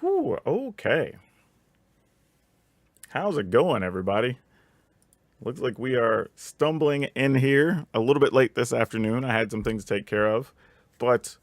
Whew, okay. How's it going, everybody? Looks like we are stumbling in here a little bit late this afternoon. I had some things to take care of, but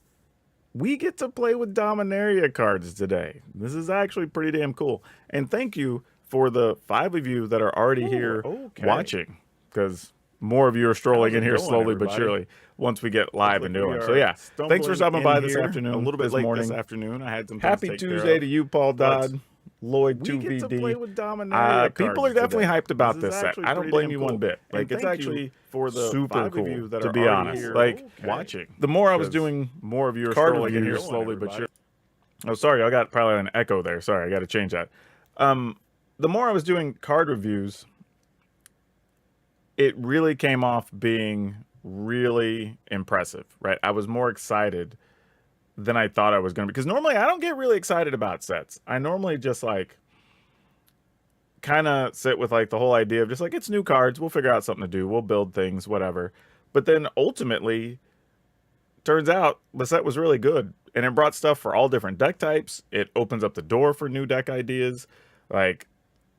we get to play with Dominaria cards today. This is actually pretty damn cool. And thank you for the 5 of you that are already here watching, because more of you are strolling in here slowly but surely once we get live and doing. So yeah, thanks for stopping by this afternoon, a little bit late this afternoon. I had some Happy Tuesday to you, Paul Dodd. Lloyd 2VD. People are definitely hyped about this set. I don't blame you one bit. Like, it's actually for the super cool, to be honest. Like, watching. The more I was doing, more of you are scrolling in here slowly but surely. Oh, sorry, I got probably an echo there. Sorry, I got to change that. The more I was doing card reviews, it really came off being really impressive, right? I was more excited than I thought I was going to be. Because normally I don't get really excited about sets. I normally just like kind of sit with like the whole idea of just like, it's new cards. We'll figure out something to do. We'll build things, whatever. But then ultimately, turns out the set was really good. And it brought stuff for all different deck types. It opens up the door for new deck ideas. Like,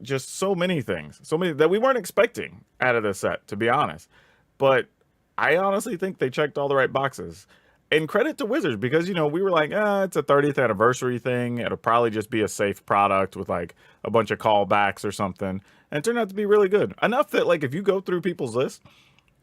just so many things. So many that we weren't expecting out of this set, to be honest. But I honestly think they checked all the right boxes. And credit to Wizards, because, you know, we were like, it's a 30th anniversary thing. It'll probably just be a safe product with, like, a bunch of callbacks or something. And it turned out to be really good. Enough that, like, if you go through people's list,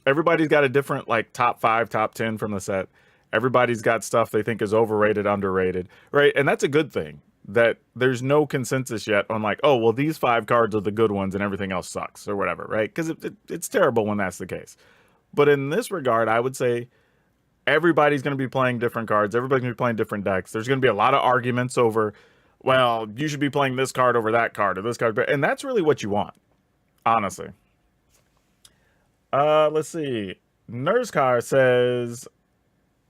everybody's got a different, like, top 5, top 10 from the set. Everybody's got stuff they think is overrated, underrated, right? And that's a good thing, that there's no consensus yet on, like, oh, well, these 5 cards are the good ones and everything else sucks or whatever, right? Because it's terrible when that's the case. But in this regard, I would say everybody's going to be playing different cards. Everybody's going to be playing different decks. There's going to be a lot of arguments over, well, you should be playing this card over that card or this card. And that's really what you want, honestly. Let's see. Nurscar says,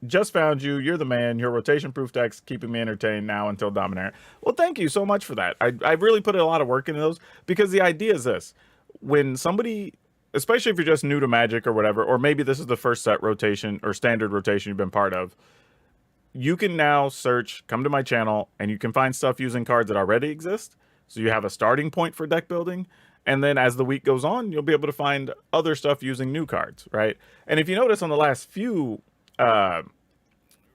just found you. You're the man. Your rotation-proof deck's keeping me entertained now until Dominaria. Well, thank you so much for that. I've really put a lot of work into those, because the idea is this. When somebody, especially if you're just new to Magic or whatever, or maybe this is the first set rotation or standard rotation you've been part of, you can now search, come to my channel, and you can find stuff using cards that already exist. So you have a starting point for deck building. And then as the week goes on, you'll be able to find other stuff using new cards, right? And if you notice on the last few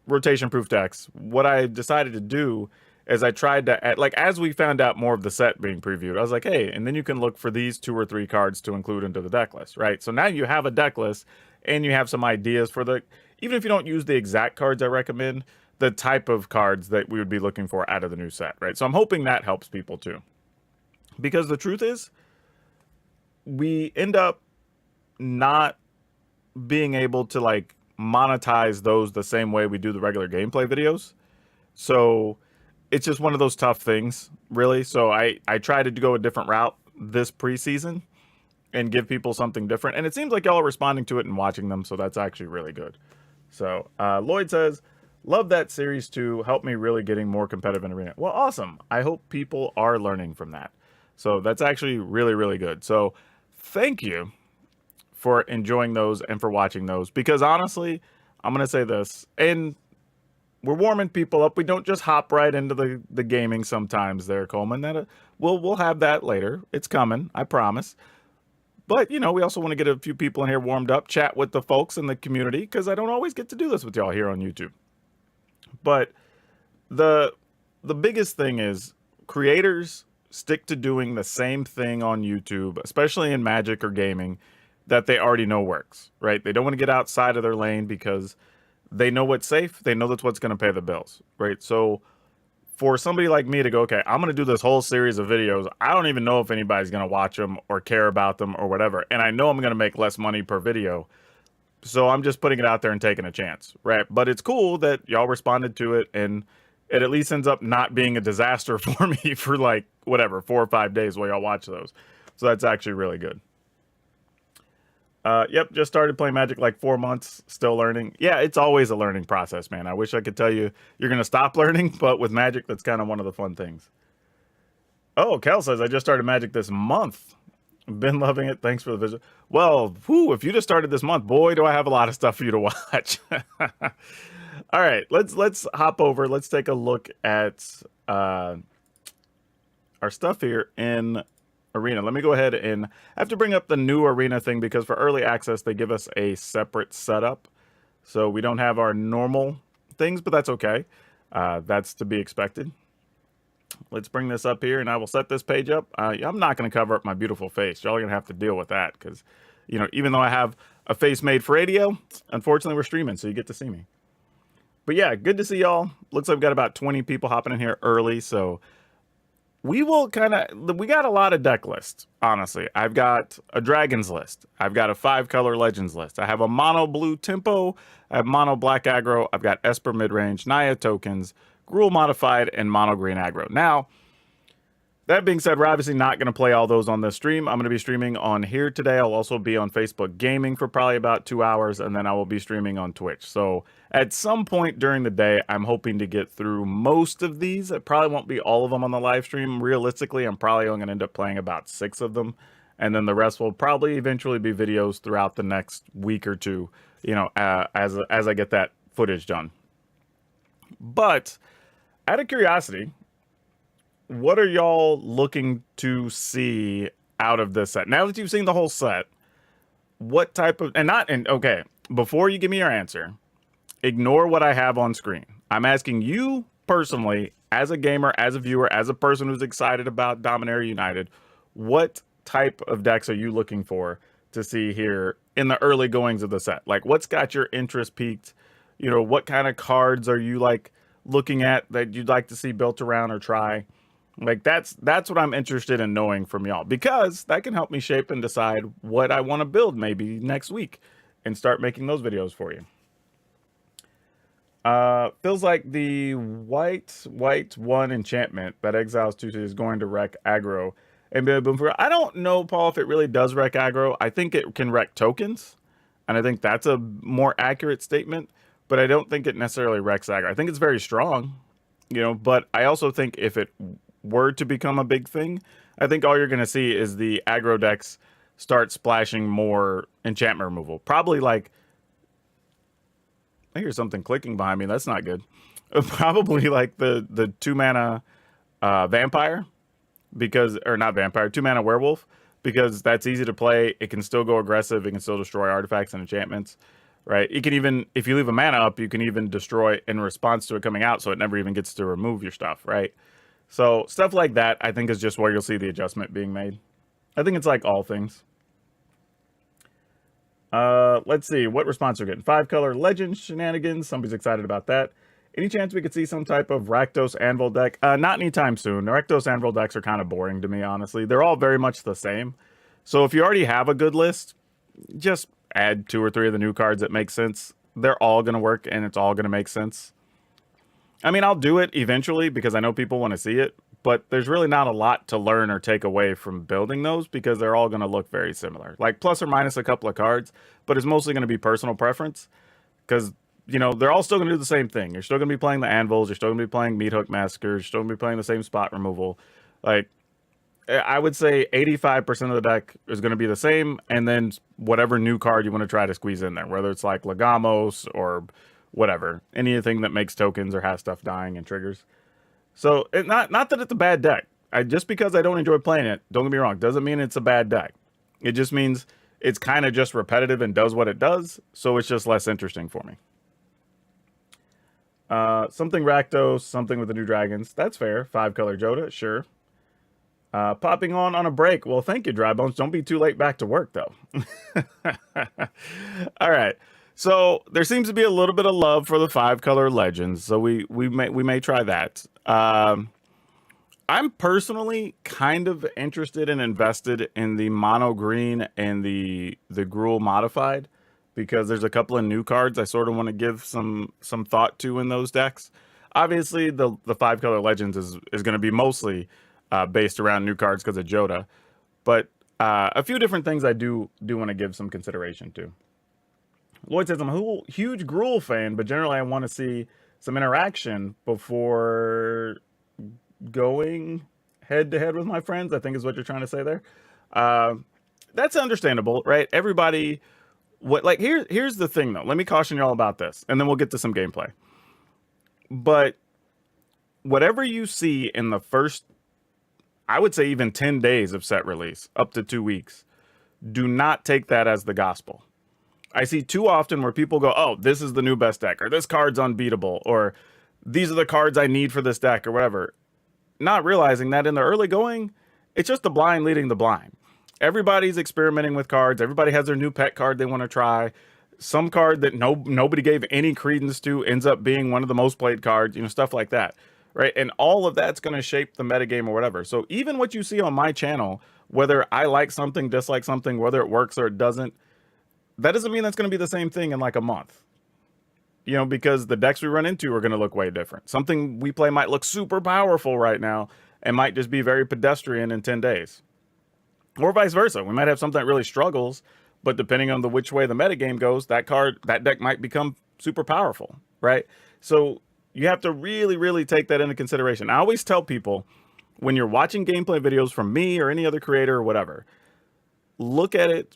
rotation-proof decks, what I decided to do is I tried to, like, as we found out more of the set being previewed, I was like, hey, and then you can look for these 2 or 3 cards to include into the deck list, right? So now you have a deck list, and you have some ideas for the, even if you don't use the exact cards I recommend, the type of cards that we would be looking for out of the new set, right? So I'm hoping that helps people too. Because the truth is, we end up not being able to, like, monetize those the same way we do the regular gameplay videos. So it's just one of those tough things, really. So I tried to go a different route this preseason and give people something different. And it seems like y'all are responding to it and watching them, so that's actually really good. So Lloyd says, love that series too. Help me really getting more competitive in arena. Well, awesome. I hope people are learning from that. So that's actually really, really good. So thank you for enjoying those and for watching those. Because honestly, I'm going to say this, and we're warming people up. We don't just hop right into the gaming sometimes there, Coleman. That we'll have that later. It's coming, I promise. But, you know, we also want to get a few people in here warmed up, chat with the folks in the community, because I don't always get to do this with y'all here on YouTube. But the biggest thing is creators stick to doing the same thing on YouTube, especially in Magic or gaming, that they already know works, right? They don't want to get outside of their lane because they know what's safe. They know that's what's going to pay the bills, right? So for somebody like me to go, okay, I'm going to do this whole series of videos. I don't even know if anybody's going to watch them or care about them or whatever. And I know I'm going to make less money per video. So I'm just putting it out there and taking a chance, right? But it's cool that y'all responded to it, and it at least ends up not being a disaster for me for, like, whatever, 4 or 5 days while y'all watch those. So that's actually really good. Yep, just started playing Magic like 4 months, still learning. Yeah, it's always a learning process, man. I wish I could tell you you're going to stop learning, but with Magic, that's kind of one of the fun things. Oh, Kel says, I just started Magic this month. Been loving it. Thanks for the visit. Well, whew, if you just started this month, boy, do I have a lot of stuff for you to watch. All right, let's hop over. Let's take a look at our stuff here in Arena. Let me go ahead and I have to bring up the new Arena thing because for early access, they give us a separate setup. So we don't have our normal things, but that's okay. That's to be expected. Let's bring this up here and I will set this page up. I'm not going to cover up my beautiful face. Y'all are going to have to deal with that because, you know, even though I have a face made for radio, unfortunately we're streaming, so you get to see me. But yeah, good to see y'all. Looks like we've got about 20 people hopping in here early, so we will we got a lot of deck lists, honestly. I've got a Dragons list. I've got a 5-color Legends list. I have a mono blue tempo. I have mono black aggro. I've got Esper midrange, Naya tokens, Gruul modified, and mono green aggro. Now, that being said, we're obviously not going to play all those on this stream. I'm going to be streaming on here today. I'll also be on Facebook Gaming for probably about 2 hours, and then I will be streaming on Twitch. So at some point during the day, I'm hoping to get through most of these. It probably won't be all of them on the live stream. Realistically, I'm probably only going to end up playing about 6 of them, and then the rest will probably eventually be videos throughout the next week or two, you know, as I get that footage done. But out of curiosity, what are y'all looking to see out of this set? Now that you've seen the whole set, what type of, okay, before you give me your answer, ignore what I have on screen. I'm asking you personally, as a gamer, as a viewer, as a person who's excited about Dominaria United, what type of decks are you looking for to see here in the early goings of the set? Like, what's got your interest peaked? You know, what kind of cards are you like looking at that you'd like to see built around or try? Like, that's what I'm interested in knowing from y'all, because that can help me shape and decide what I want to build maybe next week and start making those videos for you. Feels like the white 1 enchantment that exiles 2 is going to wreck aggro. And I don't know, Paul, if it really does wreck aggro. I think it can wreck tokens, and I think that's a more accurate statement, but I don't think it necessarily wrecks aggro. I think it's very strong, you know, but I also think if it were to become a big thing, I think all you're going to see is the aggro decks start splashing more enchantment removal. Probably like, I hear something clicking behind me. That's not good. Probably like the 2 mana vampire, because, or not vampire, 2 mana werewolf, because that's easy to play. It can still go aggressive. It can still destroy artifacts and enchantments, right? You can even, if you leave a mana up, you can even destroy in response to it coming out, so it never even gets to remove your stuff, right? So stuff like that, I think, is just where you'll see the adjustment being made. I think it's like all things. Let's see what response we're getting. 5-color Legend shenanigans. Somebody's excited about that. Any chance we could see some type of Rakdos Anvil deck? Not anytime soon. The Rakdos Anvil decks are kind of boring to me, honestly. They're all very much the same. So if you already have a good list, just add 2 or 3 of the new cards that make sense. They're all going to work, and it's all going to make sense. I mean, I'll do it eventually because I know people want to see it, but there's really not a lot to learn or take away from building those because they're all going to look very similar. Like plus or minus a couple of cards, but it's mostly going to be personal preference because, you know, they're all still going to do the same thing. You're still going to be playing the Anvils. You're still going to be playing Meat Hook Massacres. You're still going to be playing the same spot removal. Like, I would say 85% of the deck is going to be the same, and then whatever new card you want to try to squeeze in there, whether it's like Legamos or whatever, anything that makes tokens or has stuff dying and triggers. So not that it's a bad deck. Just because I don't enjoy playing it, don't get me wrong, doesn't mean it's a bad deck. It just means it's kind of just repetitive and does what it does, so it's just less interesting for me. Something Rakdos, something with the new dragons. That's fair. 5-color Joda, sure. Popping on a break. Well, thank you, Dry Bones. Don't be too late back to work, though. All right. So there seems to be a little bit of love for the 5-color Legends, so we may try that. I'm personally kind of interested and invested in the mono green and the Gruul modified because there's a couple of new cards I sort of want to give some thought to in those decks. Obviously, the 5-color Legends is going to be mostly based around new cards because of Joda, but a few different things I do want to give some consideration to. Lloyd says, I'm a huge Gruul fan, but generally I want to see some interaction before going head-to-head with my friends, I think is what you're trying to say there. That's understandable, right? Everybody, here's the thing, though. Let me caution you all about this, and then we'll get to some gameplay. But whatever you see in the first, I would say even 10 days of set release, up to 2 weeks. Do not take that as the gospel. I see too often where people go, oh, this is the new best deck, or this card's unbeatable, or these are the cards I need for this deck, or whatever. Not realizing that in the early going, it's just the blind leading the blind. Everybody's experimenting with cards. Everybody has their new pet card they want to try. Some card that nobody gave any credence to ends up being one of the most played cards, stuff like that, right? And all of that's going to shape the metagame or whatever. So even what you see on my channel, whether I like something, dislike something, whether it works or it doesn't, that doesn't mean that's going to be the same thing in like a month. Because the decks we run into are going to look way different. Something we play might look super powerful right now and might just be very pedestrian in 10 days. Or vice versa. We might have something that really struggles, but depending on which way the metagame goes, that deck might become super powerful, right? So you have to really, really take that into consideration. I always tell people, when you're watching gameplay videos from me or any other creator or whatever, look at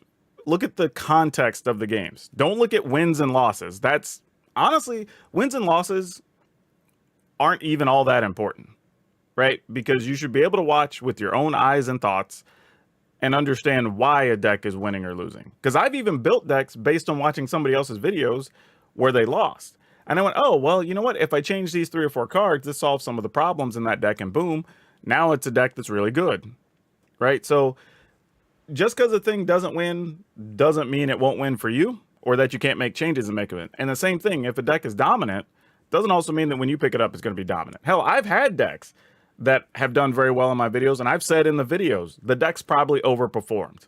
the context of the games. Don't look at wins and losses. That's honestly, wins and losses aren't even all that important, right? Because you should be able to watch with your own eyes and thoughts and understand why a deck is winning or losing. Because I've even built decks based on watching somebody else's videos where they lost. And I went, oh, well, you know what? If I change these 3 or 4 cards, this solves some of the problems in that deck, and boom, now it's a deck that's really good, right? So just because a thing doesn't win doesn't mean it won't win for you, or that you can't make changes and make it. And the same thing, if a deck is dominant, doesn't also mean that when you pick it up, it's going to be dominant. Hell, I've had decks that have done very well in my videos, and I've said in the videos, the deck's probably overperformed.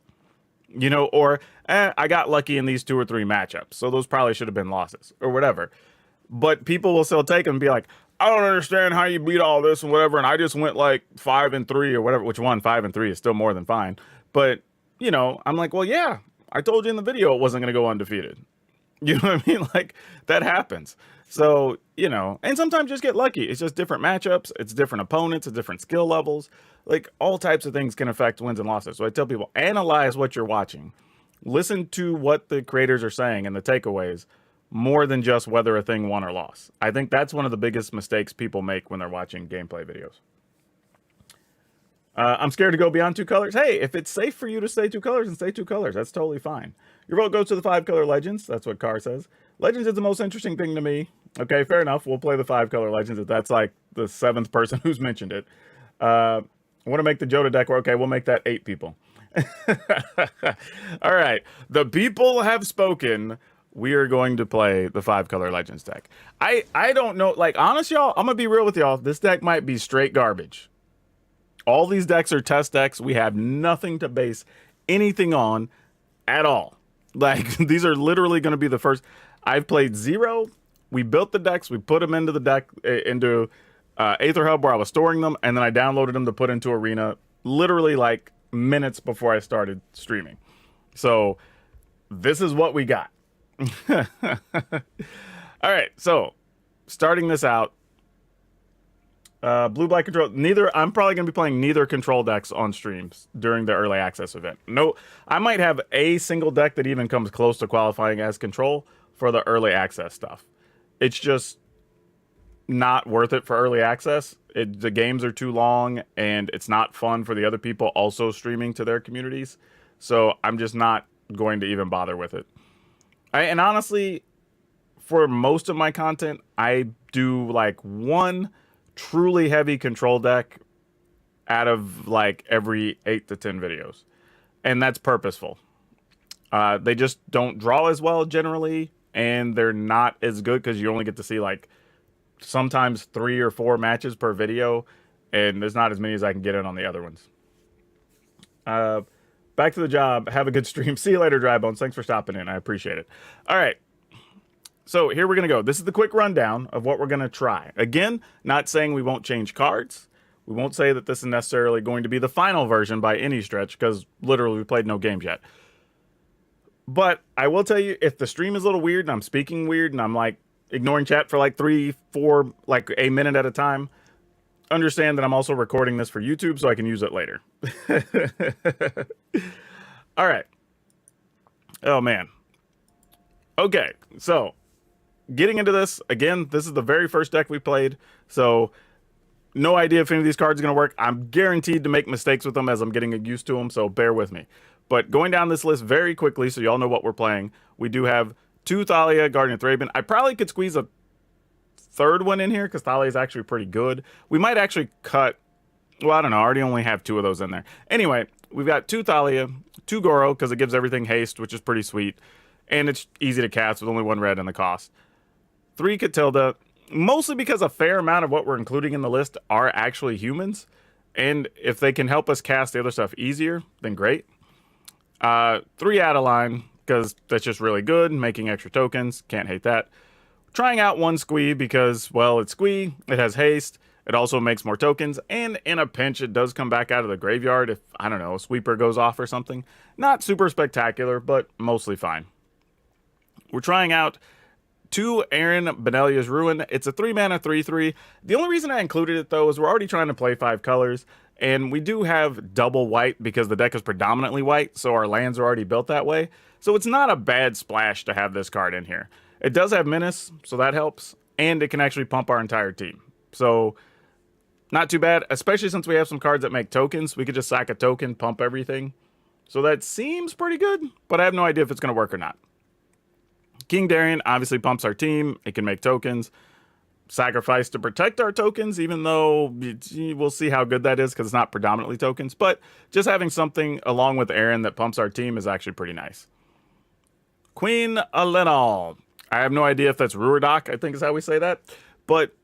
Or I got lucky in these 2 or 3 matchups, so those probably should have been losses, or whatever. But people will still take them and be like, I don't understand how you beat all this and whatever, and I just went like 5-3 or whatever, which 5-3 is still more than fine. But, I'm like, well, yeah, I told you in the video it wasn't going to go undefeated. You know what I mean? Like, that happens. So, and sometimes just get lucky. It's just different matchups. It's different opponents. It's different skill levels. Like, all types of things can affect wins and losses. So I tell people, analyze what you're watching. Listen to what the creators are saying and the takeaways more than just whether a thing won or lost. I think that's one of the biggest mistakes people make when they're watching gameplay videos. I'm scared to go beyond 2 colors. Hey, if it's safe for you to say 2 colors, then say 2 colors. That's totally fine. Your vote goes to the 5-color Legends. That's what Carr says. Legends is the most interesting thing to me. Okay, fair enough. We'll play the 5-color Legends if that's like the 7th person who's mentioned it. I want to make the Joda deck. Okay, we'll make that 8 people. All right. The people have spoken. We are going to play the 5-color Legends deck. I don't know. Like, honest, y'all, I'm going to be real with y'all. This deck might be straight garbage. All these decks are test decks. We have nothing to base anything on at all. Like, these are literally going to be the first. I've played 0. We built the decks. We put them into the deck, into Aether Hub where I was storing them. And then I downloaded them to put into Arena literally like minutes before I started streaming. So this is what we got. All right. So starting this out, blue black control. I'm probably going to be playing neither control decks on streams during the early access event. No, I might have a single deck that even comes close to qualifying as control for the early access stuff. It's just not worth it for early access. The games are too long and it's not fun for the other people also streaming to their communities. So I'm just not going to even bother with it. And honestly, for most of my content, I do like one truly heavy control deck out of like every 8 to 10 videos. And that's purposeful. They just don't draw as well generally, and they're not as good because you only get to see like sometimes 3 or 4 matches per video, and there's not as many as I can get in on the other ones. Back to the job. Have a good stream. See you later, Dry Bones. Thanks for stopping in. I appreciate it. All right. So here we're going to go. This is the quick rundown of what we're going to try. Again, not saying we won't change cards. We won't say that this is necessarily going to be the final version by any stretch, because literally we played no games yet. But I will tell you, if the stream is a little weird and I'm speaking weird and I'm like ignoring chat for like 3, 4, like a minute at a time, understand that I'm also recording this for YouTube so I can use it later. All right. Oh, man. Okay, so getting into this, again, this is the very first deck we played. So No idea if any of these cards are going to work. I'm guaranteed to make mistakes with them as I'm getting used to them, so bear with me. But going down this list very quickly so y'all know what we're playing, we do have 2 Thalia, Guardian Thraben. I probably could squeeze a third one in here because Thalia is actually pretty good. We might actually cut, well, I don't know. I already only have 2 of those in there. Anyway, we've got 2 Thalia, 2 Goro because it gives everything haste, which is pretty sweet. And it's easy to cast with only 1 red in the cost. 3 Catilda, mostly because a fair amount of what we're including in the list are actually humans. And if they can help us cast the other stuff easier, then great. 3 Adeline, because that's just really good, making extra tokens, can't hate that. Trying out 1 Squee because, well, it's Squee, it has haste, it also makes more tokens, and in a pinch it does come back out of the graveyard if, I don't know, a sweeper goes off or something. Not super spectacular, but mostly fine. We're trying out 2 Aaron Benelia's Ruin. It's a 3-mana 3/3. The only reason I included it, though, is we're already trying to play 5 colors, and we do have double white because the deck is predominantly white, so our lands are already built that way. So it's not a bad splash to have this card in here. It does have Menace, so that helps, and it can actually pump our entire team. So not too bad, especially since we have some cards that make tokens. We could just sack a token, pump everything. So that seems pretty good, but I have no idea if it's going to work or not. King Darien obviously pumps our team. It can make tokens. Sacrifice to protect our tokens, even though we'll see how good that is because it's not predominantly tokens. But just having something along with Aaron that pumps our team is actually pretty nice. Queen Alenal. I have no idea if that's Ruerdock, I think is how we say that. But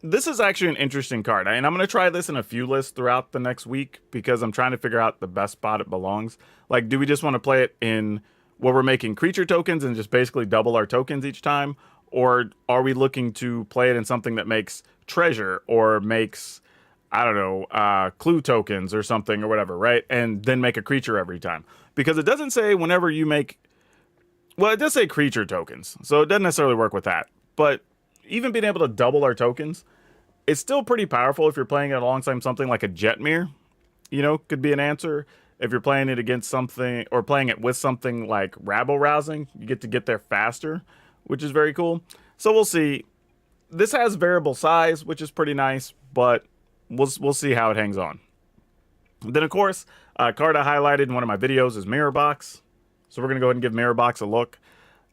this is actually an interesting card. And I'm going to try this in a few lists throughout the next week because I'm trying to figure out the best spot it belongs. Like, do we just want to play it in where we're making creature tokens and just basically double our tokens each time? Or are we looking to play it in something that makes treasure or makes, I don't know, clue tokens or something or whatever, right? And then make a creature every time. Because it doesn't say whenever you make, well, it does say creature tokens. So it doesn't necessarily work with that. But even being able to double our tokens, it's still pretty powerful if you're playing it alongside something like a Jetmir, you know, could be an answer. If you're playing it against something or playing it with something like Rabble Rousing, you get there faster, which is very cool. So we'll see. This has variable size, which is pretty nice, but we'll see how it hangs on. Then, of course, a card I highlighted in one of my videos is Mirror Box. So we're going to go ahead and give Mirror Box a look.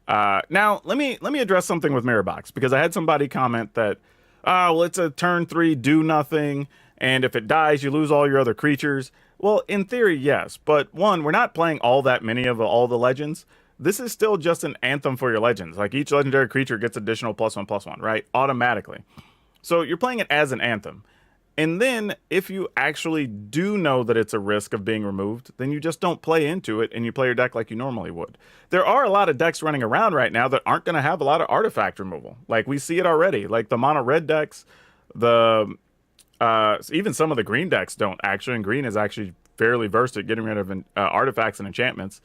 Now, let me address something with Mirror Box, because I had somebody comment that, well, it's a turn 3 do nothing, and if it dies, you lose all your other creatures. Well, in theory, yes, but one, we're not playing all that many of all the legends. This is still just an anthem for your legends. Like, each legendary creature gets additional +1/+1, right? Automatically. So you're playing it as an anthem. And then, if you actually do know that it's a risk of being removed, then you just don't play into it and you play your deck like you normally would. There are a lot of decks running around right now that aren't going to have a lot of artifact removal. Like, we see it already. Like, the mono red decks, even some of the green decks don't actually, and green is actually fairly versed at getting rid of artifacts and enchantments.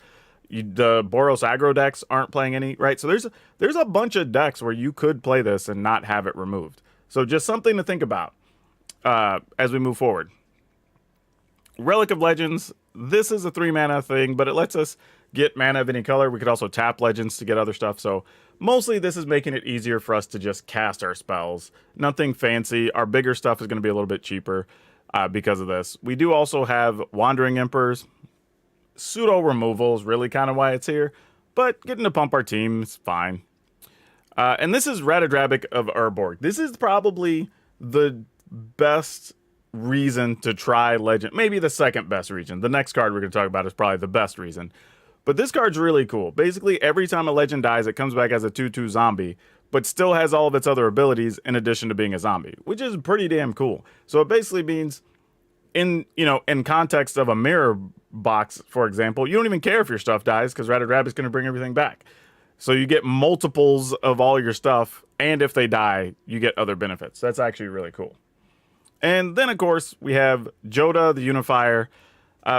The Boros aggro decks aren't playing any, right? So there's a bunch of decks where you could play this and not have it removed. So just something to think about as we move forward. Relic of Legends, this is a 3-mana thing, but it lets us get mana of any color. We could also tap Legends to get other stuff. So mostly this is making it easier for us to just cast our spells. Nothing fancy. Our bigger stuff is going to be a little bit cheaper because of this. We do also have Wandering Emperors. Pseudo removal is really kind of why it's here, but getting to pump our team is fine. And this is Ratadrabic of Urborg. This is probably the best reason to try Legend. Maybe the second best reason. The next card we're going to talk about is probably the best reason. But this card's really cool. Basically, every time a legend dies, it comes back as a 2/2 zombie, but still has all of its other abilities in addition to being a zombie, which is pretty damn cool. So it basically means, in context of a Mirror Box, for example, you don't even care if your stuff dies because Ratadrab is going to bring everything back. So you get multiples of all your stuff, and if they die, you get other benefits. That's actually really cool. And then, of course, we have Joda, the Unifier.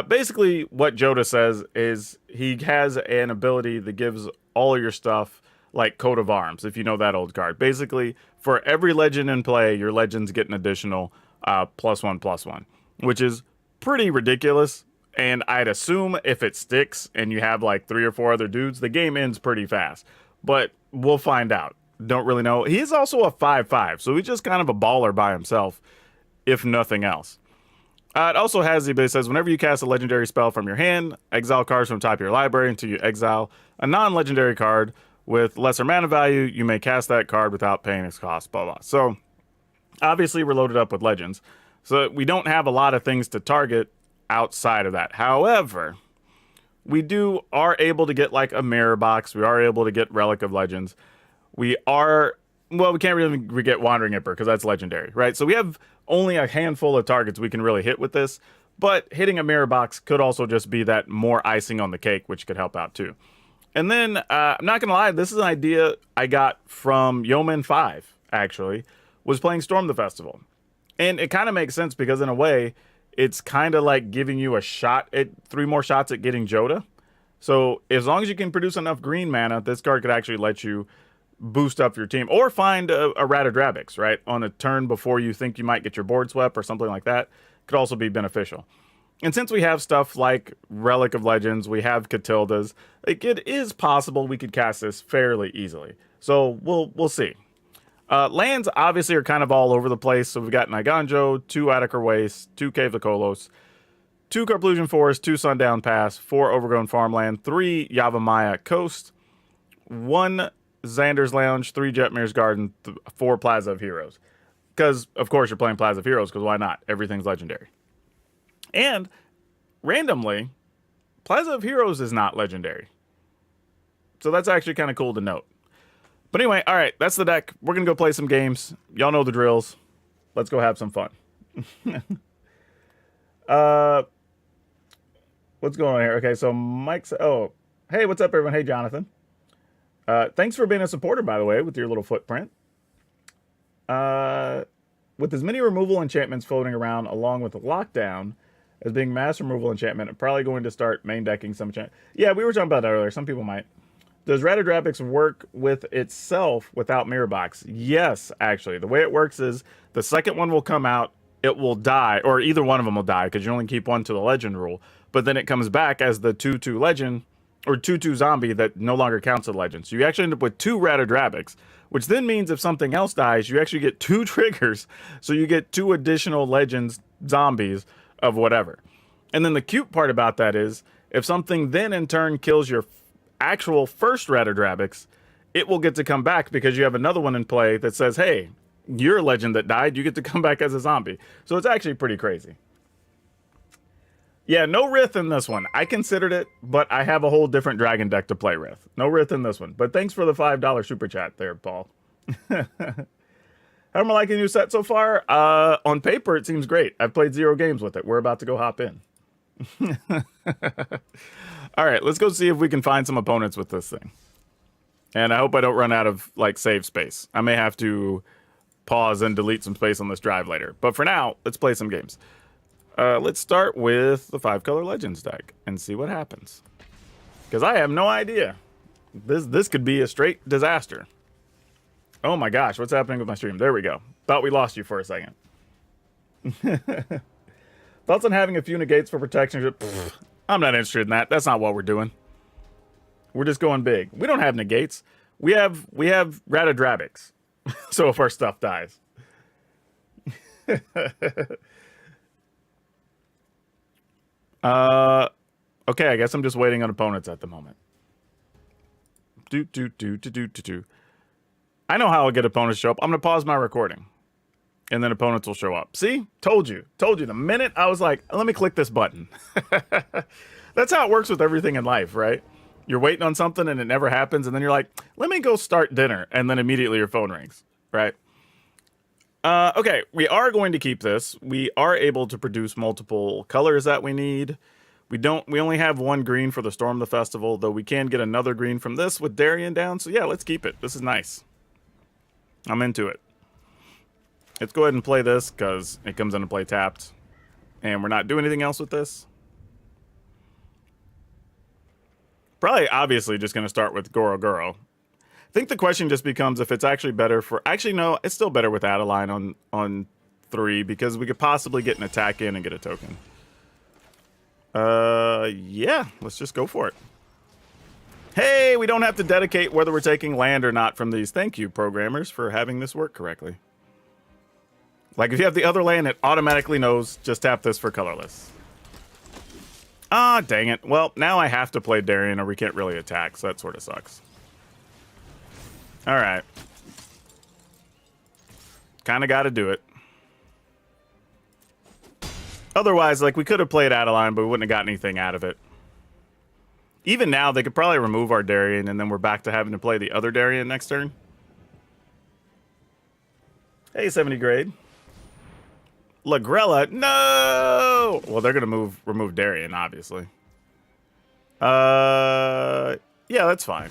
Basically, what Joda says is he has an ability that gives all of your stuff like Coat of Arms, if you know that old card. Basically, for every legend in play, your legends get an additional +1/+1, which is pretty ridiculous. And I'd assume if it sticks and you have like 3 or 4 other dudes, the game ends pretty fast. But we'll find out. Don't really know. He is also a 5/5, so he's just kind of a baller by himself. if nothing else. It also has the ability, it says, whenever you cast a legendary spell from your hand, exile cards from the top of your library until you exile a non-legendary card with lesser mana value, you may cast that card without paying its cost, blah, blah. So, obviously, we're loaded up with legends. So, we don't have a lot of things to target outside of that. However, we are able to get like a mirror box. We are able to get Relic of Legends. We can't really get Wandering Emperor because that's legendary, right? So we have only a handful of targets we can really hit with this, but hitting a mirror box could also just be that more icing on the cake, which could help out too. And then, I'm not going to lie, this is an idea I got from Yeoman 5, actually, was playing Storm the Festival. And it kind of makes sense because in a way, it's kind of like giving you a shot at 3 more shots at getting Joda. So as long as you can produce enough green mana, this card could actually let you boost up your team or find a Ratadrabix, right? On a turn before you think you might get your board swept or something like that. Could also be beneficial. And since we have stuff like Relic of Legends, we have Catildas, like it is possible we could cast this fairly easily. So we'll see. Lands obviously are kind of all over the place. So we've got Naiganjo, 2 Attica Waste, 2 Cave of Kolos, 2 Carplusian Forest, 2 Sundown Pass, 4 Overgrown Farmland, 3 Yavimaya Coast, 1 Xander's Lounge, 3 Jetmir's Garden, 4 Plaza of Heroes. Because, of course, you're playing Plaza of Heroes, because why not? Everything's legendary. And, randomly, Plaza of Heroes is not legendary. So that's actually kind of cool to note. But anyway, all right, that's the deck. We're going to go play some games. Y'all know the drills. Let's go have some fun. What's going on here? Okay, so Mike's... Oh, hey, what's up, everyone? Hey, Jonathan. Thanks for being a supporter, by the way, with your little footprint. With as many removal enchantments floating around, along with the lockdown as being mass removal enchantment, I'm probably going to start main decking some enchantment. Yeah, we were talking about that earlier. Some people might. Does Ratadrabix work with itself without Mirror Box? Yes, actually. The way it works is the second one will come out, it will die, or either one of them will die, because you only keep one to the legend rule. But then it comes back as the 2/2 legend, or 2/2 zombie that no longer counts as legend. So you actually end up with 2 Ratadrabix, which then means if something else dies, you actually get 2 triggers. So you get 2 additional legends zombies of whatever. And then the cute part about that is, if something then in turn kills your actual first Ratadrabix, it will get to come back because you have another one in play that says, hey, you're a legend that died, you get to come back as a zombie. So it's actually pretty crazy. Yeah, no Rith in this one. I considered it, but I have a whole different dragon deck to play Rith. No Rith in this one. But thanks for the $5 super chat there, Paul. How am I liking the new set so far? On paper, it seems great. I've played 0 games with it. We're about to go hop in. All right, let's go see if we can find some opponents with this thing. And I hope I don't run out of, like, save space. I may have to pause and delete some space on this drive later. But for now, let's play some games. Let's start with the 5-color Legends deck and see what happens. Because I have no idea. This could be a straight disaster. Oh my gosh, what's happening with my stream? There we go. Thought we lost you for a second. Thoughts on having a few negates for protection? Pfft, I'm not interested in that. That's not what we're doing. We're just going big. We don't have negates. We have Ratadrabix. So if our stuff dies. Okay, I guess I'm just waiting on opponents at the moment. I know how I'll get opponents to show up. I'm going to pause my recording. And then opponents will show up. See? Told you. Told you. The minute I was like, let me click this button. That's how it works with everything in life, right? You're waiting on something and it never happens. And then you're like, let me go start dinner. And then immediately your phone rings, right? Okay, we are going to keep this. We are able to produce multiple colors that we need. We only have 1 green for the Storm the Festival, though we can get another green from this with Darien down. So yeah, let's keep it. This is nice. I'm into it. Let's go ahead and play this because it comes into play tapped. And we're not doing anything else with this. Probably obviously just going to start with Goro Goro. I think the question just becomes if it's actually better for... Actually, no, it's still better with Adeline on 3 because we could possibly get an attack in and get a token. Yeah, let's just go for it. Hey, we don't have to dedicate whether we're taking land or not from these. Thank you, programmers, for having this work correctly. Like, if you have the other land, it automatically knows just tap this for colorless. Ah, dang it. Well, now I have to play Darien or we can't really attack, so that sort of sucks. All right. Kind of got to do it. Otherwise, like, we could have played Adeline, but we wouldn't have got anything out of it. Even now, they could probably remove our Darien, and then we're back to having to play the other Darien next turn. Hey, 70 grade. Lagrella, no! Well, they're going to remove Darien, obviously. Yeah, that's fine.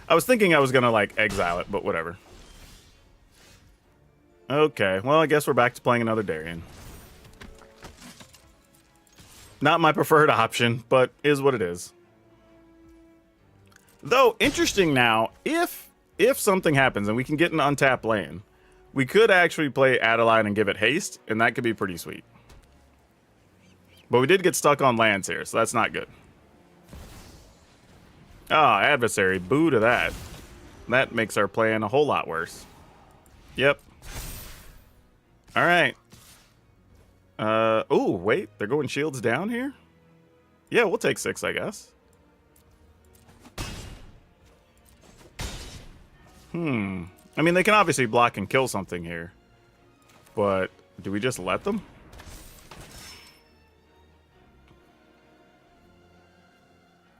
I was thinking I was going to, like, exile it, but whatever. Okay, well, I guess we're back to playing another Darien. Not my preferred option, but is what it is. Though, interesting now, if something happens and we can get an untapped land, we could actually play Adeline and give it haste, and that could be pretty sweet. But we did get stuck on lands here, so that's not good. Ah, adversary, boo to that. That makes our plan a whole lot worse. Yep. All right. Oh, wait, they're going shields down here? Yeah, we'll take 6, I guess. I mean, they can obviously block and kill something here. But do we just let them?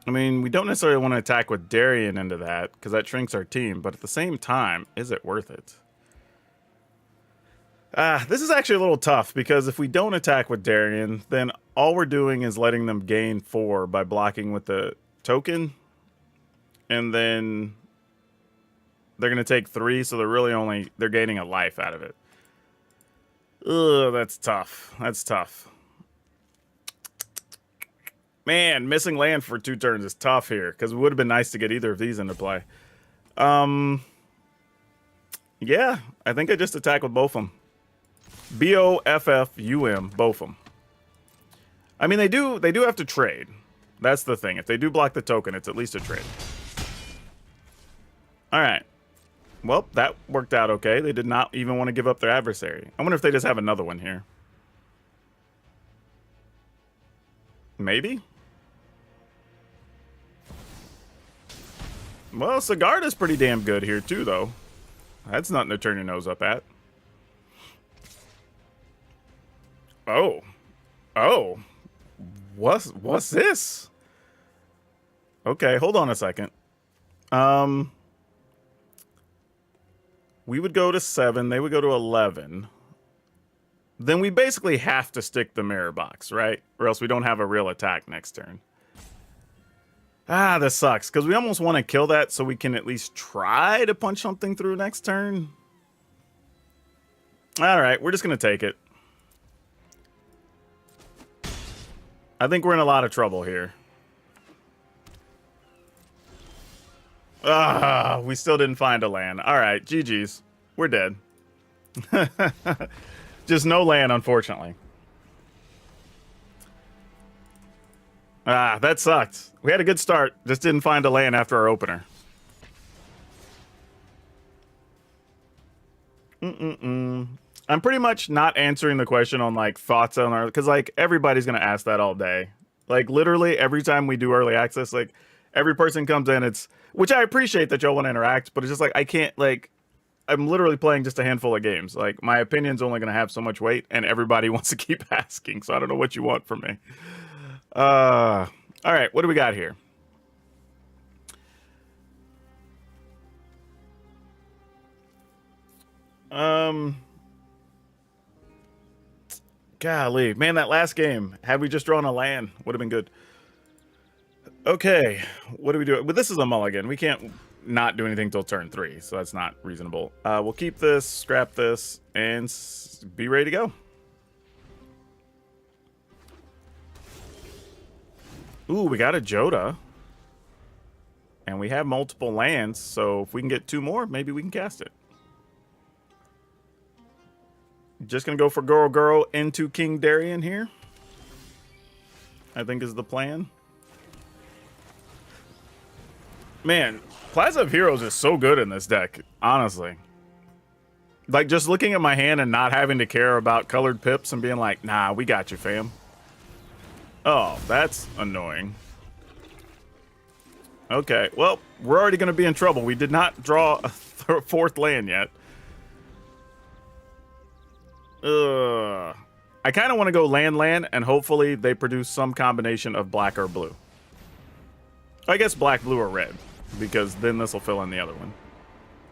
I mean, we don't necessarily want to attack with Darien into that, because that shrinks our team. But at the same time, is it worth it? This is actually a little tough, because if we don't attack with Darien, then all we're doing is letting them gain 4 by blocking with the token. And then they're going to take 3, so they're gaining a life out of it. Ugh, that's tough. That's tough. Man, missing land for 2 turns is tough here, because it would have been nice to get either of these into play. Yeah, I think I just attack with both of them. BOFFUM, both of them. I mean, they do have to trade. That's the thing. If they do block the token, it's at least a trade. All right. Well, that worked out okay. They did not even want to give up their adversary. I wonder if they just have another one here. Maybe? Well, Sigarda's pretty damn good here, too, though. That's nothing to turn your nose up at. Oh. Oh. What's this? Okay, hold on a second. We would go to 7. They would go to 11. Then we basically have to stick the mirror box, right? Or else we don't have a real attack next turn. Ah, this sucks, because we almost want to kill that so we can at least try to punch something through next turn. All right, we're just going to take it. I think we're in a lot of trouble here. Ah, we still didn't find a land. All right, GG's. We're dead. Just no land, unfortunately. Ah, that sucked. We had a good start. Just didn't find a land after our opener. I'm pretty much not answering the question on, like, thoughts on our... Because, like, everybody's going to ask that all day. Like, literally, every time we do early access, like, every person comes in, it's... Which I appreciate that y'all want to interact, but it's just like, I can't, like... I'm literally playing just a handful of games. Like, my opinion's only going to have so much weight, and everybody wants to keep asking, so I don't know what you want from me. All right, what do we got here? Golly, man, that last game, had we just drawn a land, would have been good. Okay, what do we do? But this is a mulligan. We can't not do anything till turn 3, so that's not reasonable. We'll keep this, scrap this, and be ready to go. Ooh, we got a Joda. And we have multiple lands, so if we can get 2 more, maybe we can cast it. Just gonna go for Goro into King Darien here. I think is the plan. Man, Plaza of Heroes is so good in this deck, honestly. Like, just looking at my hand and not having to care about colored pips and being like, nah, we got you, fam. Oh, that's annoying. Okay, well, we're already going to be in trouble. We did not draw a fourth land yet. Ugh. I kind of want to go land, and hopefully they produce some combination of black or blue. I guess black, blue, or red, because then this will fill in the other one.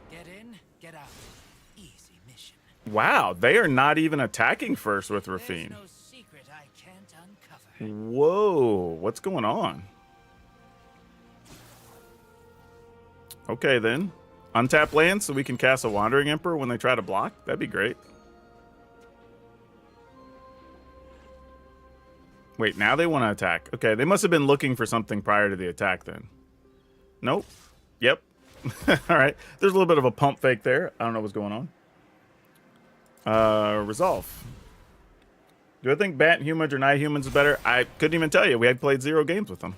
Get in, get out. Easy mission. Wow, they are not even attacking first with Rafine. There's no secret I can't uncover. Whoa, what's going on? Okay, then. Untap land so we can cast a Wandering Emperor when they try to block? That'd be great. Wait, now they want to attack. Okay, they must have been looking for something prior to the attack then. Nope. Yep. All right. There's a little bit of a pump fake there. I don't know what's going on. Resolve. Do I think Bat Humans or Night Humans is better? I couldn't even tell you. We had played 0 games with them.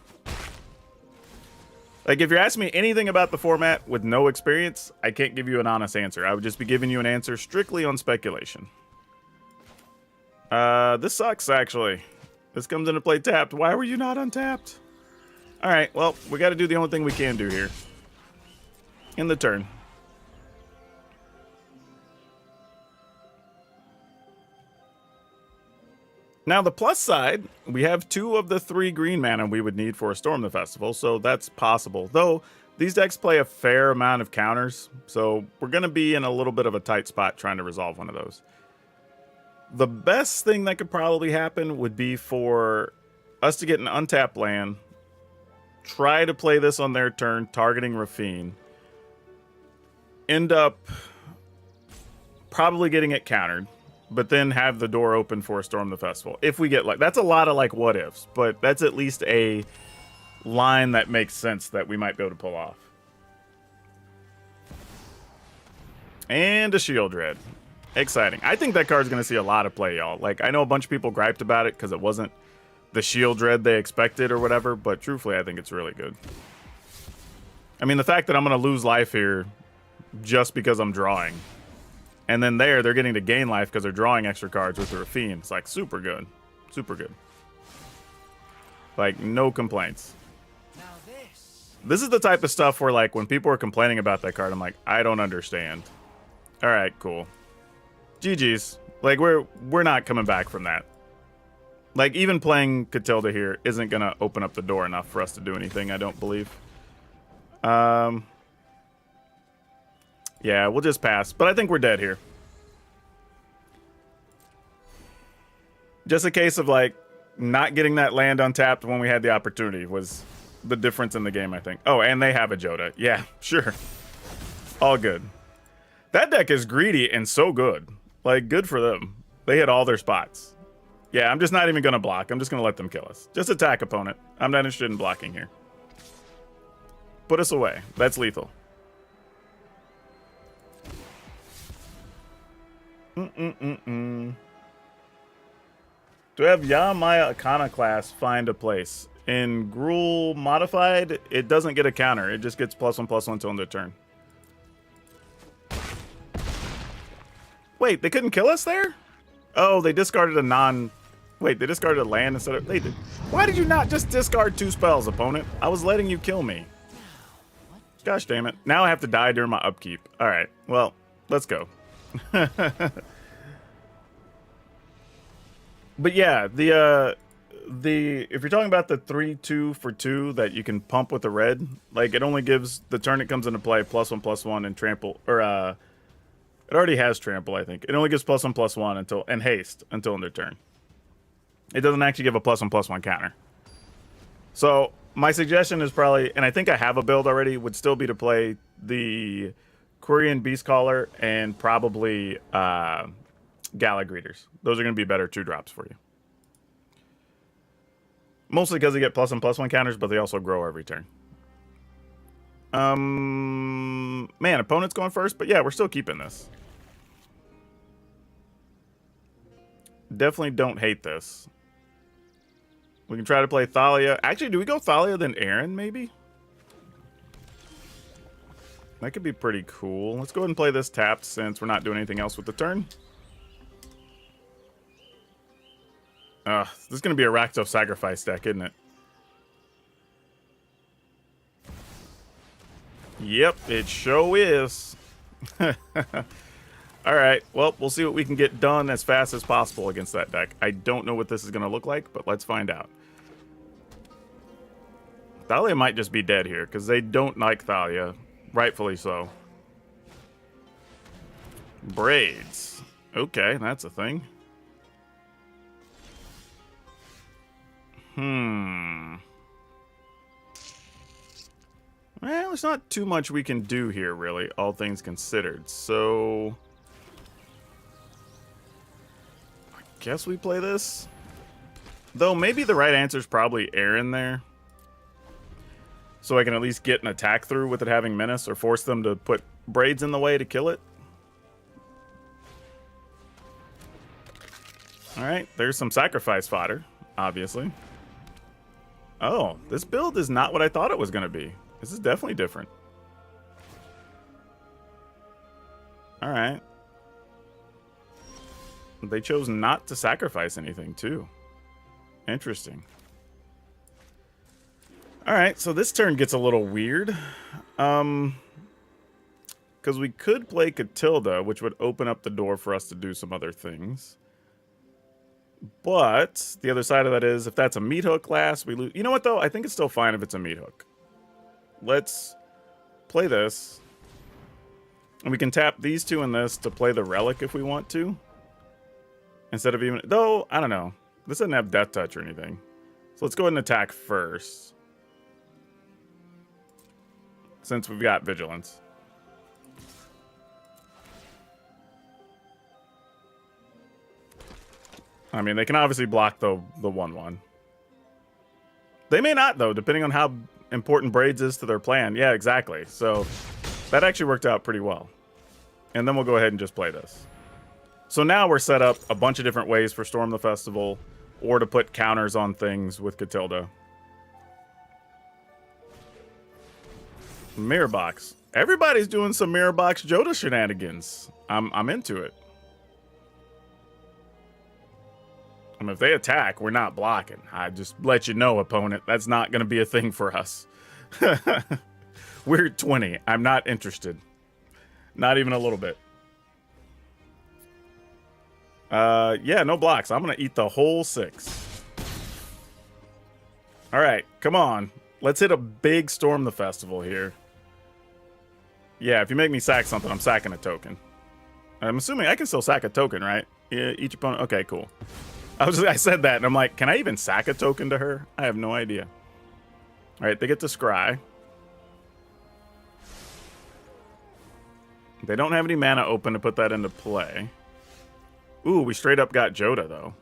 Like, if you're asking me anything about the format with no experience, I can't give you an honest answer. I would just be giving you an answer strictly on speculation. This sucks, actually. This comes into play tapped. Why were you not untapped? All right, well, we got to do the only thing we can do here. In the turn. Now, the plus side, we have 2 of the 3 green mana we would need for a Storm the Festival, so that's possible. Though, these decks play a fair amount of counters, so we're going to be in a little bit of a tight spot trying to resolve one of those. The best thing that could probably happen would be for us to get an untapped land, try to play this on their turn, targeting Rafine, end up probably getting it countered, but then have the door open for a Storm the Festival. If we get like, that's a lot of like what ifs, but that's at least a line that makes sense that we might be able to pull off. And a Shield Red. Exciting. I think that card's going to see a lot of play, y'all. Like, I know a bunch of people griped about it because it wasn't the Shield Red they expected or whatever, but truthfully, I think it's really good. I mean, the fact that I'm going to lose life here just because I'm drawing. And then they're getting to gain life because they're drawing extra cards with the Rafine. It's like super good. Super good. Like, no complaints. Now This is the type of stuff where, like, when people are complaining about that card, I'm like, I don't understand. All right, cool. GG's. Like, we're not coming back from that. Like, even playing Catilda here isn't going to open up the door enough for us to do anything, I don't believe. Yeah, we'll just pass. But I think we're dead here. Just a case of, like, not getting that land untapped when we had the opportunity was the difference in the game, I think. Oh, and they have a Joda. Yeah, sure. All good. That deck is greedy and so good. Like, good for them. They hit all their spots. Yeah, I'm just not even going to block. I'm just going to let them kill us. Just attack, opponent. I'm not interested in blocking here. Put us away. That's lethal. Do I have Yamaya Iconoclast find a place? In Gruul Modified, it doesn't get a counter. It just gets +1/+1 until end of turn. Wait, they couldn't kill us there? Oh, they discarded a non... Wait, they discarded a land instead of... They did. Why did you not just discard 2 spells, opponent? I was letting you kill me. Gosh damn it. Now I have to die during my upkeep. Alright, well, let's go. But yeah, if you're talking about the 3/2 for 2 that you can pump with the red, like, it only gives the turn it comes into play +1/+1 and trample, or it already has trample, I think. It only gives +1/+1 until, and haste until end of turn. It doesn't actually give a +1/+1 counter. So my suggestion is probably, and I think I have a build already, would still be to play the Quirion Beastcaller and probably Gala Greeters. Those are going to be better 2-drops for you. Mostly because they get +1/+1 counters, but they also grow every turn. Man, opponent's going first, but yeah, we're still keeping this. Definitely don't hate this. We can try to play Thalia. Actually, do we go Thalia then Aaron, maybe? That could be pretty cool. Let's go ahead and play this tapped since we're not doing anything else with the turn. This is going to be a Rakdos Sacrifice deck, isn't it? Yep, it sure is. Alright, well, we'll see what we can get done as fast as possible against that deck. I don't know what this is going to look like, but let's find out. Thalia might just be dead here, because they don't like Thalia. Rightfully so. Braids. Okay, that's a thing. Well, there's not too much we can do here, really, all things considered. So, I guess we play this. Though, maybe the right answer is probably Aaron there. So I can at least get an attack through with it having Menace, or force them to put Braids in the way to kill it. Alright, there's some sacrifice fodder, obviously. Oh, this build is not what I thought it was going to be. This is definitely different. Alright. They chose not to sacrifice anything, too. Interesting. Alright, so this turn gets a little weird. Because we could play Catilda, which would open up the door for us to do some other things. But the other side of that is, if that's a meat hook last, we lose. You know what, though? I think it's still fine if it's a meat hook. Let's play this. And we can tap these two in this to play the relic if we want to. Instead of even... Though, I don't know. This doesn't have death touch or anything. So let's go ahead and attack first. Since we've got vigilance. I mean, they can obviously block the 1/1. They may not, though, depending on how important Braids is to their plan. Yeah, exactly. So that actually worked out pretty well. And then we'll go ahead and just play this. So now we're set up a bunch of different ways for Storm the Festival, or to put counters on things with Catilda. Mirror Box. Everybody's doing some Mirror Box Joda shenanigans. I'm into it. I mean, if they attack, we're not blocking. I just let you know, opponent, that's not going to be a thing for us. We're at 20. I'm not interested. Not even a little bit. Yeah, no blocks. I'm going to eat the whole 6. All right, come on. Let's hit a big Storm the Festival here. Yeah, if you make me sack something, I'm sacking a token. I'm assuming I can still sack a token, right? Yeah, each opponent. Okay, cool. I said that, and I'm like, can I even sack a token to her? I have no idea. All right, they get to scry. They don't have any mana open to put that into play. Ooh, we straight up got Joda, though.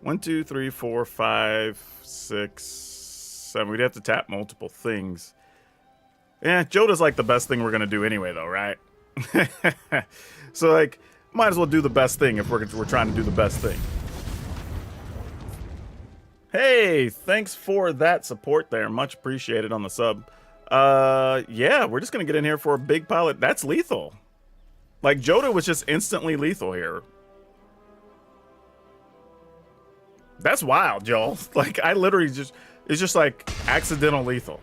1, 2, 3, 4, 5, 6, 7. We'd have to tap multiple things. Yeah, Joda's like the best thing we're going to do anyway, though, right? So, like, might as well do the best thing if we're trying to do the best thing. Hey, thanks for that support there. Much appreciated on the sub. Yeah, we're just going to get in here for a big pilot. That's lethal. Like, Joda was just instantly lethal here. That's wild, Joel. Like, I literally just... It's just like accidental lethal.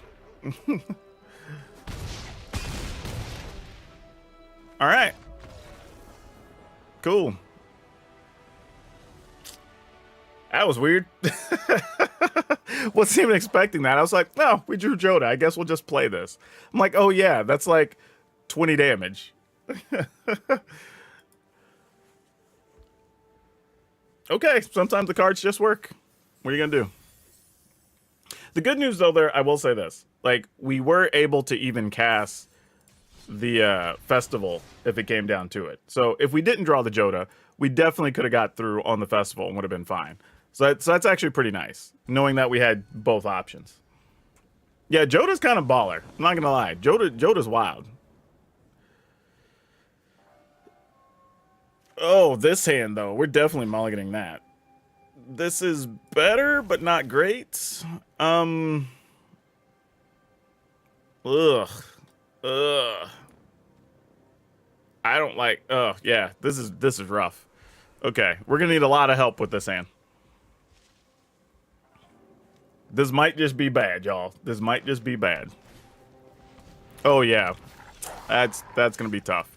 All right. Cool. That was weird. Wasn't even expecting that. I was like, no, we drew Joda. I guess we'll just play this. I'm like, oh yeah, that's like 20 damage. Okay, sometimes the cards just work. What are you gonna do? The good news, though, there, I will say this. Like, we were able to even cast the festival if it came down to it. So if we didn't draw the Joda, we definitely could have got through on the festival and would have been fine. So that's actually pretty nice, knowing that we had both options. Yeah, Joda's kind of baller. I'm not gonna lie. Joda's wild. Oh, this hand, though. We're definitely mulliganing that. This is better, but not great. Ugh. Ugh. I don't like. Oh yeah, this is rough. Okay, we're gonna need a lot of help with this hand. This might just be bad, y'all. This might just be bad. Oh yeah, that's gonna be tough.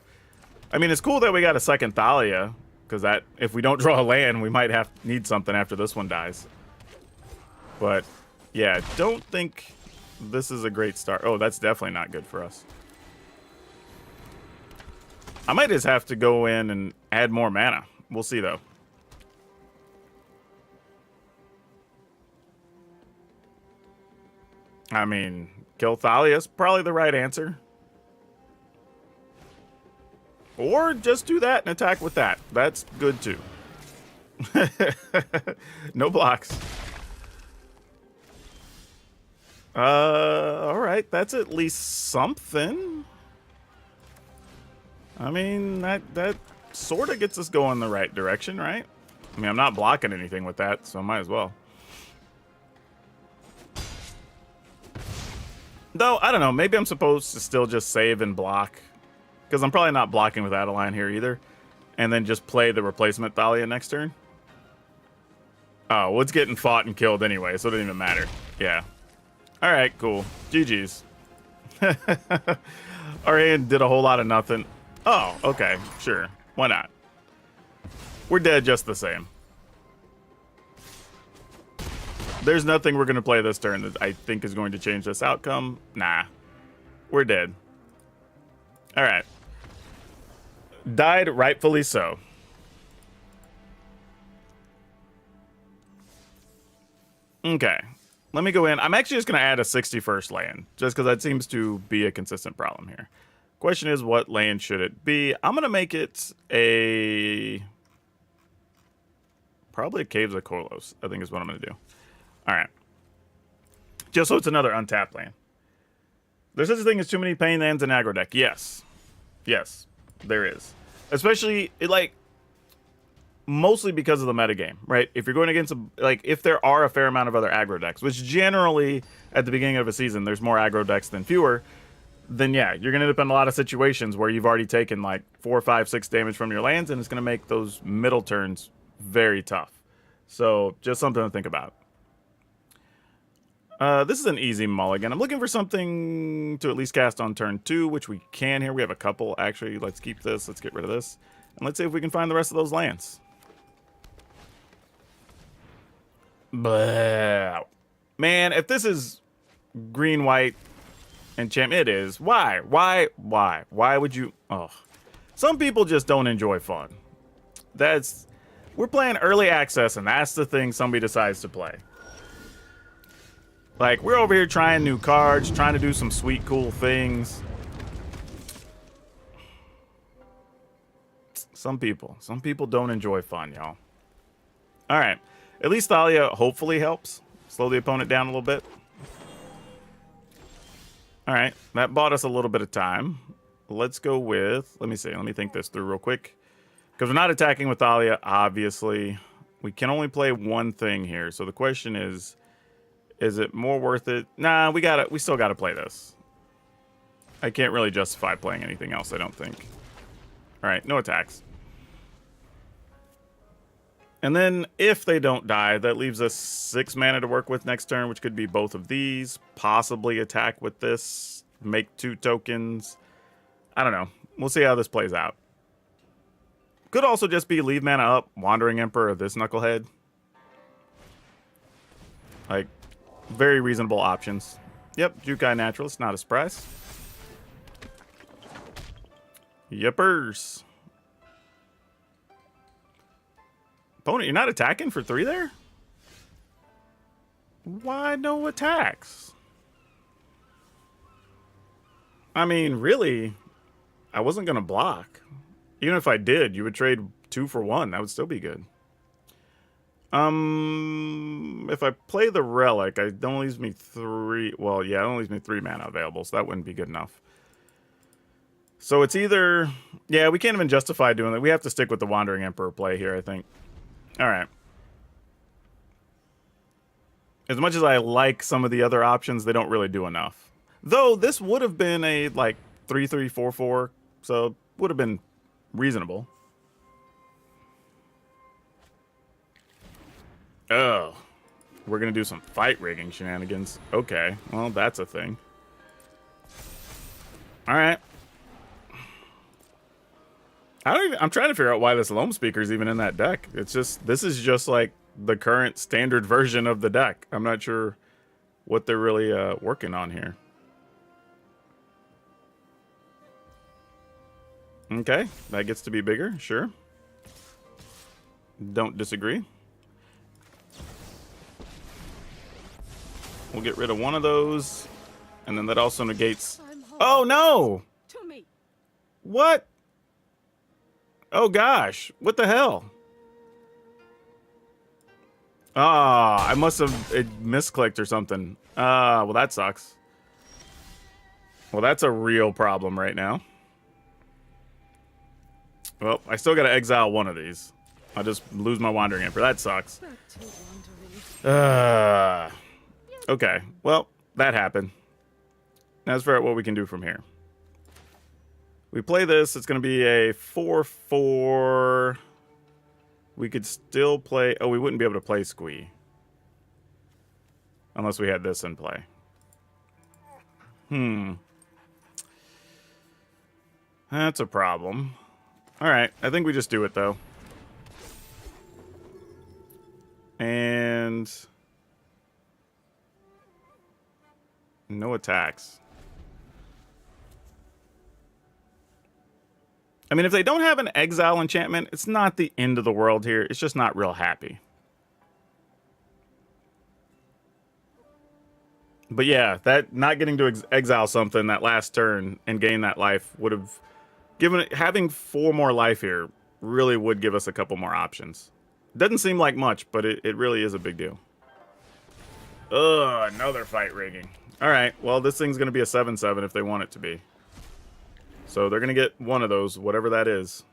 I mean, it's cool that we got a second Thalia, because that if we don't draw a land, we might need something after this one dies. But yeah, don't think this is a great start. Oh, that's definitely not good for us. I might just have to go in and add more mana. We'll see, though. I mean, kill Thalia is probably the right answer. Or just do that and attack with that. That's good, too. No blocks. Alright, that's at least something. I mean, that sort of gets us going the right direction, right? I mean, I'm not blocking anything with that, so I might as well. Though, I don't know, maybe I'm supposed to still just save and block. Because I'm probably not blocking with Adeline here either. And then just play the replacement Thalia next turn. Oh, well, it's getting fought and killed anyway, so it doesn't even matter. Yeah. Alright, cool. GG's. Our hand did a whole lot of nothing. Oh, okay, sure. Why not? We're dead just the same. There's nothing we're going to play this turn that I think is going to change this outcome. Nah. We're dead. Alright. Died rightfully so. Okay. Let me go in. I'm actually just going to add a 61st land, just because that seems to be a consistent problem here. Question is, what land should it be? I'm going to make it a... probably a Caves of Kolos, I think is what I'm going to do. All right. Just so it's another untapped land. There's such a thing as too many pain lands in aggro deck. Yes. Yes, there is. Especially, mostly because of the metagame, right? If you're going against, if there are a fair amount of other aggro decks, which generally, at the beginning of a season, there's more aggro decks than fewer, then yeah, you're going to end up in a lot of situations where you've already taken 4, 5, 6 damage from your lands, and it's going to make those middle turns very tough. So, just something to think about. This is an easy mulligan. I'm looking for something to at least cast on turn 2, which we can here. We have a couple, actually. Let's keep this. Let's get rid of this. And let's see if we can find the rest of those lands. But man, if this is green, white, and champ, it is. Why? Why would you? Oh, some people just don't enjoy fun. We're playing early access, and that's the thing somebody decides to play. We're over here trying new cards, trying to do some sweet, cool things. Some people don't enjoy fun, y'all. All right. At least Thalia hopefully helps slow the opponent down a little bit. All right. That bought us a little bit of time. Let's go with... Let me see. Let me think this through real quick. Because we're not attacking with Thalia, obviously. We can only play one thing here. So the question is it more worth it? Nah, we still gotta play this. I can't really justify playing anything else, I don't think. All right, no attacks. And then if they don't die, that leaves us 6 mana to work with next turn, which could be both of these. Possibly attack with this, make 2 tokens. I don't know. We'll see how this plays out. Could also just be leave mana up, Wandering Emperor, this knucklehead. Very reasonable options. Yep, Jukai Naturalist, not a surprise. Yippers. Opponent, you're not attacking for 3 there? Why no attacks? I mean, really, I wasn't going to block. Even if I did, you would trade 2 for 1. That would still be good. If I play the Relic, it only leaves me 3... Well, yeah, it only leaves me 3 mana available, so that wouldn't be good enough. So it's either... Yeah, we can't even justify doing that. We have to stick with the Wandering Emperor play here, I think. Alright. As much as I like some of the other options, they don't really do enough. Though, this would have been a, 3/3, 4/4, so would have been reasonable. Oh, we're gonna do some fight rigging shenanigans. Okay, well that's a thing. All right. I'm trying to figure out why this Loam Speaker is even in that deck. It's just, this is just like the current standard version of the deck. I'm not sure what they're really working on here. Okay, that gets to be bigger, sure. Don't disagree. We'll get rid of one of those, and then that also negates... Oh, no! To me. What? Oh, gosh. What the hell? Ah, I must have misclicked or something. Well, that sucks. Well, that's a real problem right now. Well, I still got to exile one of these. I'll just lose my Wandering Emperor. That sucks. Okay, well, that happened. Now let's figure out what we can do from here. We play this, it's going to be a 4/4. We could still play... Oh, we wouldn't be able to play Squee. Unless we had this in play. That's a problem. Alright, I think we just do it, though. And... no attacks. I mean, if they don't have an exile enchantment, it's not the end of the world here. It's just not real happy. But yeah, that not getting to exile something that last turn and gain that life would have given it... Having 4 more life here really would give us a couple more options. Doesn't seem like much, but it really is a big deal. Ugh, another fight rigging. All right, well, this thing's going to be a 7/7 if they want it to be. So they're going to get one of those, whatever that is.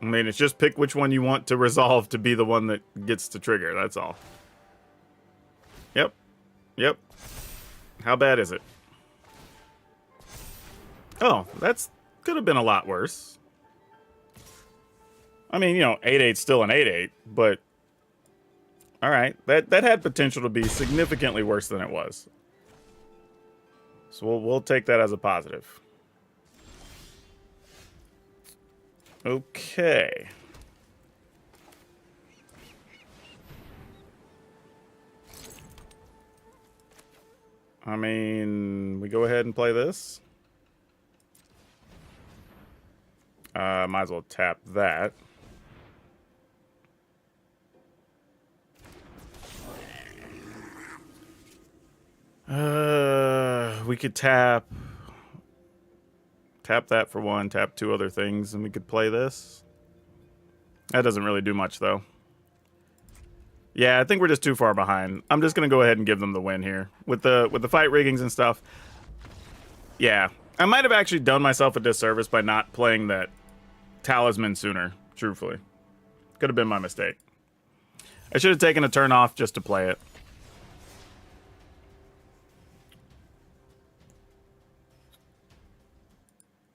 I mean, it's just pick which one you want to resolve to be the one that gets to trigger. That's all. Yep. Yep. How bad is it? Oh, that's could have been a lot worse. I mean, you know, 8/8's still an 8/8, but... All right, that had potential to be significantly worse than it was. So we'll take that as a positive. Okay. I mean, we go ahead and play this. Might as well tap that. We could tap that for one, tap 2 other things, and we could play this. That doesn't really do much, though. Yeah, I think we're just too far behind. I'm just gonna go ahead and give them the win here with the fight riggings and stuff. Yeah, I might have actually done myself a disservice by not playing that talisman sooner. Truthfully, could have been my mistake. I should have taken a turn off just to play it.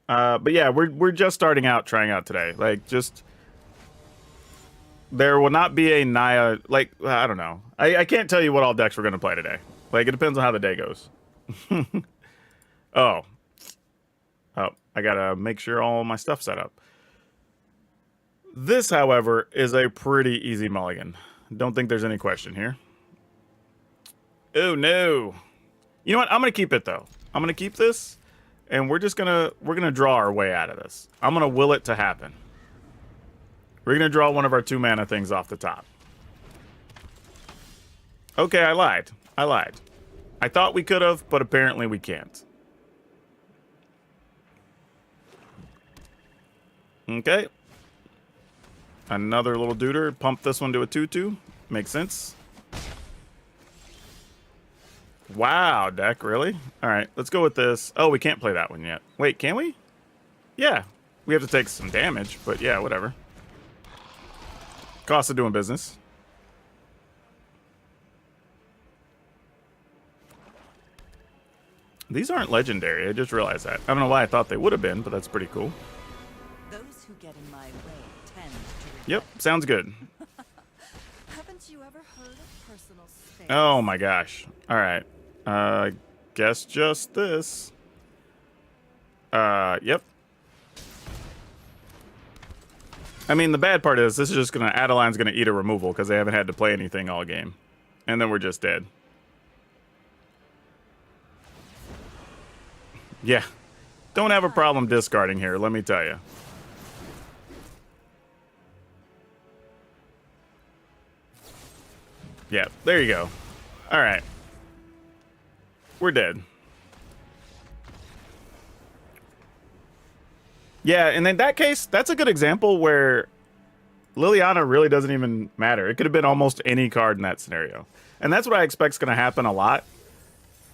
But yeah, we're just starting out, trying out today. Like, just... There will not be a Naya... Like, I don't know. I can't tell you what all decks we're going to play today. Like, it depends on how the day goes. Oh. Oh, I gotta make sure all my stuff's set up. This, however, is a pretty easy mulligan. Don't think there's any question here. Oh, no. You know what? I'm going to keep it, though. I'm going to keep this... And we're gonna draw our way out of this. I'm gonna will it to happen. We're gonna draw one of our 2 mana things off the top. Okay, I lied. I thought we could have, but apparently we can't. Okay. Another little duder. Pump this one to a 2/2. Makes sense. Wow, deck, really? All right, let's go with this. Oh, we can't play that one yet. Wait, can we? Yeah, we have to take some damage, but yeah, whatever. Cost of doing business. These aren't legendary. I just realized that. I don't know why I thought they would have been, but that's pretty cool. Those who get in my way tend to Yep, sounds good. Haven't you ever heard of personal space? Oh my gosh. All right. Guess just this. Yep. I mean, the bad part is this is just gonna Adeline's gonna eat a removal because they haven't had to play anything all game, and then we're just dead. Yeah, don't have a problem discarding here. Let me tell you. Yeah, there you go. All right, we're dead. Yeah, and in that case, that's a good example where Liliana really doesn't even matter. It could have been almost any card in that scenario. And that's what I expect is going to happen a lot.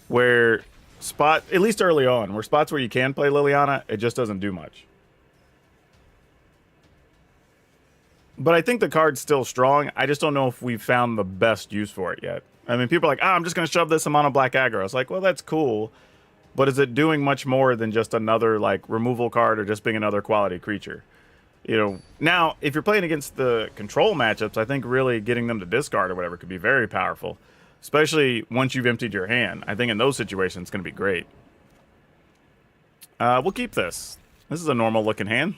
Where at least early on, where spots where you can play Liliana, it just doesn't do much. But I think the card's still strong. I just don't know if we've found the best use for it yet. I mean, people are like, I'm just going to shove this amount of black aggro. It's like, well, that's cool. But is it doing much more than just another like removal card or just being another quality creature? You know, now if you're playing against the control matchups, I think really getting them to discard or whatever could be very powerful, especially once you've emptied your hand. I think in those situations it's going to be great. We'll keep this. This is a normal looking hand.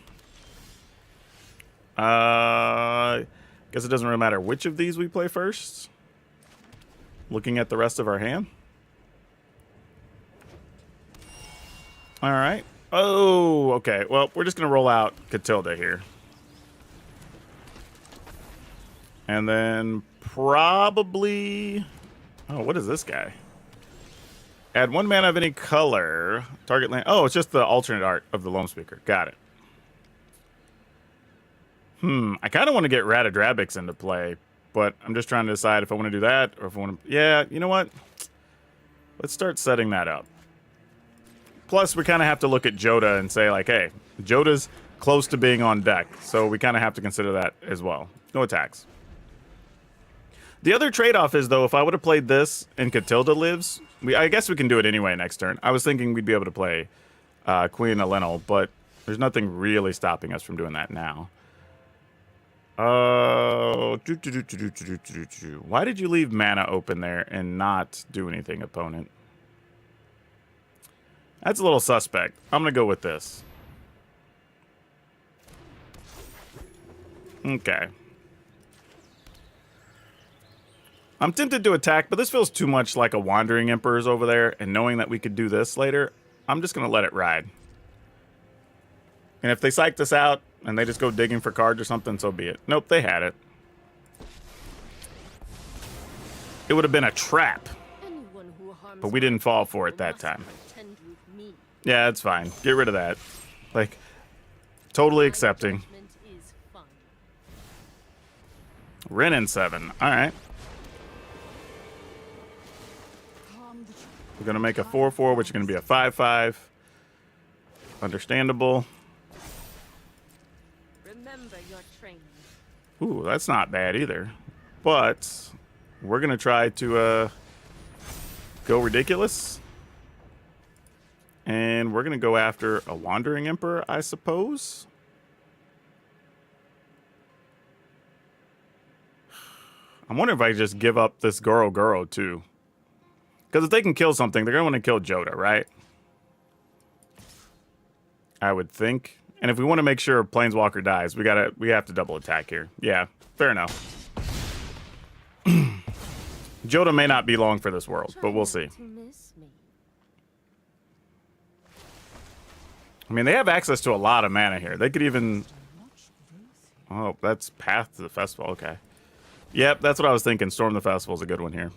Guess it doesn't really matter which of these we play first. Looking at the rest of our hand. All right. Oh, okay. Well, we're just going to roll out Catilda here. And then probably... Oh, what is this guy? Add 1 mana of any color. Target land... Oh, it's just the alternate art of the Loam Speaker. Got it. I kind of want to get Ratadrabix into play, but I'm just trying to decide if I want to do that or if I want to... Yeah, you know what? Let's start setting that up. Plus, we kind of have to look at Joda and say, like, hey, Joda's close to being on deck, so we kind of have to consider that as well. No attacks. The other trade-off is, though, if I would have played this and Catilda lives, I guess we can do it anyway next turn. I was thinking we'd be able to play Queen Elenil, but there's nothing really stopping us from doing that now. Why did you leave mana open there and not do anything, opponent? That's a little suspect. I'm going to go with this. Okay. I'm tempted to attack, but this feels too much like a Wandering Emperor's over there, and knowing that we could do this later, I'm just going to let it ride. And if they psyched us out, and they just go digging for cards or something, so be it. Nope, they had it. It would have been a trap. But we didn't fall for it that time. Yeah, it's fine. Get rid of that. Like, totally accepting. Ren in 7. Alright. We're going to make a 4-4, which is going to be a 5-5. Understandable. Remember your training. Ooh, that's not bad either. But we're going to try to go ridiculous. And we're going to go after a Wandering Emperor, I suppose. I'm wondering if I just give up this Goro too. Because if they can kill something, they're going to want to kill Joda, right? I would think. And if we want to make sure Planeswalker dies, we have to double attack here. Yeah, fair enough. Joda may not be long for this world, but we'll see. I mean, they have access to a lot of mana here. They could even... Oh, that's Path to the Festival. Okay. Yep, that's what I was thinking. Storm the Festival is a good one here.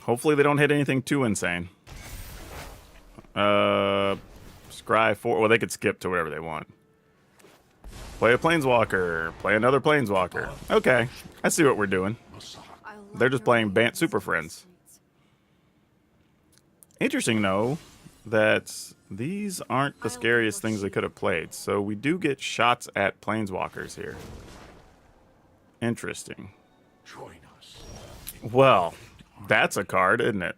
Hopefully they don't hit anything too insane. Scry 4. Well, they could skip to whatever they want. Play a Planeswalker. Play another Planeswalker. Okay. I see what we're doing. They're just playing Super Friends. Interesting, though, that these aren't the scariest things they could have played. So we do get shots at Planeswalkers here. Interesting. Well, That's a card, isn't it?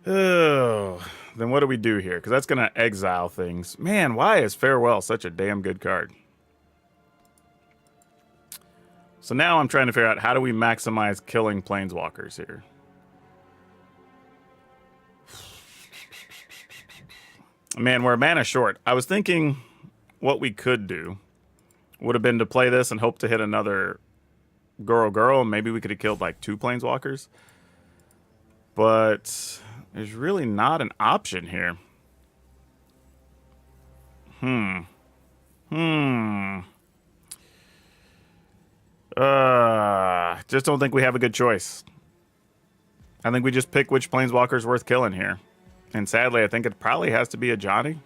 Oh, then what do we do here? Because that's going to exile things. Man, why is Farewell such a damn good card? So now I'm trying to figure out how do we maximize killing planeswalkers here. Man, we're mana short. I was thinking what we could do would have been to play this and hope to hit another Goro, and maybe we could have killed like 2 planeswalkers. But there's really not an option here. Just don't think we have a good choice. I think we just pick which planeswalker's worth killing here. And sadly, I think it probably has to be a Johnny.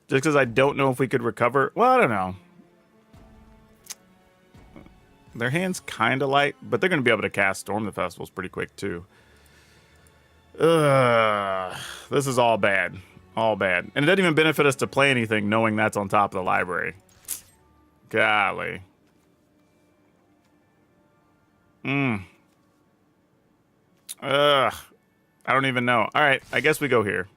Just because I don't know if we could recover. Well, I don't know. Their hand's kind of light, but they're going to be able to cast Storm the Festivals pretty quick, too. This is all bad. All bad. And it doesn't even benefit us to play anything knowing that's on top of the library. Golly. I don't even know. All right, I guess we go here.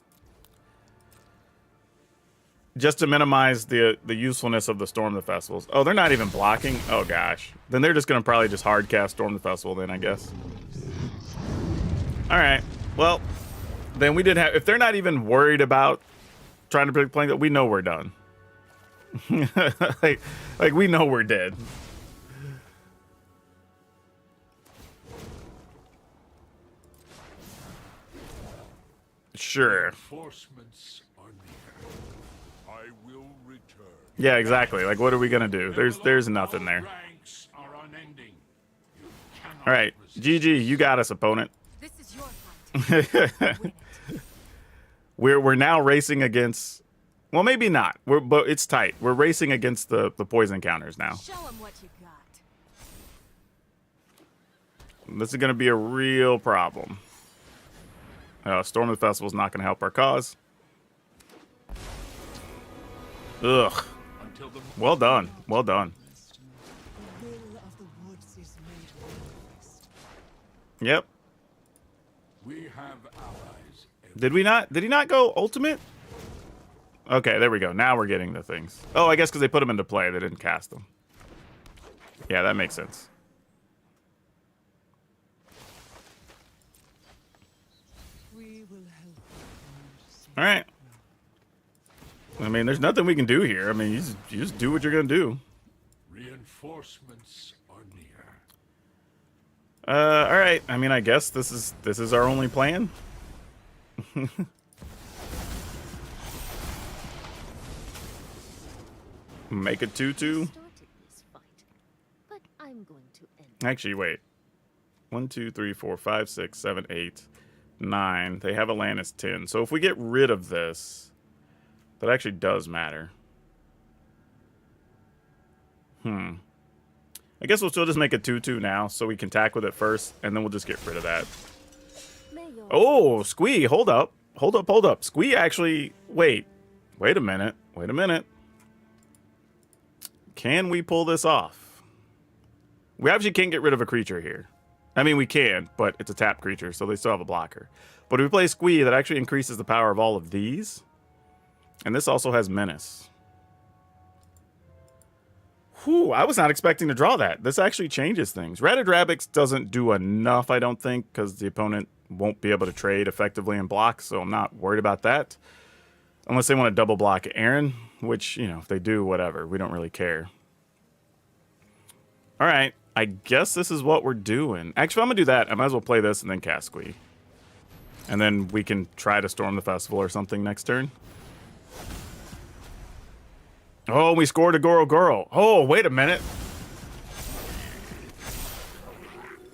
Just to minimize the usefulness of the Storm the Festivals. Oh, they're not even blocking? Oh, gosh. Then they're just going to probably just hard cast Storm the Festival then, I guess. All right. Well, then we did have... If they're not even worried about trying to pick playing, we know we're done. like, we know we're dead. Sure. Reinforcements are near. I will return. Yeah, exactly. Like, what are we gonna do? There's nothing there. Ranks are unending. You cannot All right, resist. GG, you got us, opponent. This is your fight. Win it. We're now racing against. Well, maybe not. But it's tight. We're racing against the poison counters now. Show 'em what you got. This is gonna be a real problem. Storm of the Festival is not going to help our cause. Ugh. Well done. Well done. The will of the woods is made manifest. Yep. We have allies. Did we not? Did he not go ultimate? Okay, there we go. Now we're getting the things. Oh, I guess because they put them into play. They didn't cast them. Yeah, that makes sense. We will help you. All right. I mean, there's nothing we can do here. I mean, you just do what you're going to do. Reinforcements are near. All right. I mean, I guess this is our only plan. Make it 2-2. Started this fight, but I'm going to end it. Actually, wait. 1, 2, 3, 4, 5, 6, 7, 8, 9. They have a land as 10. So if we get rid of this, that actually does matter. I guess we'll still just make it 2-2 now, so we can attack with it first, and then we'll just get rid of that. May your Oh, Squee, hold up. Hold up, hold up. Squee actually... Wait a minute. Wait a minute. Can we pull this off? We actually can't get rid of a creature here. I mean, we can, but it's a tap creature, so they still have a blocker. But if we play Squee, that actually increases the power of all of these. And this also has Menace. Whew, I was not expecting to draw that. This actually changes things. Ratted Rabbits doesn't do enough, I don't think, because the opponent won't be able to trade effectively and block, so I'm not worried about that. Unless they want to double block Aaron, which, you know, if they do, whatever. We don't really care. All right, I guess this is what we're doing. Actually, if I'm going to do that, I might as well play this and then cast Squee. And then we can try to Storm the Festival or something next turn. Oh, we scored a Goro. Oh, wait a minute.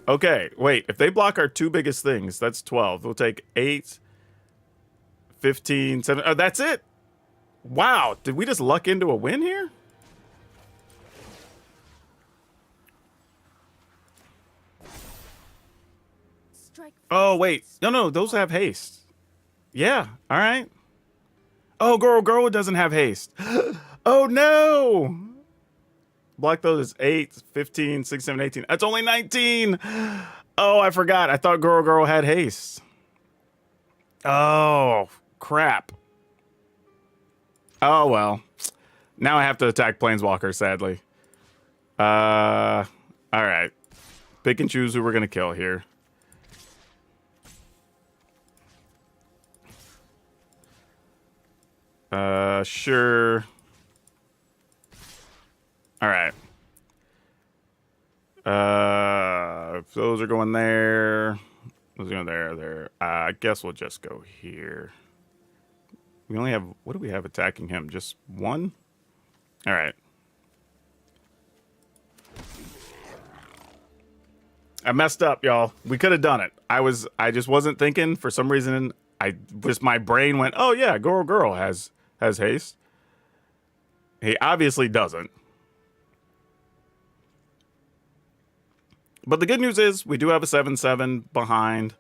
Okay, wait. If they block our two biggest things, that's 12. We'll take 8, 15, 7. Oh, that's it. Wow. Did we just luck into a win here? Strike. Oh, wait. No, those have haste. Yeah, all right. Oh, Goro doesn't have haste. Oh, no. Block those is 8, 15, 6, 7, 18. That's only 19. Oh, I forgot. I thought Girl had haste. Oh, crap. Oh, well. Now I have to attack Planeswalker, sadly. All right. Pick and choose who we're going to kill here. Sure. All right. Those are going there. Those are going there. I guess we'll just go here. We only have, what do we have attacking him? Just one? All right. I messed up, y'all. We could have done it. I just wasn't thinking. For some reason, my brain went, oh yeah, Girl has haste. He obviously doesn't. But the good news is we do have a 7/7 behind.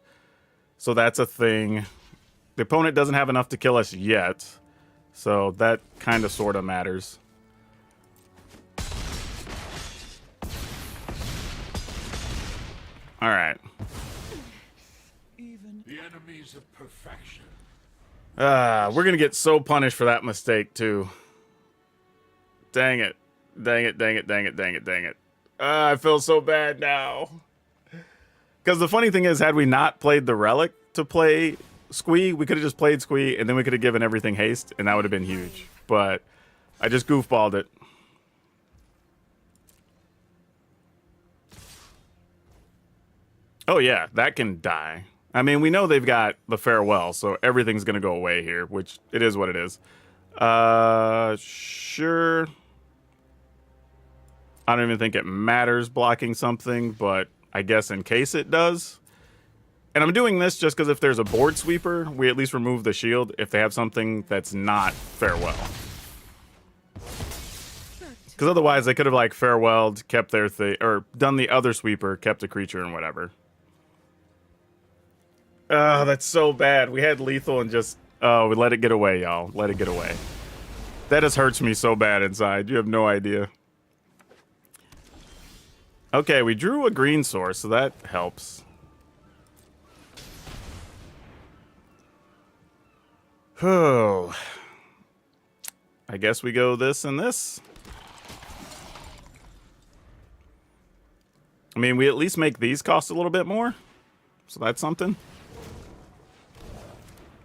So that's a thing. The opponent doesn't have enough to kill us yet. So that kind of sort of matters. All right. The enemies of perfection. We're going to get so punished for that mistake, too. Dang it. Dang it. I feel so bad now. Because the funny thing is, had we not played the Relic to play Squee, we could have just played Squee, and then we could have given everything haste, and that would have been huge. But I just goofballed it. Oh, yeah, that can die. I mean, we know they've got the Farewell, so everything's going to go away here, which it is what it is. Sure. I don't even think it matters blocking something, but I guess in case it does. And I'm doing this just because if there's a board sweeper, we at least remove the shield if they have something that's not Farewell. Because otherwise they could have like Farewelled, kept their thing, or done the other sweeper, kept a creature and whatever. Oh, that's so bad. We had lethal and just, oh, we let it get away, y'all. Let it get away. That just hurts me so bad inside. You have no idea. Okay, we drew a green source, so that helps. Oh. I guess we go this and this. I mean, we at least make these cost a little bit more. So that's something.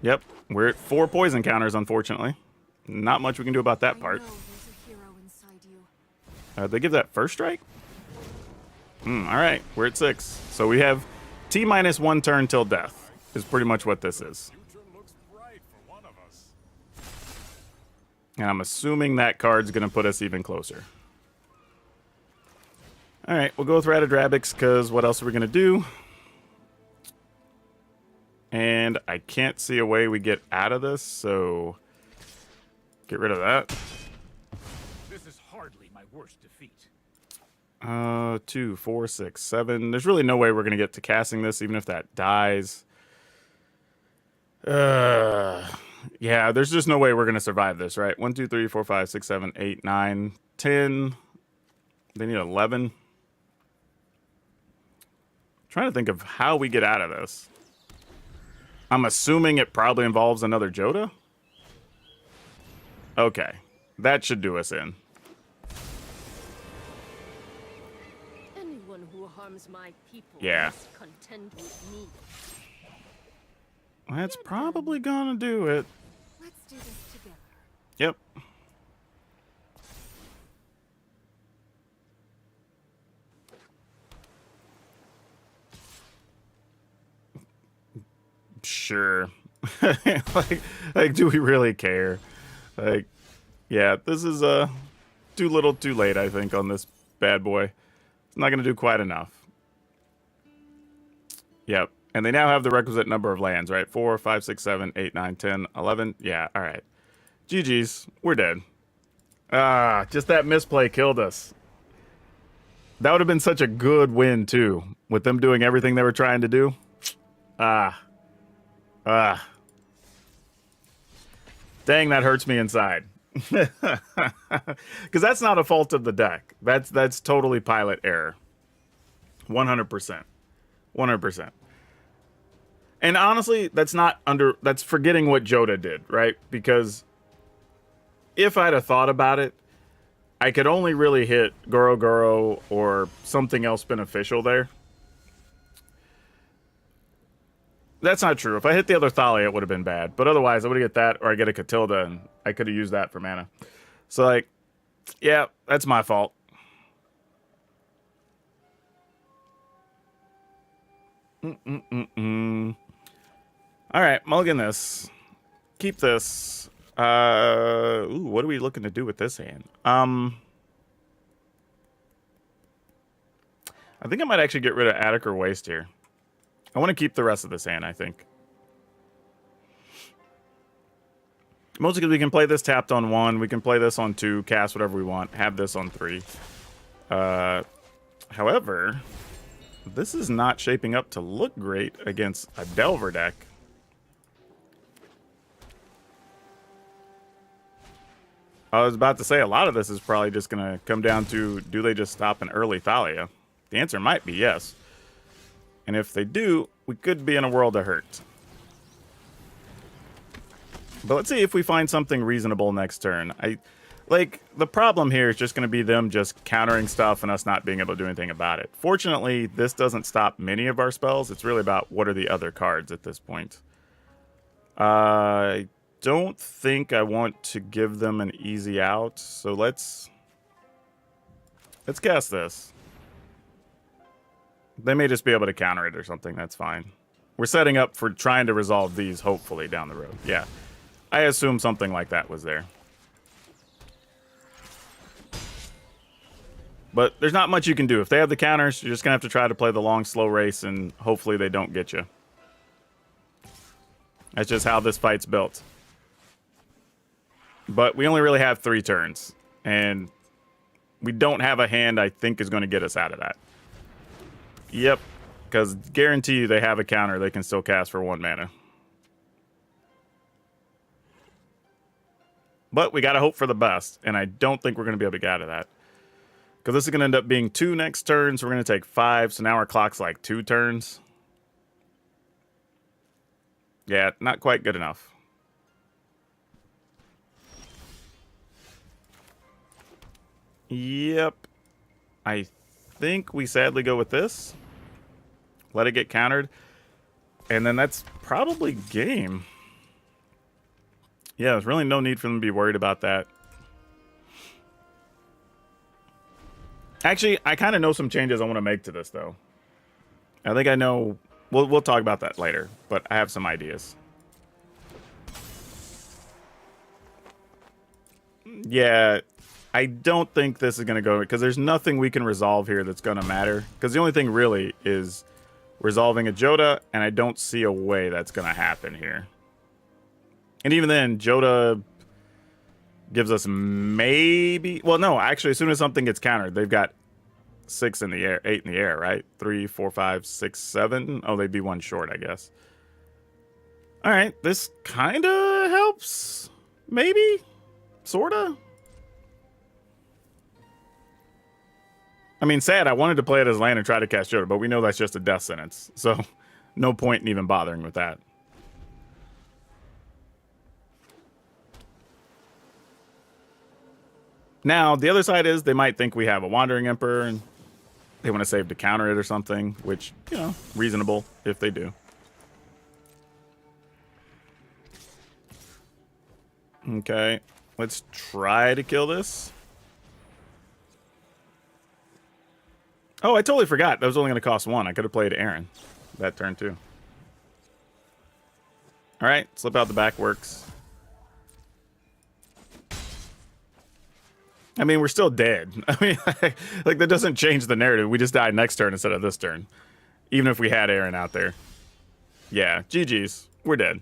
Yep, we're at 4 poison counters, unfortunately. Not much we can do about that part. They give that first strike? All right, we're at 6. So we have T minus 1 turn till death is pretty much what this is. Future looks bright for one of us. And I'm assuming that card's going to put us even closer. All right, we'll go with Ratadrabix because what else are we going to do? And I can't see a way we get out of this, so get rid of that. This is hardly my worst defeat. 2, 4, 6, 7. There's really no way we're going to get to casting this, even if that dies. Yeah, there's just no way we're going to survive this, right? 1, 2, 3, 4, 5, 6, 7, 8, 9, 10. They need 11. Trying to think of how we get out of this. I'm assuming it probably involves another Joda. Okay, that should do us in. Anyone who harms my people Yeah. must contend with me. That's probably gonna do it. Let's do this together. Yep. Sure. like, do we really care? Like, yeah, this is too little, too late. I think on this bad boy, it's not gonna do quite enough. Yep. And they now have the requisite number of lands, right? 4, 5, 6, 7, 8, 9, 10, 11. Yeah. All right. GG's. We're dead. Just that misplay killed us. That would have been such a good win too, with them doing everything they were trying to do. Dang, that hurts me inside. Because that's not a fault of the deck. That's totally pilot error. 100%. 100%. And honestly, that's forgetting what Joda did, right? Because if I'd have thought about it, I could only really hit Goro Goro or something else beneficial there. That's not true. If I hit the other Thalia, it would have been bad. But otherwise, I would get that, or I get a Catilda, and I could have used that for mana. So, like, yeah, that's my fault. All right, mulligan this. Keep this. Ooh, what are we looking to do with this hand? I think I might actually get rid of Attic or Waste here. I want to keep the rest of this hand, I think. Mostly because we can play this tapped on 1. We can play this on 2, cast whatever we want, have this on 3. However, this is not shaping up to look great against a Delver deck. I was about to say a lot of this is probably just going to come down to, do they just stop an early Thalia? The answer might be yes. And if they do, we could be in a world of hurt. But let's see if we find something reasonable next turn. The problem here is just going to be them just countering stuff and us not being able to do anything about it. Fortunately, this doesn't stop many of our spells. It's really about what are the other cards at this point. I don't think I want to give them an easy out, so let's cast this. They may just be able to counter it or something. That's fine. We're setting up for trying to resolve these, hopefully, down the road. Yeah. I assume something like that was there. But there's not much you can do. If they have the counters, you're just going to have to try to play the long, slow race, and hopefully they don't get you. That's just how this fight's built. But we only really have 3 turns. And we don't have a hand I think is going to get us out of that. Yep, because guarantee you they have a counter they can still cast for 1 mana. But we got to hope for the best, and I don't think we're going to be able to get out of that. Because this is going to end up being 2 next turns, so we're going to take 5, so now our clock's like 2 turns. Yeah, not quite good enough. Yep. I think we sadly go with this. Let it get countered. And then that's probably game. Yeah, there's really no need for them to be worried about that. Actually, I kind of know some changes I want to make to this, though. I think I know... We'll talk about that later, but I have some ideas. Yeah, I don't think this is going to go... Because there's nothing we can resolve here that's going to matter. Because the only thing really is resolving a Joda, and I don't see a way that's going to happen here. And even then, Joda gives us maybe... Well, no, actually, as soon as something gets countered, they've got 6 in the air, 8 in the air, right? 3, 4, 5, 6, 7. Oh, they'd be 1 short, I guess. All right, this kind of helps. Maybe? Sort of? I mean, sad, I wanted to play it as land and try to cast Joda, but we know that's just a death sentence. So, no point in even bothering with that. Now, the other side is they might think we have a Wandering Emperor and they want to save to counter it or something, which, you know, reasonable if they do. Okay, let's try to kill this. Oh, I totally forgot. That was only going to cost 1. I could have played Aaron that turn, too. All right, slip out the back works. I mean, we're still dead. I mean, like, that doesn't change the narrative. We just died next turn instead of this turn. Even if we had Aaron out there. Yeah, GG's. We're dead.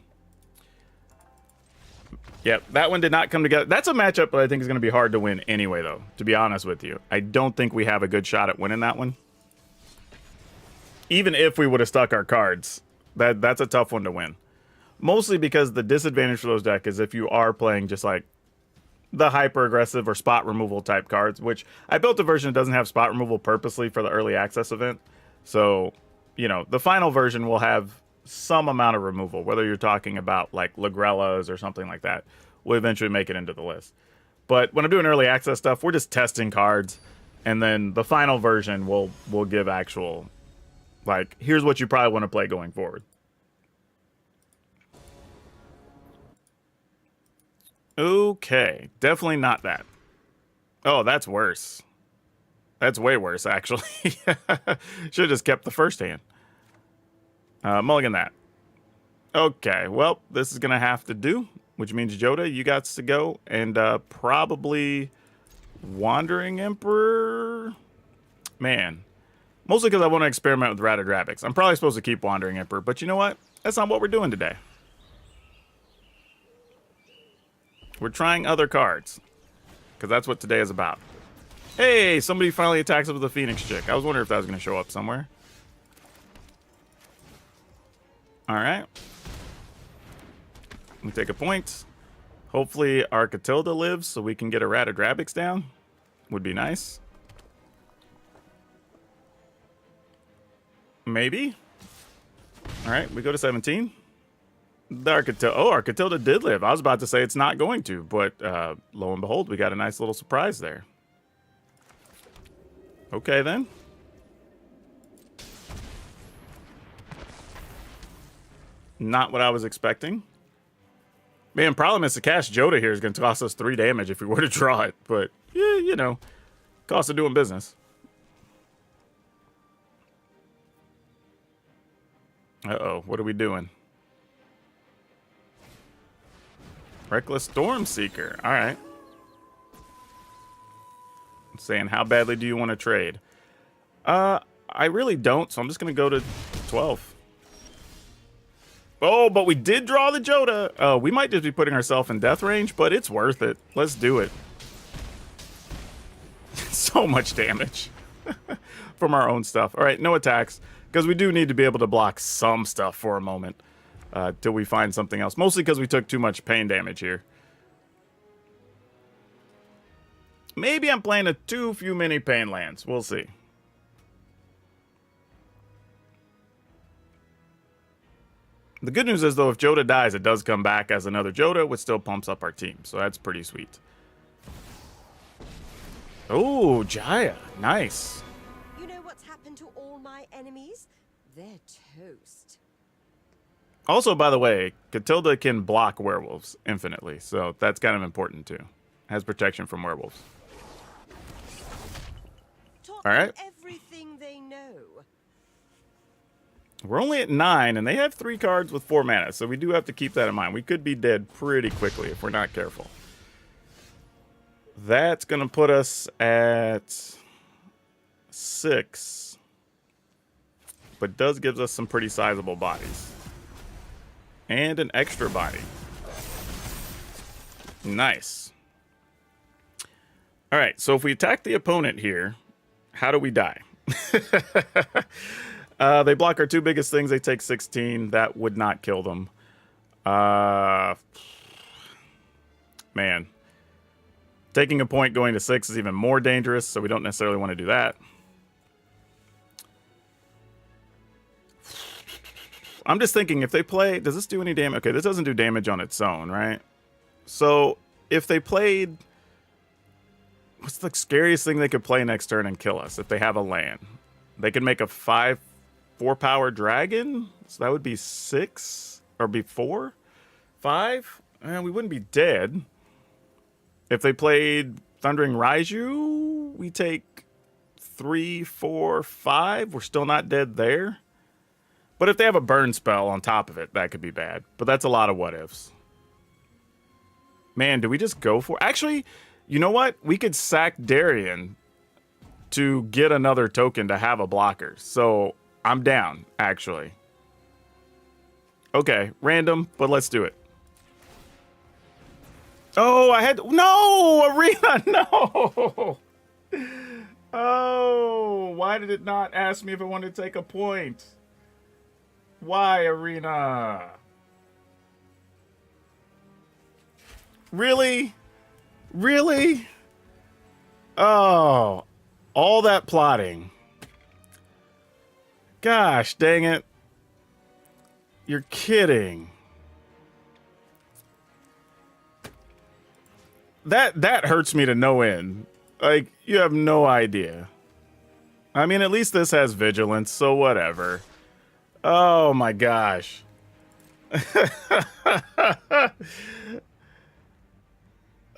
Yep, that one did not come together. That's a matchup that I think is going to be hard to win anyway, though, to be honest with you. I don't think we have a good shot at winning that one. Even if we would have stuck our cards, that's a tough one to win. Mostly because the disadvantage for those decks is if you are playing just like the hyper aggressive or spot removal type cards, which I built a version that doesn't have spot removal purposely for the early access event. So, you know, the final version will have some amount of removal, whether you're talking about like Lagrellas or something like that, will eventually make it into the list. But when I'm doing early access stuff, we're just testing cards, and then the final version will give actual, like, here's what you probably want to play going forward. Okay, definitely not that. Oh, that's worse. That's way worse, actually. Should have just kept the first hand. Mulligan that. Okay, well, this is going to have to do, which means Joda, you got to go, and probably Wandering Emperor. Man, mostly because I want to experiment with Ratadrabix. I'm probably supposed to keep Wandering Emperor, but you know what? That's not what we're doing today. We're trying other cards, because that's what today is about. Hey, somebody finally attacks us with a Phoenix Chick. I was wondering if that was going to show up somewhere. All right. We take a point. Hopefully our Catilda lives so we can get a Ratadrabix down. Would be nice. Maybe. All right, we go to 17. Our Catilda did live. I was about to say it's not going to, but lo and behold, we got a nice little surprise there. Okay, then. Not what I was expecting. Man, problem is the cast Joda here is going to cost us 3 damage if we were to draw it. But, yeah, you know, cost of doing business. Uh-oh, what are we doing? Reckless Stormseeker. All right. Saying, how badly do you want to trade? I really don't, so I'm just going to go to 12. Oh, but we did draw the Joda. We might just be putting ourselves in death range, but it's worth it. Let's do it. So much damage from our own stuff. All right, no attacks, because we do need to be able to block some stuff for a moment till we find something else. Mostly because we took too much pain damage here. Maybe I'm playing too few many pain lands. We'll see. The good news is, though, if Joda dies, it does come back as another Joda, which still pumps up our team. So that's pretty sweet. Oh, Jaya. Nice. You know what's happened to all my enemies? They're toast. Also, by the way, Catilda can block werewolves infinitely. So that's kind of important, too. Has protection from werewolves. Taught All right. them everything they know. We're only at 9, and they have 3 cards with 4 mana, so we do have to keep that in mind. We could be dead pretty quickly if we're not careful. That's going to put us at 6, but does give us some pretty sizable bodies. And an extra body. Nice. All right, so if we attack the opponent here, how do we die? They block our 2 biggest things. They take 16. That would not kill them. Man. Taking a point going to 6 is even more dangerous, so we don't necessarily want to do that. I'm just thinking, if they play... Does this do any damage? Okay, this doesn't do damage on its own, right? So, if they played... What's the scariest thing they could play next turn and kill us if they have a land? They could make a 4-power dragon, so that would be 6, or be 4, 5. We wouldn't be dead. If they played Thundering Raiju, we take 3, 4, 5. We're still not dead there. But if they have a burn spell on top of it, that could be bad. But that's a lot of what ifs. Man, do we just go for... Actually, you know what? We could sack Darien to get another token to have a blocker. So I'm down, actually. Okay, random, but let's do it. Oh, I had... No! Arena, no! Oh, why did it not ask me if I wanted to take a point? Why, Arena? Really? Really? Oh, all that plotting. Gosh, dang it. You're kidding. That hurts me to no end. Like, you have no idea. I mean, at least this has vigilance, so whatever. Oh my gosh.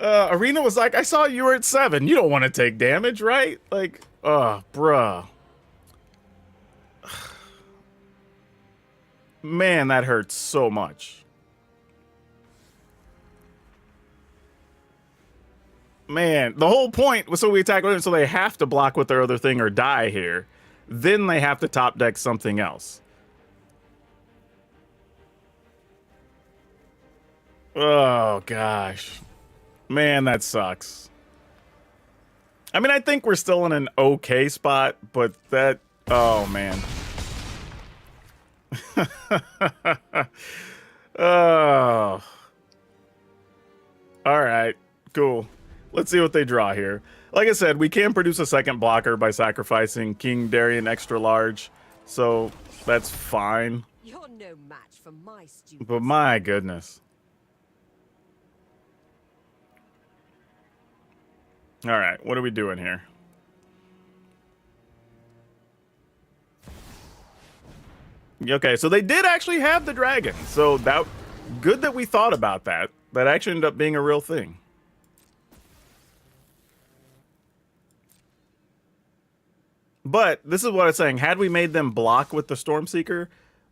Arena was like, I saw you were at 7. You don't want to take damage, right? Like, oh, bruh. Man, that hurts so much. Man, the whole point was so we attack with them, so they have to block with their other thing or die here. Then they have to top deck something else. Oh, gosh. Man, that sucks. I mean, I think we're still in an okay spot, but that... Oh, man. Oh. Alright, cool. Let's see what they draw here. Like I said, we can produce a second blocker by sacrificing King Darien Extra Large, so that's fine. You're no match for my students. But my goodness. Alright, what are we doing here? Okay, so they did actually have the dragon. So that good that we thought about that. That actually ended up being a real thing. But this is what I'm saying. Had we made them block with the Stormseeker,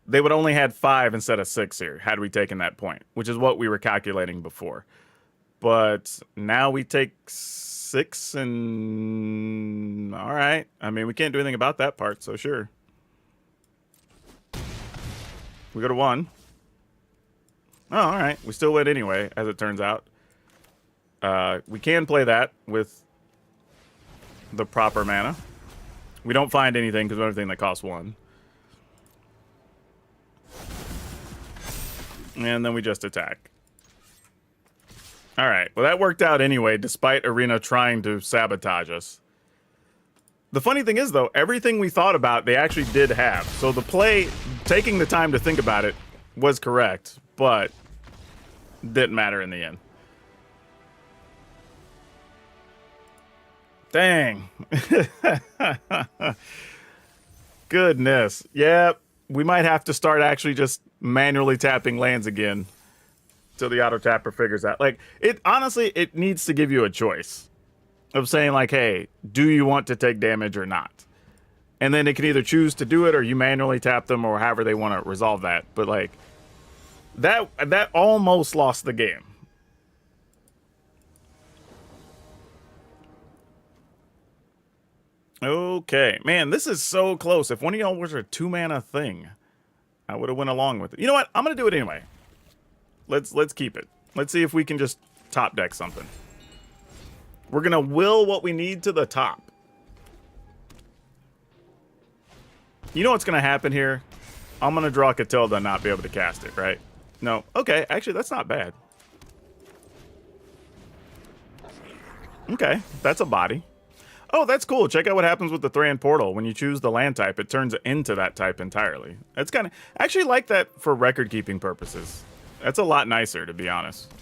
they would only had 5 instead of 6 here, had we taken that point, which is what we were calculating before. But now we take 6 and... All right. I mean, we can't do anything about that part, so sure. We go to 1. Oh, all right. We still win anyway, as it turns out. We can play that with the proper mana. We don't find anything because we don't have anything that costs 1. And then we just attack. All right. Well, that worked out anyway, despite Arena trying to sabotage us. The funny thing is, though, everything we thought about, they actually did have. So the play, taking the time to think about it, was correct, but didn't matter in the end. Dang. Goodness. Yep. We might have to start actually just manually tapping lands again till the auto tapper figures out. Like, it honestly, it needs to give you a choice of saying, like, hey, do you want to take damage or not? And then it can either choose to do it or you manually tap them or however they want to resolve that. But, like, that almost lost the game. Okay. Man, this is so close. If one of y'all was a 2-mana thing, I would have went along with it. You know what? I'm going to do it anyway. Let's keep it. Let's see if we can just top deck something. We're going to will what we need to the top. You know what's going to happen here? I'm going to draw Catilda and not be able to cast it, right? No. Okay. Actually, that's not bad. Okay. That's a body. Oh, that's cool. Check out what happens with the Thran Portal. When you choose the land type, it turns into that type entirely. That's kind of... I actually like that for record-keeping purposes. That's a lot nicer, to be honest.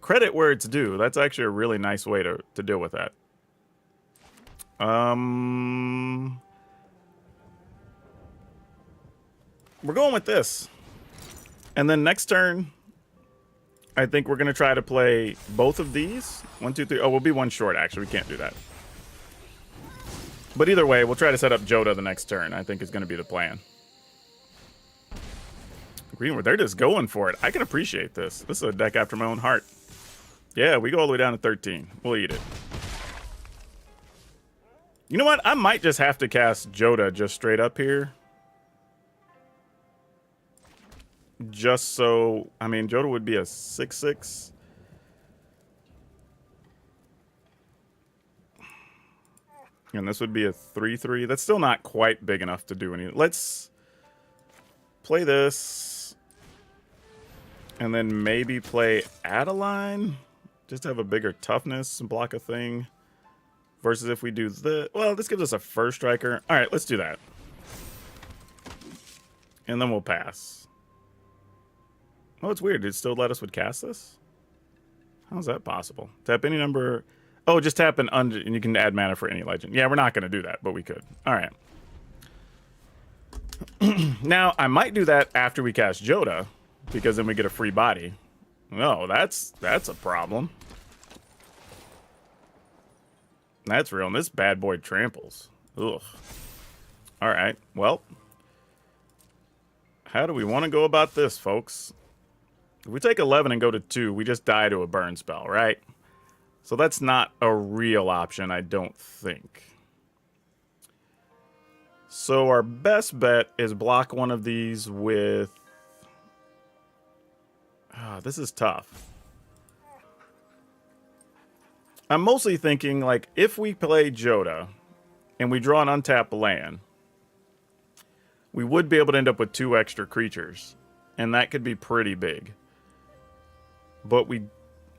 Credit where it's due. That's actually a really nice way to deal with that. We're going with this. And then next turn, I think we're going to try to play both of these. 1, 2, 3. Oh, we'll be one short, actually. We can't do that. But either way, we'll try to set up Joda the next turn, I think is going to be the plan. Green, they're just going for it. I can appreciate this. This is a deck after my own heart. Yeah, we go all the way down to 13. We'll eat it. You know what? I might just have to cast Joda just straight up here. Just so... I mean, Joda would be a 6/6. And this would be a 3/3. That's still not quite big enough to do anything. Let's play this. And then maybe play Adeline. Just to have a bigger toughness and block a thing. Versus if we do the... Well, this gives us a first striker. All right, let's do that. And then we'll pass. Oh, it's weird. Did it still let us would cast this? How's that possible? Tap any number... Oh, just tap an under... And you can add mana for any legend. Yeah, we're not going to do that, but we could. All right. Now, I might do that after we cast Joda, because then we get a free body. No, that's a problem. That's real, and this bad boy tramples. Ugh. All right, well. How do we want to go about this, folks? If we take 11 and go to 2, we just die to a burn spell, right? So that's not a real option, I don't think. So our best bet is block one of these with... this is tough. I'm mostly thinking, like, if we play Joda and we draw an untapped land, we would be able to end up with 2 extra creatures. And that could be pretty big. But we...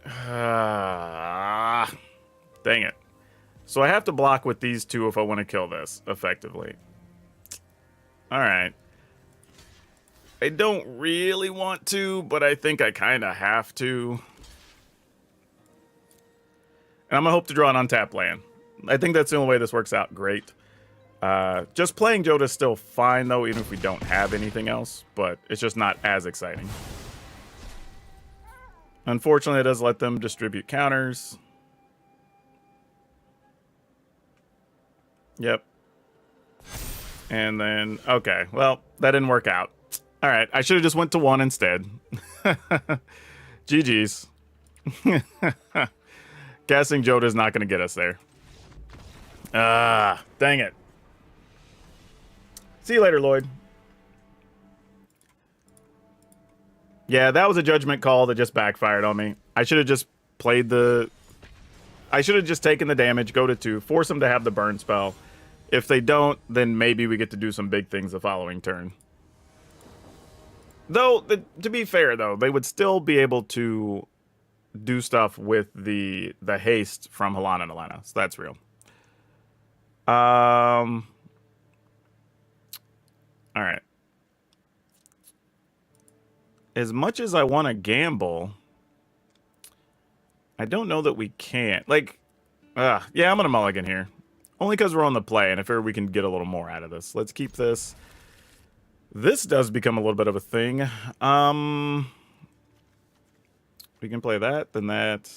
dang it. So I have to block with these 2 if I want to kill this, effectively. Alright. I don't really want to, but I think I kind of have to. And I'm going to hope to draw an untapped land. I think that's the only way this works out great. Just playing Joda is still fine, though, even if we don't have anything else. But it's just not as exciting. Unfortunately, it does let them distribute counters. Yep. And then, okay, well, that didn't work out. All right, I should have just went to 1 instead. GG's. Casting Joda's not going to get us there. Dang it. See you later, Lloyd. Yeah, that was a judgment call that just backfired on me. I should have just played the... I should have just taken the damage, go to 2, force them to have the burn spell. If they don't, then maybe we get to do some big things the following turn. Though, to be fair, though, they would still be able to do stuff with the haste from Halana and Alana. So that's real. All right. As much as I want to gamble, I don't know that we can't. Like, yeah, I'm going to mulligan here. Only because we're on the play, and I figure we can get a little more out of this. Let's keep this. This does become a little bit of a thing. We can play that, then that.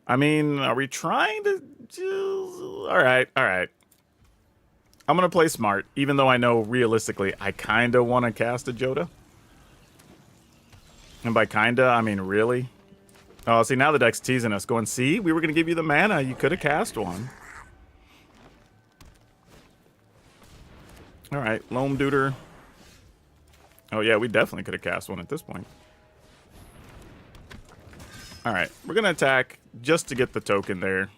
I mean, are we trying to... All right. I'm going to play smart, even though I know realistically I kind of want to cast a Joda. And by kinda, I mean really. Oh, see, now the deck's teasing us, going, see, we were going to give you the mana. You could have cast one. All right, Loam Duder. Oh, yeah, we definitely could have cast one at this point. All right, we're going to attack just to get the token there.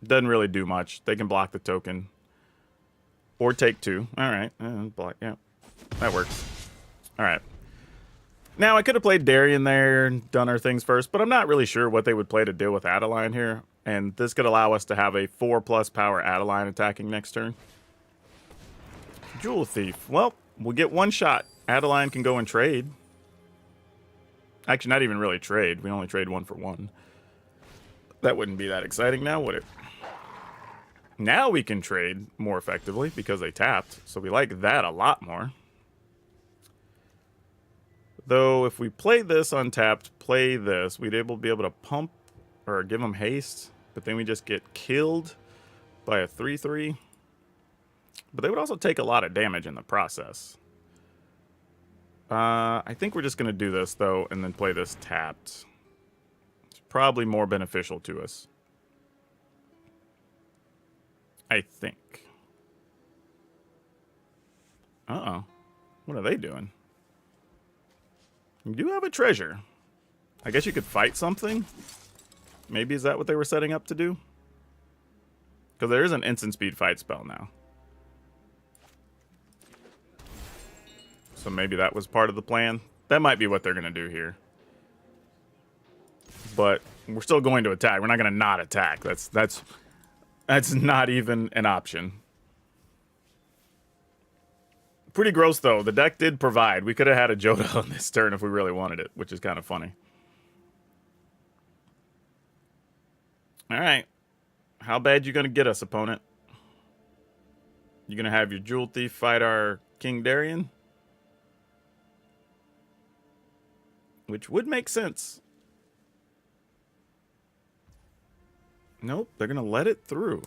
Doesn't really do much. They can block the token. Or take 2. All right, block, yeah. That works. All right. Now, I could have played Darien there and done our things first, but I'm not really sure what they would play to deal with Adeline here. And this could allow us to have a 4+ power Adeline attacking next turn. Jewel Thief. Well, we'll get 1 shot. Adeline can go and trade. Actually, not even really trade. We only trade 1 for 1. That wouldn't be that exciting now, would it? Now we can trade more effectively because they tapped. So we like that a lot more. Though, if we play this untapped, play this, we'd be able to pump or give them haste. But then we just get killed by a 3/3. But they would also take a lot of damage in the process. I think we're just going to do this, though, and then play this tapped. It's probably more beneficial to us. I think. Uh-oh. What are they doing? You do have a treasure. I guess you could fight something? Maybe is that what they were setting up to do? Because there is an instant speed fight spell now. So maybe that was part of the plan. That might be what they're going to do here. But We're still going to attack. We're not going to not attack. That's not even an option. Pretty gross, though. The deck did provide. We could have had a Joda on this turn if we really wanted it, which is kind of funny. All right. How bad you going to get us, opponent? You going to have your Jewel Thief fight our King Darien? Which would make sense. Nope, they're going to let it through.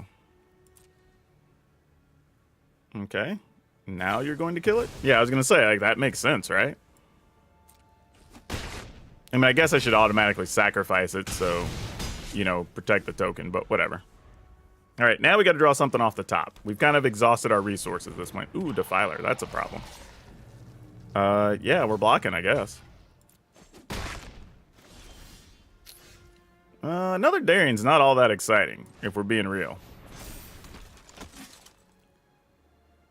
Okay. Now you're going to kill it? Yeah, I was going to say, like, that makes sense, right? I mean, I guess I should automatically sacrifice it, so, you know, protect the token, but whatever. All right, now we got to draw something off the top. We've kind of exhausted our resources at this point. Ooh, Defiler, that's a problem. Yeah, we're blocking, I guess. Another Darien's not all that exciting, if we're being real.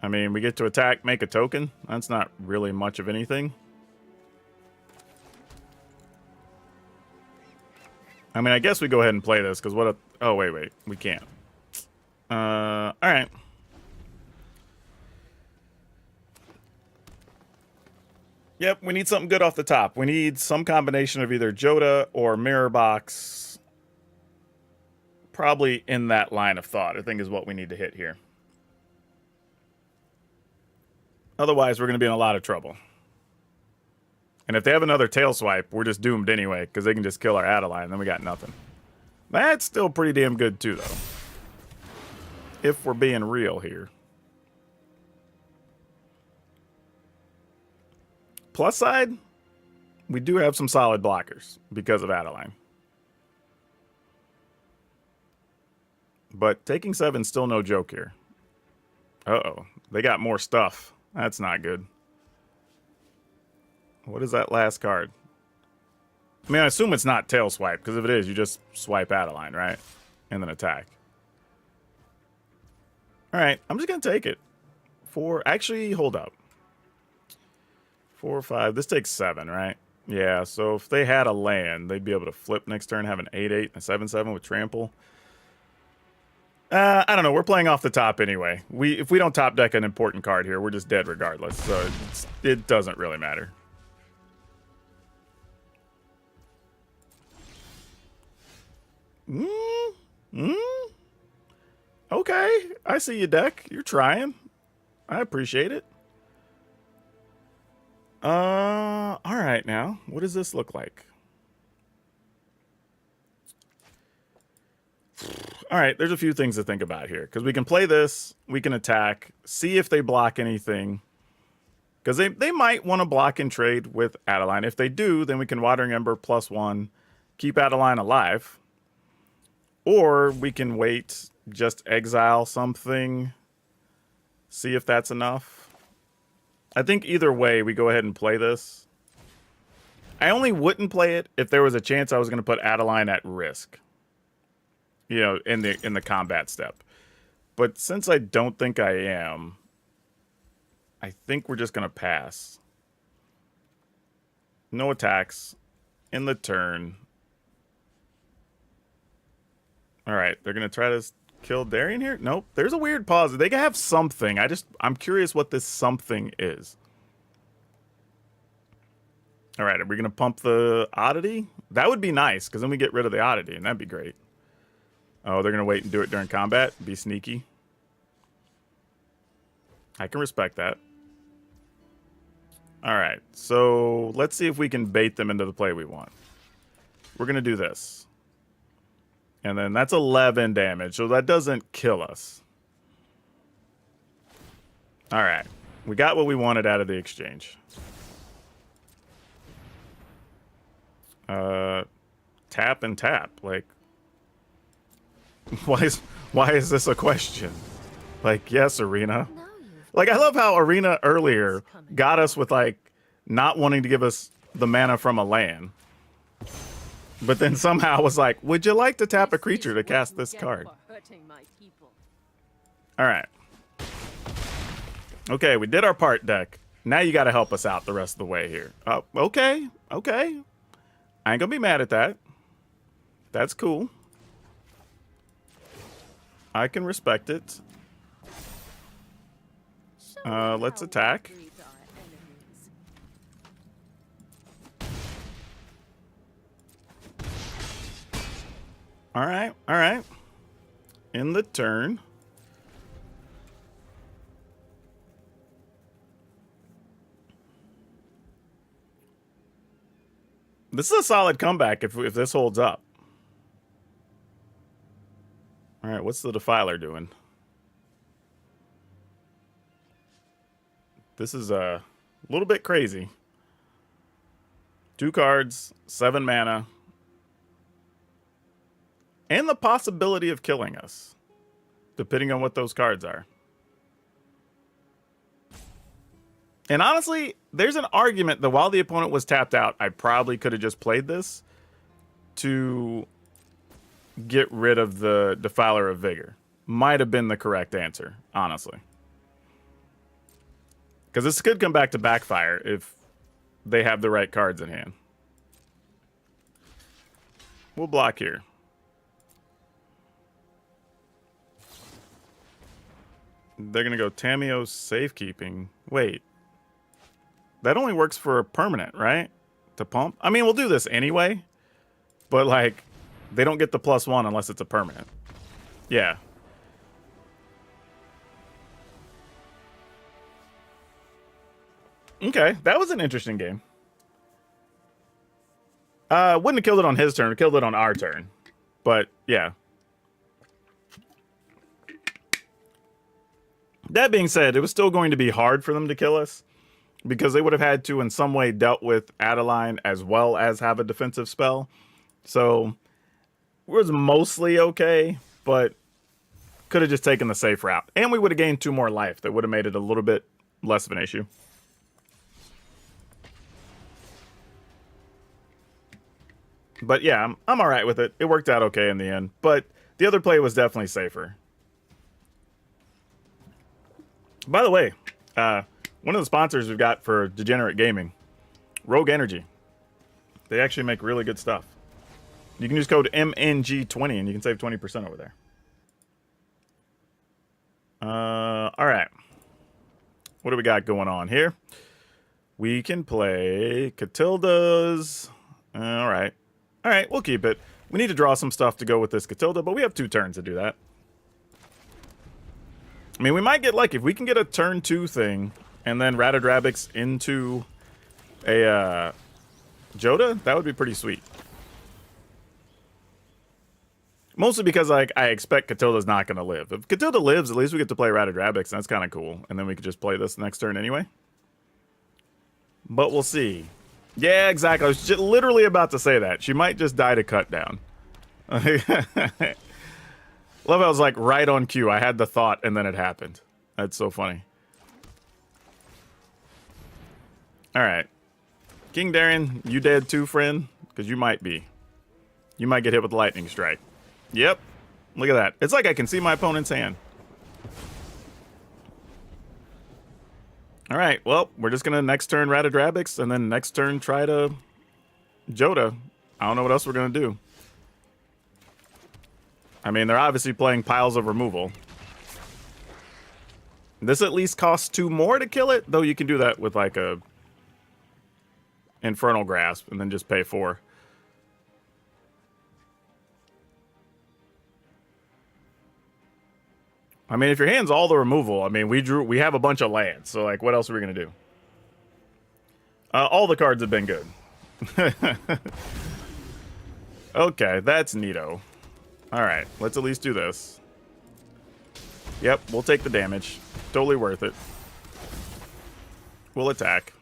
I mean, we get to attack, make a token. That's not really much of anything. I mean, I guess we go ahead and play this, because what a... Oh, wait. We can't. Alright. Yep, we need something good off the top. We need some combination of either Joda or Mirror Box. Probably in that line of thought, I think is what we need to hit here. Otherwise, we're going to be in a lot of trouble. And if they have another tail swipe, we're just doomed anyway, because they can just kill our Adeline, and then we got nothing. That's still pretty damn good, too, though. If we're being real here. Plus side, we do have some solid blockers because of Adeline. But taking 7's still no joke here. Uh-oh. They got more stuff. That's not good. What is that last card? I mean, I assume it's not tail swipe, because if it is, you just swipe Adeline, right? And then attack. Alright, I'm just going to take it. Actually, hold up. 4 or 5. This takes 7, right? Yeah, so if they had a land, they'd be able to flip next turn, have an 8-8 and a 7-7 with trample. I don't know. We're playing off the top anyway. If we don't top deck an important card here, we're just dead regardless. So it doesn't really matter. Okay. I see you, deck. You're trying. I appreciate it. All right now. What does this look like? All right, there's a few things to think about here. Because we can play this, we can attack, see if they block anything. Because they might want to block and trade with Adeline. If they do, then we can Watering Ember +1, keep Adeline alive. Or we can wait, just exile something, see if that's enough. I think either way, we go ahead and play this. I only wouldn't play it if there was a chance I was going to put Adeline at risk. You know, in the combat step. But since I don't think I am, I think we're just going to pass. No attacks in the turn. All right, they're going to try to kill Darien here? Nope. There's a weird pause. They can have something. I'm curious what this something is. All right, are we going to pump the Oddity? That would be nice, because then we get rid of the Oddity, and that'd be great. Oh, they're going to wait and do it during combat? Be sneaky. I can respect that. All right, so let's see if we can bait them into the play we want. We're going to do this. And then that's 11 damage, so that doesn't kill us. All right, we got what we wanted out of the exchange. Tap and tap, like... Why is this a question? Like, yes, Arena. Like, I love how Arena earlier got us with, like, not wanting to give us the mana from a land. But then somehow was like, would you like to tap a creature to cast this card? Alright. Okay, we did our part, deck. Now you gotta help us out the rest of the way here. Okay. I ain't gonna be mad at that. That's cool. I can respect it. Let's attack. All right, all right. In the turn. This is a solid comeback if this holds up. All right, what's the Defiler doing? This is a little bit crazy. 2 cards, 7 mana. And the possibility of killing us, depending on what those cards are. And honestly, there's an argument that while the opponent was tapped out, I probably could have just played this to get rid of the Defiler of Vigor. Might have been the correct answer, honestly. Because this could come back to backfire if they have the right cards in hand. We'll block here. They're going to go Tamiyo's Safekeeping. Wait. That only works for a permanent, right? To pump? I mean, we'll do this anyway. But, like, they don't get the +1 unless it's a permanent. Yeah. Okay, that was an interesting game. Wouldn't have killed it on his turn. Killed it on our turn. But, yeah. That being said, it was still going to be hard for them to kill us. Because they would have had to, in some way, dealt with Adeline as well as have a defensive spell. So, it was mostly okay, but could have just taken the safe route. And we would have gained 2 more life. That would have made it a little bit less of an issue. But yeah, I'm all right with it. It worked out okay in the end. But the other play was definitely safer. By the way, one of the sponsors we've got for Degenerate Gaming, Rogue Energy. They actually make really good stuff. You can use code MNG20 and you can save 20% over there. All right. What do we got going on here? We can play Catilda's. All right. All right, we'll keep it. We need to draw some stuff to go with this Catilda, but we have 2 turns to do that. I mean, we might get lucky. If we can get a turn 2 thing and then Ratadrabix into a Joda, that would be pretty sweet. Mostly because like I expect Catilda's not going to live. If Catilda lives, at least we get to play Ratadrabix, and that's kind of cool. And then we could just play this next turn anyway. But we'll see. Yeah, exactly. I was literally about to say that. She might just die to cut down. Love how I was like right on cue. I had the thought and then it happened. That's so funny. All right. King Darren, you dead too, friend? Because you might be. You might get hit with a lightning strike. Yep. Look at that. It's like I can see my opponent's hand. All right, well, we're just going to next turn Ratadrabix, and then next turn try to Joda. I don't know what else we're going to do. I mean, they're obviously playing piles of removal. This at least costs 2 more to kill it, though you can do that with like a Infernal Grasp, and then just pay 4. I mean, if your hand's all the removal, I mean, we have a bunch of lands, so like, what else are we gonna do? All the cards have been good. Okay, that's neato. All right, let's at least do this. Yep, we'll take the damage. Totally worth it. We'll attack.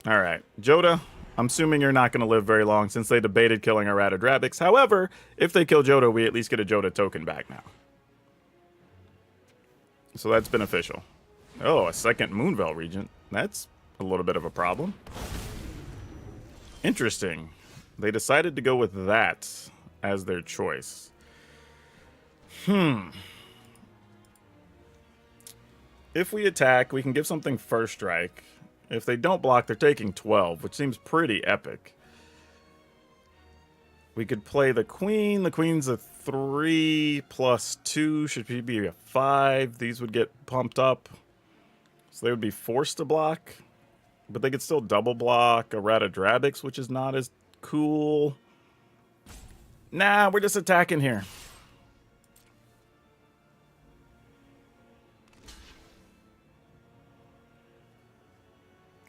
All right, Joda. I'm assuming you're not going to live very long since they debated killing our Ratadrabix. However, if they kill Joda, we at least get a Joda token back now. So that's beneficial. Oh, a second Moonveil Regent. That's a little bit of a problem. Interesting. They decided to go with that as their choice. If we attack, we can give something first strike. If they don't block, they're taking 12, which seems pretty epic. We could play the queen. The queen's a 3 plus 2. Should be a 5. These would get pumped up. So they would be forced to block. But they could still double block a Ratadravix, which is not as cool. Nah, we're just attacking here.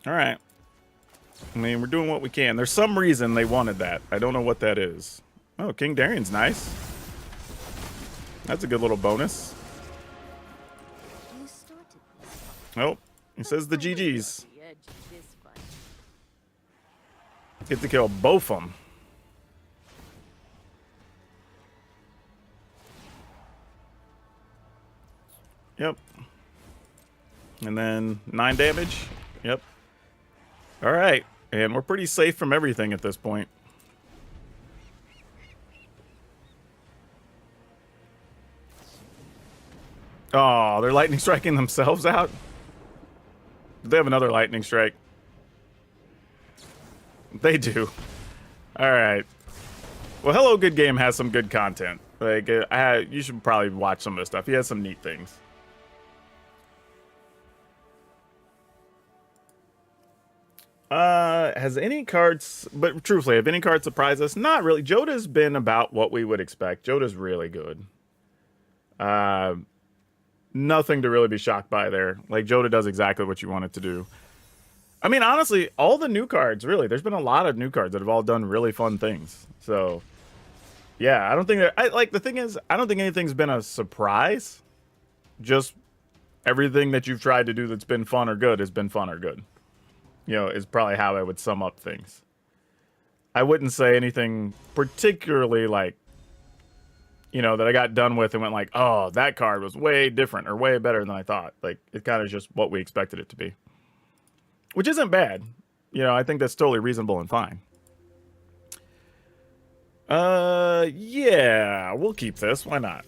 Alright. I mean, we're doing what we can. There's some reason they wanted that. I don't know what that is. Oh, King Darian's nice. That's a good little bonus. You started this. Oh, he says the GG's. The edge of this fight. Get to kill both of them. Yep. And then 9 damage. Yep. All right. And we're pretty safe from everything at this point. Oh, they're lightning striking themselves out? They have another lightning strike. They do. All right. Well, Hello Good Game has some good content. Like, you should probably watch some of this stuff. He has some neat things. Has any cards, but truthfully, have any cards surprised us? Not really. Joda's been about what we would expect. Joda's really good. Nothing to really be shocked by there. Like, Joda does exactly what you want it to do. I mean, honestly, all the new cards, really. There's been a lot of new cards that have all done really fun things. So, yeah, I don't think that... the thing is, I don't think anything's been a surprise. Just everything that you've tried to do that's been fun or good has been fun or good. You know, is probably how I would sum up things. I wouldn't say anything particularly, like, you know, that I got done with and went like, oh, that card was way different or way better than I thought. Like, it's kind of just what we expected it to be. Which isn't bad. You know, I think that's totally reasonable and fine. Yeah, we'll keep this. Why not?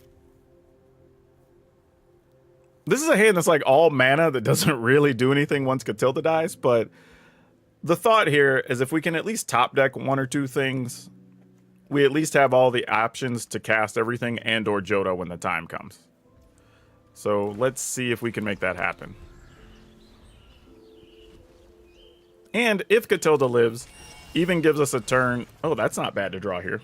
This is a hand that's like all mana that doesn't really do anything once Catilda dies, but the thought here is if we can at least top deck 1 or 2 things, we at least have all the options to cast everything and or Joda when the time comes. So let's see if we can make that happen. And if Catilda lives, even gives us a turn. Oh, that's not bad to draw here.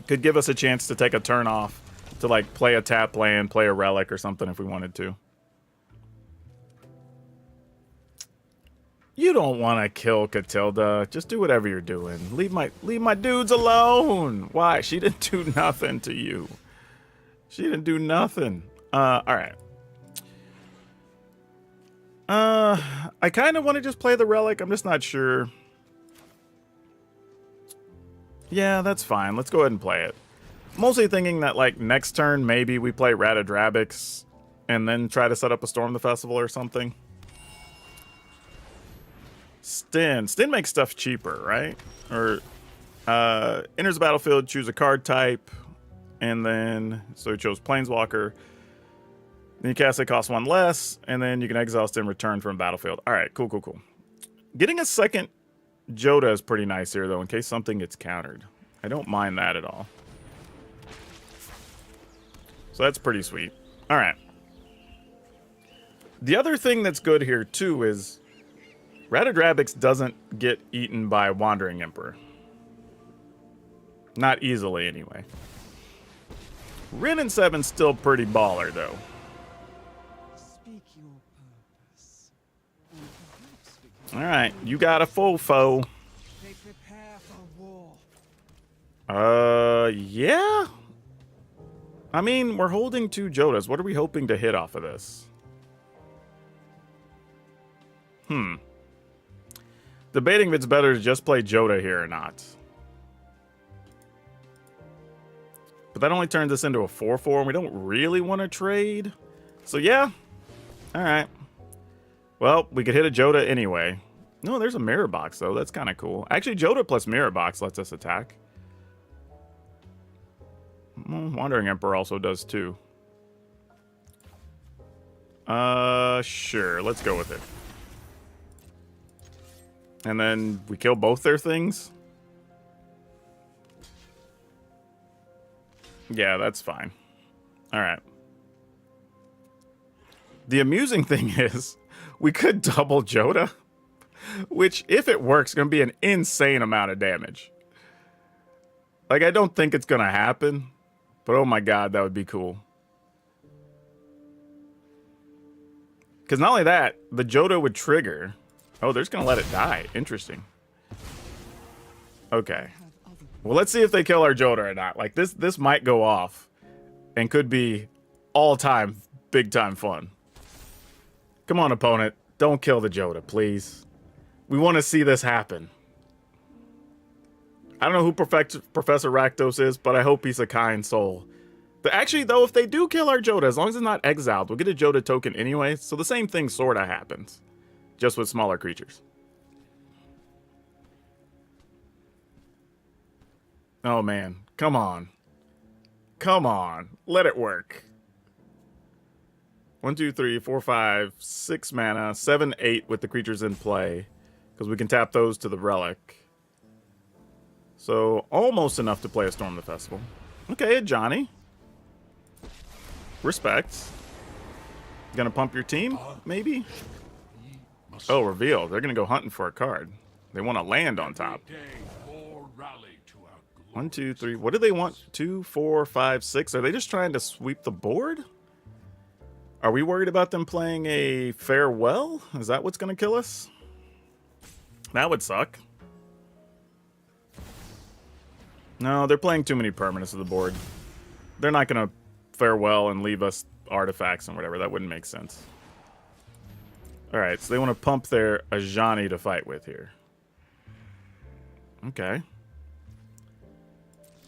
Could give us a chance to take a turn off to like play a tap land, play a relic or something if we wanted to. You don't want to kill Catilda. Just do whatever you're doing. Leave my dudes alone. Why? She didn't do nothing to you. She didn't do nothing. All right. I kind of want to just play the relic. I'm just not sure. Yeah, that's fine. Let's go ahead and play it. Mostly thinking that, like, next turn, maybe we play Ratadravix and then try to set up a Storm the Festival or something. Stin makes stuff cheaper, right? Or, enters the battlefield, choose a card type, and then, so he chose Planeswalker. Then you cast it, costs 1 less, and then you can exile Stin, return from battlefield. All right, cool. Getting a second Joda is pretty nice here, though, in case something gets countered. I don't mind that at all. So that's pretty sweet. All right. The other thing that's good here, too, is Ratadravix doesn't get eaten by Wandering Emperor. Not easily, anyway. Rin and 7's still pretty baller, though. Speak your purpose. And perhaps we can Alright, you got a fofo. they prepare for war. Yeah? I mean, we're holding 2 Jodas. What are we hoping to hit off of this? Debating if it's better to just play Joda here or not. But that only turns us into a 4-4, and we don't really want to trade. So, yeah. Alright. Well, we could hit a Joda anyway. No, there's a Mirror Box, though. That's kind of cool. Actually, Joda plus Mirror Box lets us attack. Well, Wandering Emperor also does, too. Sure. Let's go with it. And then we kill both their things. Yeah, that's fine. All right. The amusing thing is, we could double Joda, which, if it works, is going to be an insane amount of damage. Like, I don't think it's going to happen, but oh my god, that would be cool. Because not only that, the Joda would trigger. Oh, they're just going to let it die. Interesting. Okay. Well, let's see if they kill our Joda or not. Like, this might go off and could be all-time, big-time fun. Come on, opponent. Don't kill the Joda, please. We want to see this happen. I don't know who Professor Rakdos is, but I hope he's a kind soul. But actually, though, if they do kill our Joda, as long as it's not exiled, we'll get a Joda token anyway, so the same thing sort of happens. Just with smaller creatures. Oh, man. Come on. Come on. Let it work. 1, 2, 3, 4, 5, 6 mana, 7, 8 with the creatures in play. Because we can tap those to the relic. So, almost enough to play a Storm the Festival. Okay, Johnny. Respect. Gonna pump your team, maybe? Oh, reveal. They're gonna go hunting for a card. They want to land on top. 1, 2, 3. What do they want? 2, 4, 5, 6. Are they just trying to sweep the board? Are we worried about them playing a farewell? Is that what's going to kill us? That would suck. No, they're playing too many permanents of the board. They're not going to farewell and leave us artifacts and whatever. That wouldn't make sense. Alright, so they want to pump their Ajani to fight with here. Okay.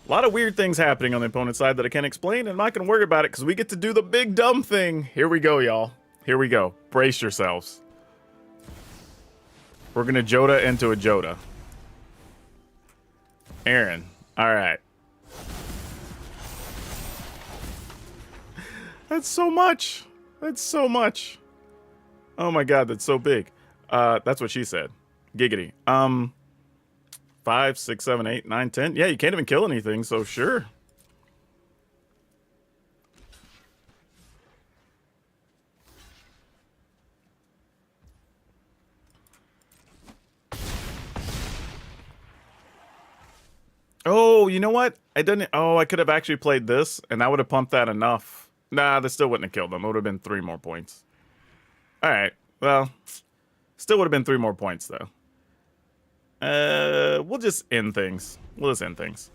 A lot of weird things happening on the opponent's side that I can't explain, and I'm not going to worry about it because we get to do the big dumb thing. Here we go, y'all. Here we go. Brace yourselves. We're going to Joda into a Joda. Aaron. All right. That's so much. That's so much. Oh my god, that's so big. That's what she said. Giggity. 5, 6, 7, 8, 9, 10. Yeah, you can't even kill anything, so sure. Oh, you know what? I didn't. Oh, I could have actually played this, and I would have pumped that enough. Nah, that still wouldn't have killed them. It would have been 3 more points. All right. Well, still would have been 3 more points, though. We'll just end things. We'll just end things.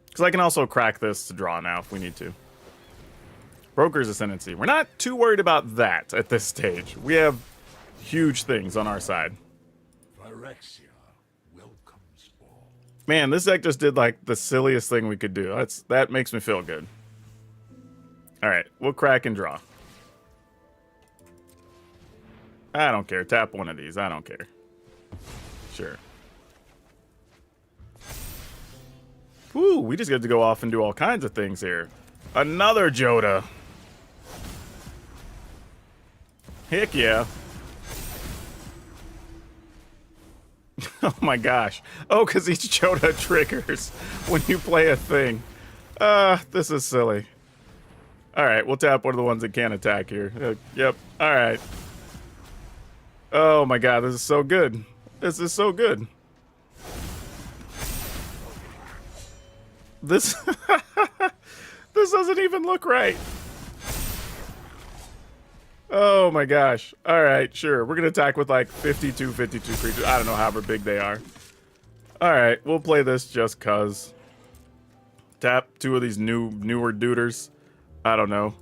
Because I can also crack this to draw now if we need to. Broker's Ascendancy. We're not too worried about that at this stage. We have huge things on our side. Phyrexia welcomes all. Man, this deck just did like the silliest thing we could do. That makes me feel good. Alright, we'll crack and draw. I don't care. Tap one of these. I don't care. Sure. Woo, we just get to go off and do all kinds of things here. Another Joda. Heck yeah. Oh my gosh. Oh, because each Joda triggers when you play a thing. This is silly. Alright, we'll tap one of the ones that can't attack here. Yep. Alright. Oh my god, this is so good. This is so good. This this doesn't even look right. Oh my gosh. Alright, sure. We're gonna attack with like 52 creatures. I don't know however big they are. Alright, we'll play this just cuz. Tap 2 of these newer duders. I don't know.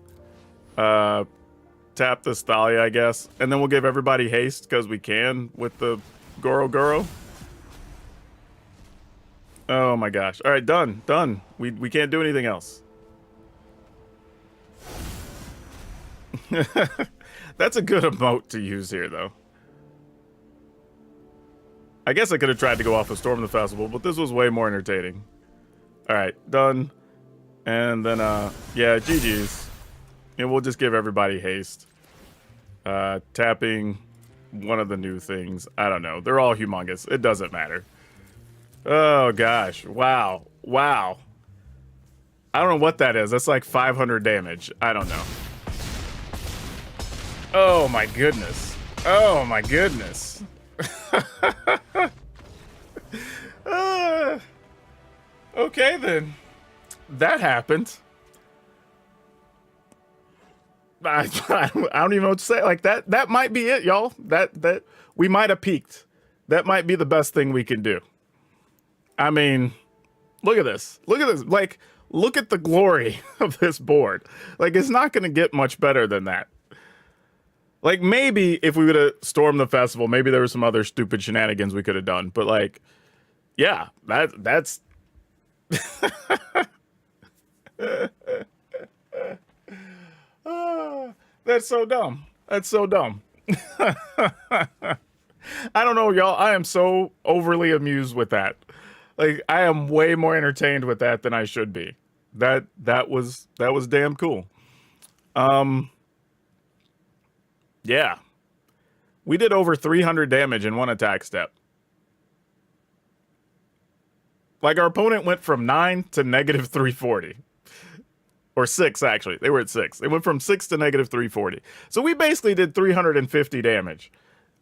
Tap this Thalia, I guess. And then we'll give everybody haste because we can with the Goro. Oh my gosh. Alright, done. Done. We can't do anything else. That's a good emote to use here, though. I guess I could have tried to go off of Storm the Festival, but this was way more entertaining. Alright, done. And then, yeah, GG's. And we'll just give everybody haste. Tapping one of the new things. I don't know. They're all humongous. It doesn't matter. Oh, gosh. Wow. Wow. I don't know what that is. That's like 500 damage. I don't know. Oh my goodness. Oh my goodness. Okay then. That happened. I don't even know what to say. Like that might be it, y'all. That we might have peaked. That might be the best thing we can do. I mean, look at this. Look at this. Like, look at the glory of this board. Like, it's not going to get much better than that. Like, maybe if we would have stormed the festival, maybe there were some other stupid shenanigans we could have done. But like, yeah, that's that's so dumb. That's so dumb. I don't know, y'all. I am so overly amused with that. Like, I am way more entertained with that than I should be. That was damn cool. Yeah. We did over 300 damage in one attack step. Like, our opponent went from 9 to negative 340. Or 6, actually. They were at 6. They went from 6 to negative 340. So we basically did 350 damage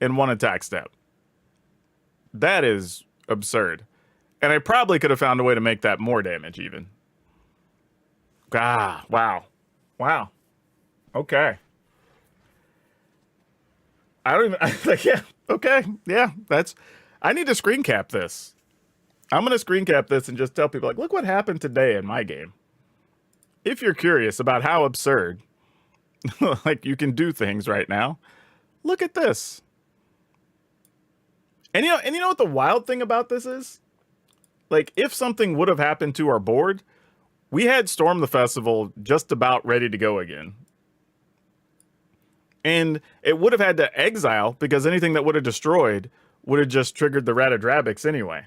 in one attack step. That is absurd. And I probably could have found a way to make that more damage, even. Ah, wow. Wow. Okay. I don't even... Like, yeah, okay. Yeah, that's... I need to screen cap this. I'm going to screen cap this and just tell people, like, look what happened today in my game. If you're curious about how absurd, like, you can do things right now, look at this. And you know what the wild thing about this is? Like, if something would have happened to our board, we had Storm the Festival just about ready to go again. And it would have had to exile, because anything that would have destroyed would have just triggered the Ratadrabix anyway.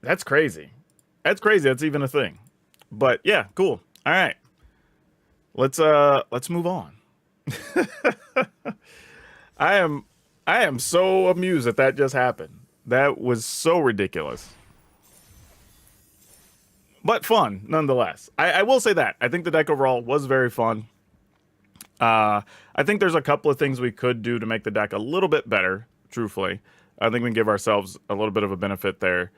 That's crazy. That's crazy. That's even a thing. But yeah, cool. All right. Let's move on. I am so amused that just happened. That was so ridiculous. But fun, nonetheless. I will say that. I think the deck overall was very fun. I think there's a couple of things we could do to make the deck a little bit better, truthfully. I think we can give ourselves a little bit of a benefit there.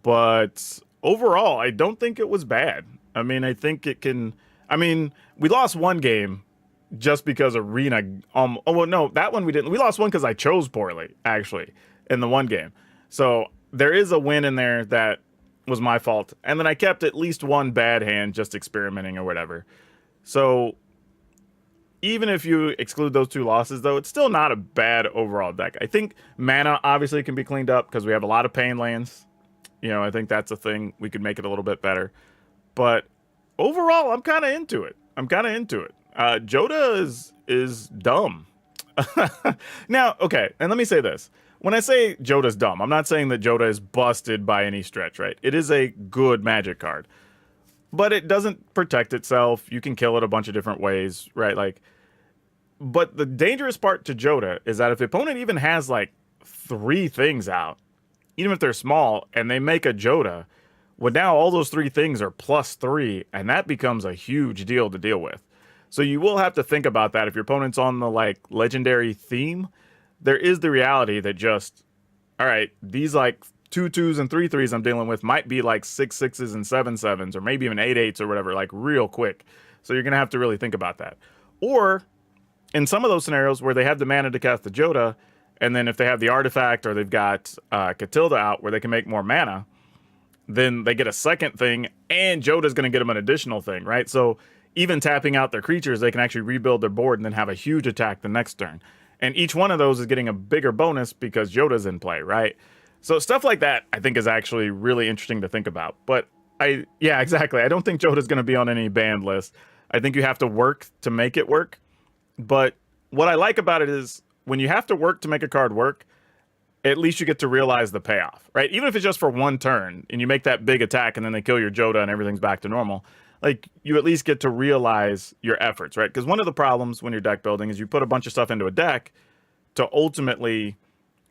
But overall, I don't think it was bad. I mean, I think it can... I mean, we lost one game just because Arena... oh, well, no, that one we didn't. We lost one because I chose poorly, actually, in the one game. So there is a win in there that was my fault. And then I kept at least one bad hand just experimenting or whatever. So even if you exclude those two losses, though, it's still not a bad overall deck. I think mana obviously can be cleaned up because we have a lot of pain lands. You know, I think that's a thing. We could make it a little bit better. But overall, I'm kind of into it. Joda is dumb. Now, okay, and let me say this. When I say Joda's dumb, I'm not saying that Joda is busted by any stretch, right? It is a good Magic card. But it doesn't protect itself. You can kill it a bunch of different ways, right? Like, but the dangerous part to Joda is that if the opponent even has, like, 3 things out, even if they're small, and they make a Joda, well, now all those 3 things are +3, and that becomes a huge deal to deal with. So you will have to think about that. If your opponent's on the, like, legendary theme, there is the reality that just, all right, these, like, 2 2s and 3 3s I'm dealing with might be, like, 6 6s and 7 7s, or maybe even 8 8s or whatever, like, real quick. So you're going to have to really think about that. Or, in some of those scenarios where they have the mana to cast the Joda, and then if they have the artifact or they've got Catilda out where they can make more mana, then they get a second thing, and Joda's going to get them an additional thing, right? So even tapping out their creatures, they can actually rebuild their board and then have a huge attack the next turn. And each one of those is getting a bigger bonus because Joda's in play, right? So stuff like that, I think, is actually really interesting to think about. But yeah, exactly. I don't think Joda's going to be on any banned list. I think you have to work to make it work. But what I like about it is when you have to work to make a card work, at least you get to realize the payoff, right? Even if it's just for one turn and you make that big attack and then they kill your Joda and everything's back to normal, like, you at least get to realize your efforts, right? Because one of the problems when you're deck building is you put a bunch of stuff into a deck to ultimately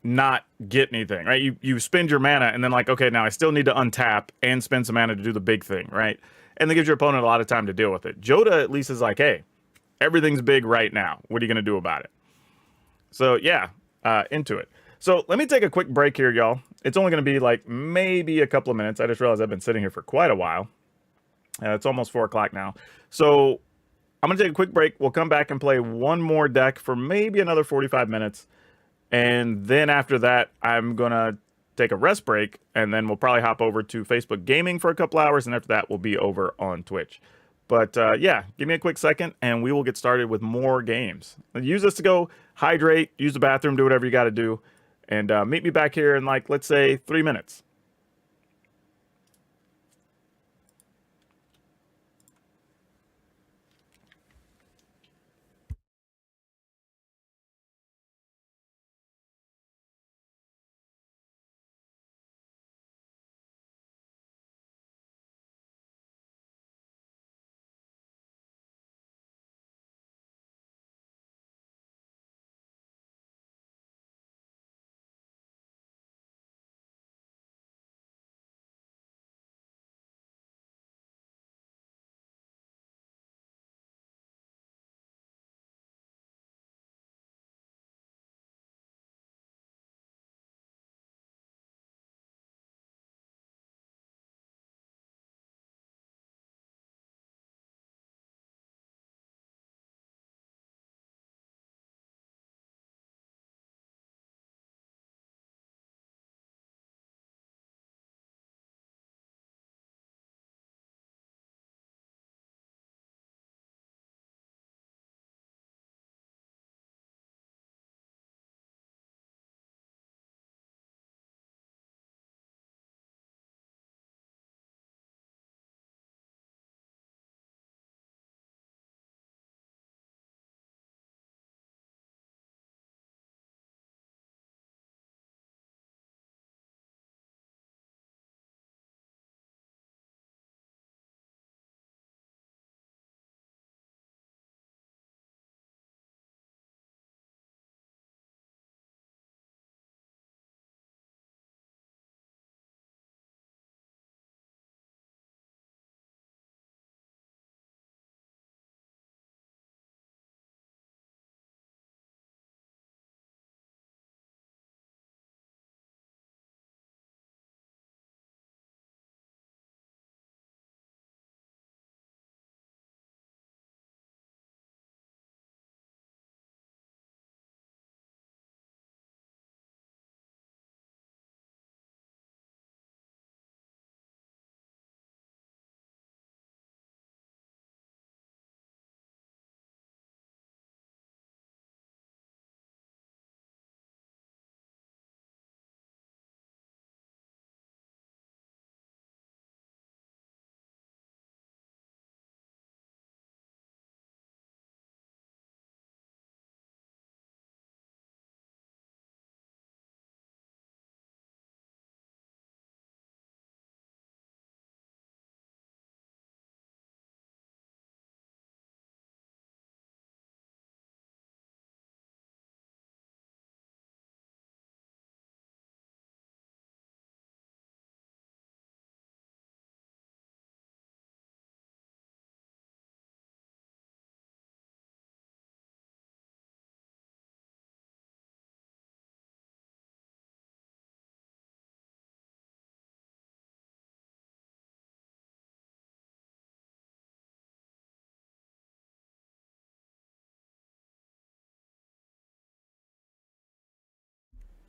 not get anything, right? You spend your mana and then like, okay, now I still need to untap and spend some mana to do the big thing, right? And that gives your opponent a lot of time to deal with it. Joda at least is like, hey, everything's big right now. What are you going to do about it? So yeah, into it. So let me take a quick break here, y'all. It's only going to be like maybe a couple of minutes. I just realized I've been sitting here for quite a while. It's almost 4 o'clock now. So I'm going to take a quick break. We'll come back and play one more deck for maybe another 45 minutes. And then after that, I'm going to take a rest break. And then we'll probably hop over to Facebook Gaming for a couple hours. And after that, we'll be over on Twitch. But yeah, give me a quick second and we will get started with more games. Use this to go hydrate, use the bathroom, do whatever you got to do. And meet me back here in like, let's say 3 minutes.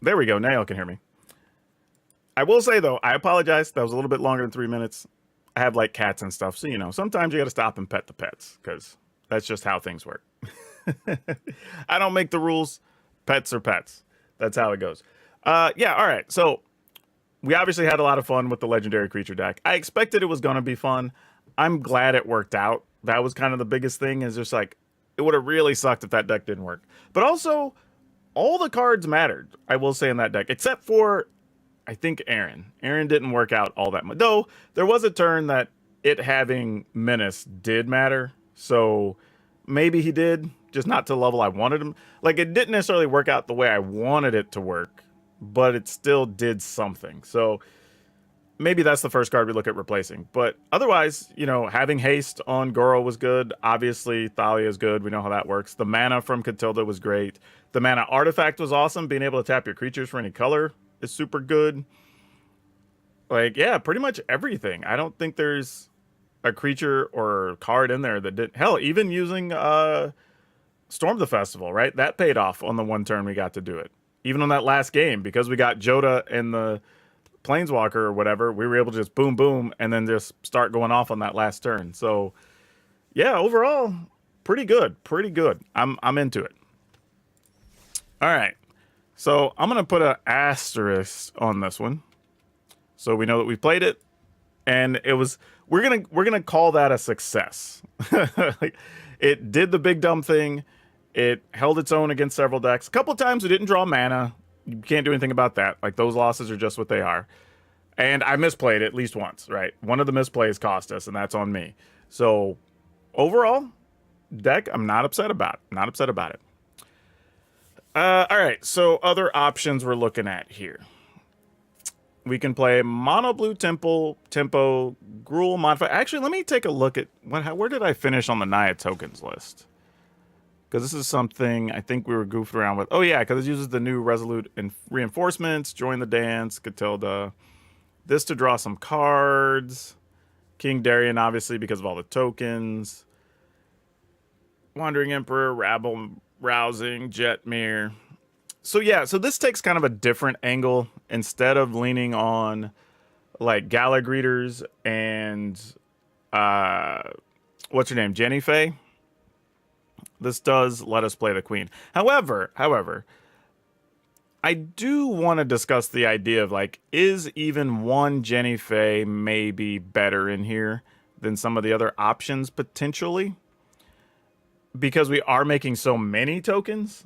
There we go. Now y'all can hear me. I will say, though, I apologize. That was a little bit longer than 3 minutes. I have, like, cats and stuff. So, you know, sometimes you got to stop and pet the pets because that's just how things work. I don't make the rules. Pets are pets. That's how it goes. Yeah, all right. So we obviously had a lot of fun with the Legendary Creature deck. I expected it was going to be fun. I'm glad it worked out. That was kind of the biggest thing is just like, it would have really sucked if that deck didn't work. But also, all the cards mattered, I will say, in that deck, except for, I think, Aaron. Aaron didn't work out all that much. Though, there was a turn that it having Menace did matter. So, maybe he did, just not to the level I wanted him. Like, it didn't necessarily work out the way I wanted it to work. but it still did something. So maybe that's the first card we look at replacing. But otherwise, you know, having haste on Goro was good. Obviously, Thalia is good. We know how that works. The mana from Catilda was great. The mana artifact was awesome. Being able to tap your creatures for any color is super good. Like, yeah, pretty much everything. I don't think there's a creature or card in there that did. Hell, even using Storm the Festival, right? That paid off on the one turn we got to do it. Even on that last game, because we got Joda and the Planeswalker or whatever, we were able to just boom, boom, and then just start going off on that last turn. So, yeah, overall, pretty good. Pretty good. I'm into it. All right. So, I'm going to put an asterisk on this one. So, we know that we played it. And it was, we're gonna call that a success. Like, it did the big dumb thing. It held its own against several decks. A couple of times we didn't draw mana. You can't do anything about that. Like, those losses are just what they are. And I misplayed at least once, right? One of the misplays cost us, and that's on me. So, overall, deck, I'm not upset about it. Not upset about it. All right, so other options we're looking at here. We can play Mono Blue Tempo, Gruul, Modify. Actually, let me take a look at where did I finish on the Naya tokens list? Because this is something I think we were goofed around with. Oh, yeah, because it uses the new Resolute and Reinforcements, Join the Dance, Catilda. This to draw some cards. King Darien, obviously, because of all the tokens. Wandering Emperor, Rabble Rousing, Jetmir. So, yeah, so this takes kind of a different angle. Instead of leaning on, like, Gala Greeters and, what's her name, Jenny Faye? This does let us play the queen. However, I do want to discuss the idea of, like, is even one Jenny Faye maybe better in here than some of the other options potentially? Because we are making so many tokens.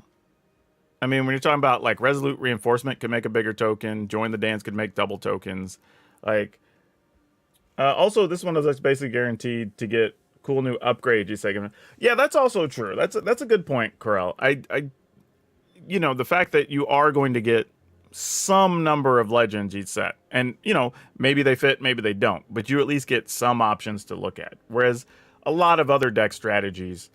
I mean, when you're talking about, like, Resolute Reinforcement could make a bigger token. Join the Dance could make double tokens. Like, also, this one is basically guaranteed to get cool new upgrades each second. Yeah, that's also true. That's a good point, Corel. I you know, the fact that you are going to get some number of legends each set. And, you know, maybe they fit, maybe they don't. But you at least get some options to look at. Whereas a lot of other deck strategies,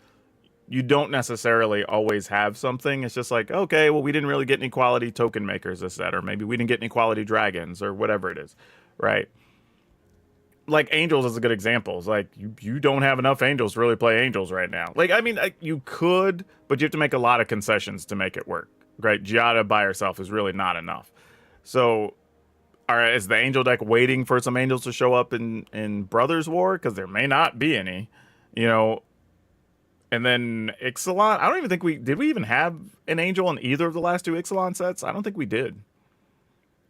you don't necessarily always have something. It's just like, okay, well, we didn't really get any quality token makers this set, or maybe we didn't get any quality dragons, or whatever it is, right? Like, Angels is a good example. It's like, you don't have enough Angels to really play Angels right now. Like, I mean, you could, but you have to make a lot of concessions to make it work, right? Giada by herself is really not enough. So, all right, is the Angel deck waiting for some Angels to show up in Brothers War? Because there may not be any, you know. And then Ixalan, I don't even think did we even have an Angel in either of the last two Ixalan sets? I don't think we did.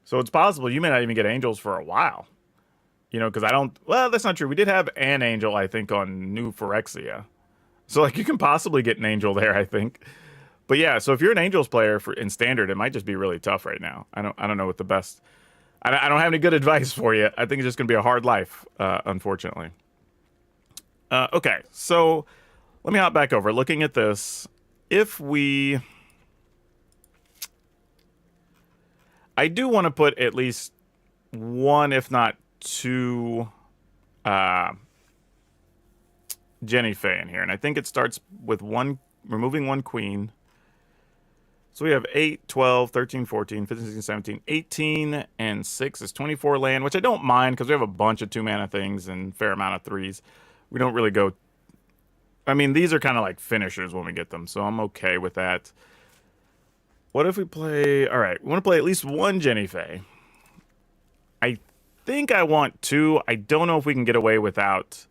So it's possible you may not even get Angels for a while. You know, because well, that's not true. We did have an Angel, I think, on New Phyrexia. So, like, you can possibly get an Angel there, I think. But yeah, so if you're an Angels player in Standard, it might just be really tough right now. I don't know what the best... I don't have any good advice for you. I think it's just going to be a hard life, unfortunately. Okay, so... let me hop back over. Looking at this, if we... I do want to put at least one, if not two, Jenny Faye in here. And I think it starts with removing one queen. So we have 8, 12, 13, 14, 15, 16, 17, 18, and 6 is 24 land, which I don't mind because we have a bunch of 2-mana things and fair amount of 3s. We don't really go... I mean, these are kind of like finishers when we get them, so I'm okay with that. What if we play... all right, we want to play at least one Jenny Faye. I think I want 2. I don't know if we can get away without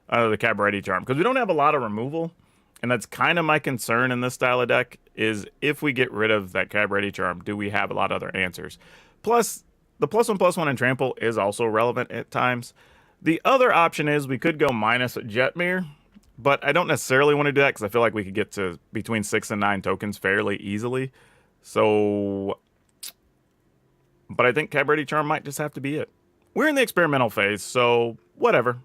the Cabaret Charm, because we don't have a lot of removal, and that's kind of my concern in this style of deck, is if we get rid of that Cabaret Charm, do we have a lot of other answers? Plus, the +1/+1 and Trample is also relevant at times. The other option is we could go minus Jetmir, but I don't necessarily want to do that because I feel like we could get to between 6 and 9 tokens fairly easily. So, but I think Cabaret Charm might just have to be it. We're in the experimental phase, so whatever.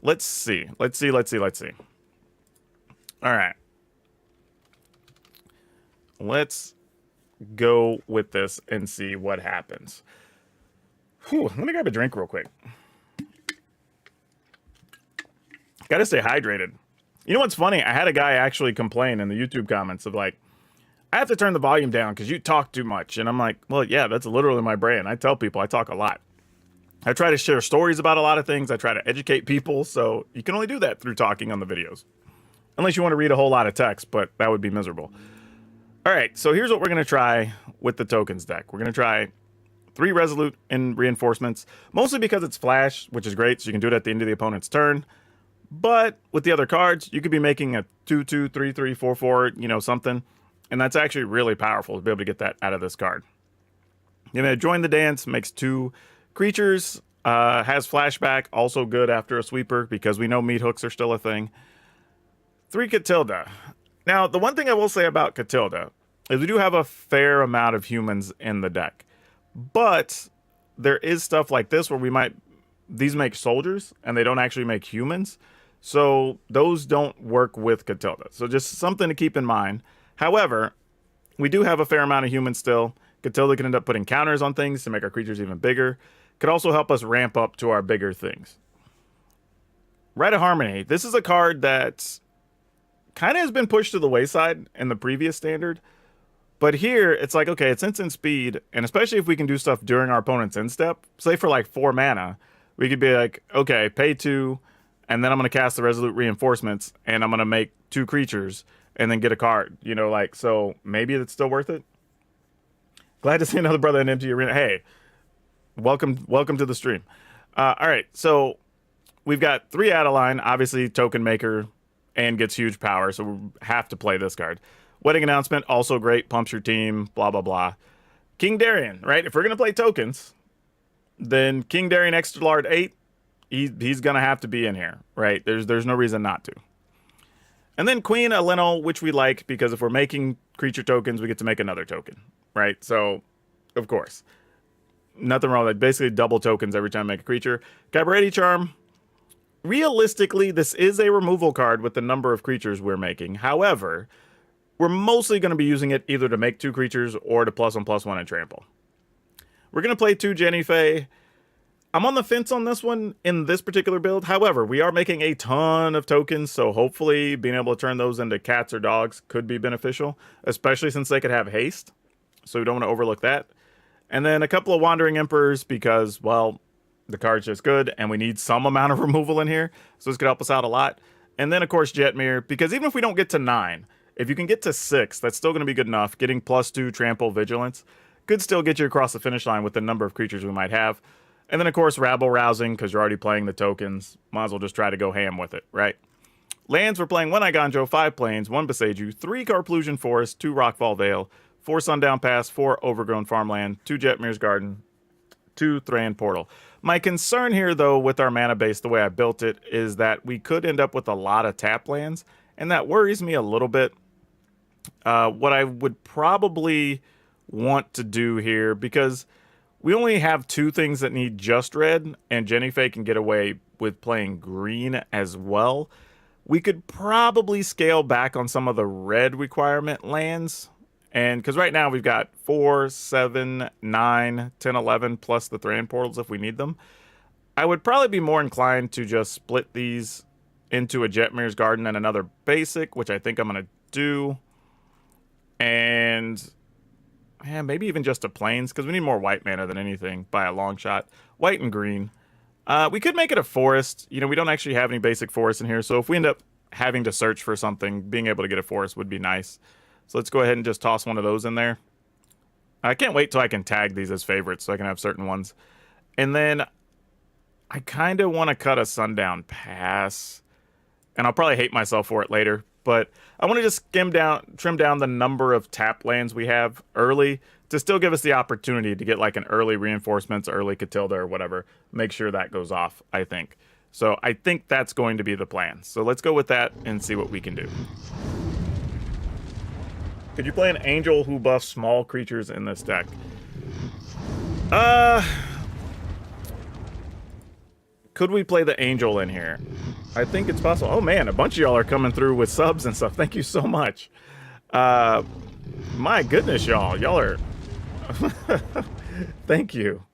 Let's see. All right. Let's go with this and see what happens. Whew, let me grab a drink real quick. Gotta stay hydrated. You know what's funny? I had a guy actually complain in the YouTube comments of like, I have to turn the volume down because you talk too much. And I'm like, well, yeah, that's literally my brain. I tell people I talk a lot. I try to share stories about a lot of things. I try to educate people. So you can only do that through talking on the videos. Unless you want to read a whole lot of text, but that would be miserable. All right, so here's what we're going to try with the tokens deck. We're going to try 3 Resolute in reinforcements, mostly because it's flash, which is great, so you can do it at the end of the opponent's turn. But with the other cards, you could be making a 2/2, 3/3, 4/4, you know, something. And that's actually really powerful to be able to get that out of this card. You know, Join the Dance makes 2 creatures, has flashback, also good after a sweeper because we know meat hooks are still a thing. 3 Catilda. Now, the one thing I will say about Catilda is we do have a fair amount of humans in the deck. But there is stuff like this where these make soldiers and they don't actually make humans. So those don't work with Catilda. So just something to keep in mind. However, we do have a fair amount of humans still. Catilda can end up putting counters on things to make our creatures even bigger. Could also help us ramp up to our bigger things. Rite of Harmony. This is a card that kind of has been pushed to the wayside in the previous standard. But here, it's like, okay, it's instant speed. And especially if we can do stuff during our opponent's end step. Say for like 4 mana, we could be like, okay, pay 2. And then I'm going to cast the Resolute Reinforcements. And I'm going to make 2 creatures. And then get a card, you know, like, so maybe it's still worth it. Glad to see another brother in MTG Arena. Hey, welcome to the stream. All right, so we've got 3 Adeline, obviously token maker, and gets huge power, so we have to play this card. Wedding Announcement, also great, pumps your team, blah, blah, blah. King Darien, right? If we're going to play tokens, then King Darien Extra Large 8, he's going to have to be in here, right? There's no reason not to. And then Queen Elenel, which we like because if we're making creature tokens, we get to make another token, right? So, of course, nothing wrong with that. Basically, double tokens every time I make a creature. Cabaret Charm. Realistically, this is a removal card with the number of creatures we're making. However, we're mostly going to be using it either to make 2 creatures or to +1/+1 and trample. We're going to play 2 Jenny Faye. I'm on the fence on this one in this particular build. However, we are making a ton of tokens, so hopefully being able to turn those into cats or dogs could be beneficial, especially since they could have haste. So we don't want to overlook that. And then a couple of Wandering Emperors because, well, the card's just good and we need some amount of removal in here. So this could help us out a lot. And then, of course, Jetmir, because even if we don't get to 9, if you can get to 6, that's still going to be good enough. Getting +2 Trample Vigilance could still get you across the finish line with the number of creatures we might have. And then, of course, Rabble Rousing, because you're already playing the tokens. Might as well just try to go ham with it, right? Lands, we're playing 1 Iganjo, 5 Plains, 1 Beseju, 3 Carplusion Forest, 2 Rockfall Vale, 4 Sundown Pass, 4 Overgrown Farmland, 2 Jetmir's Garden, 2 Thran Portal. My concern here, though, with our mana base, the way I built it, is that we could end up with a lot of tap lands, and that worries me a little bit. What I would probably want to do here, because we only have 2 things that need just red, and Jenny Faye can get away with playing green as well. We could probably scale back on some of the red requirement lands. And because right now we've got 4, 7, 9, 10, 11, plus the Thran Portals if we need them. I would probably be more inclined to just split these into a Jetmir's Garden and another basic, which I think I'm going to do. And yeah, maybe even just a Plains, because we need more white mana than anything by a long shot. White and green. We could make it a forest. You know, we don't actually have any basic forests in here, so if we end up having to search for something, being able to get a forest would be nice. So let's go ahead and just toss one of those in there. I can't wait till I can tag these as favorites so I can have certain ones. And then I kind of want to cut a Sundown Pass. And I'll probably hate myself for it later. But I want to just trim down the number of tap lands we have early to still give us the opportunity to get like an early Reinforcements, early Catilda or whatever. Make sure that goes off, I think. So I think that's going to be the plan. So let's go with that and see what we can do. Could you play an Angel who buffs small creatures in this deck? Could we play the Angel in here? I think it's possible. Oh man, a bunch of y'all are coming through with subs and stuff. Thank you so much. My goodness, y'all. Y'all are... Thank you.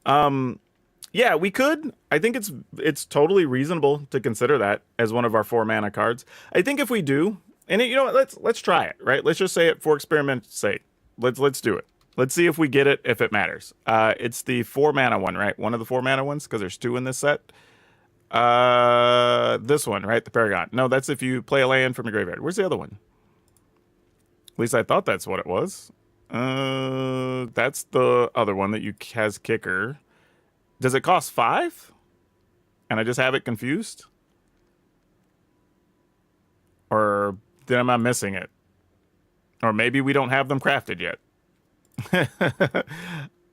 Yeah, we could. I think it's totally reasonable to consider that as one of our 4 mana cards. I think if we do, and you know what, let's try it, right? Let's just say it for experiment's sake. Let's do it. Let's see if we get it, if it matters. It's the 4 mana one, right? One of the 4 mana ones, because there's 2 in this set. This one, right? The Paragon. No, that's if you play a land from your graveyard. Where's the other one? At least I thought that's what it was. That's the other one that has kicker. Does it cost 5? And I just have it confused? Or am I missing it? Or maybe we don't have them crafted yet.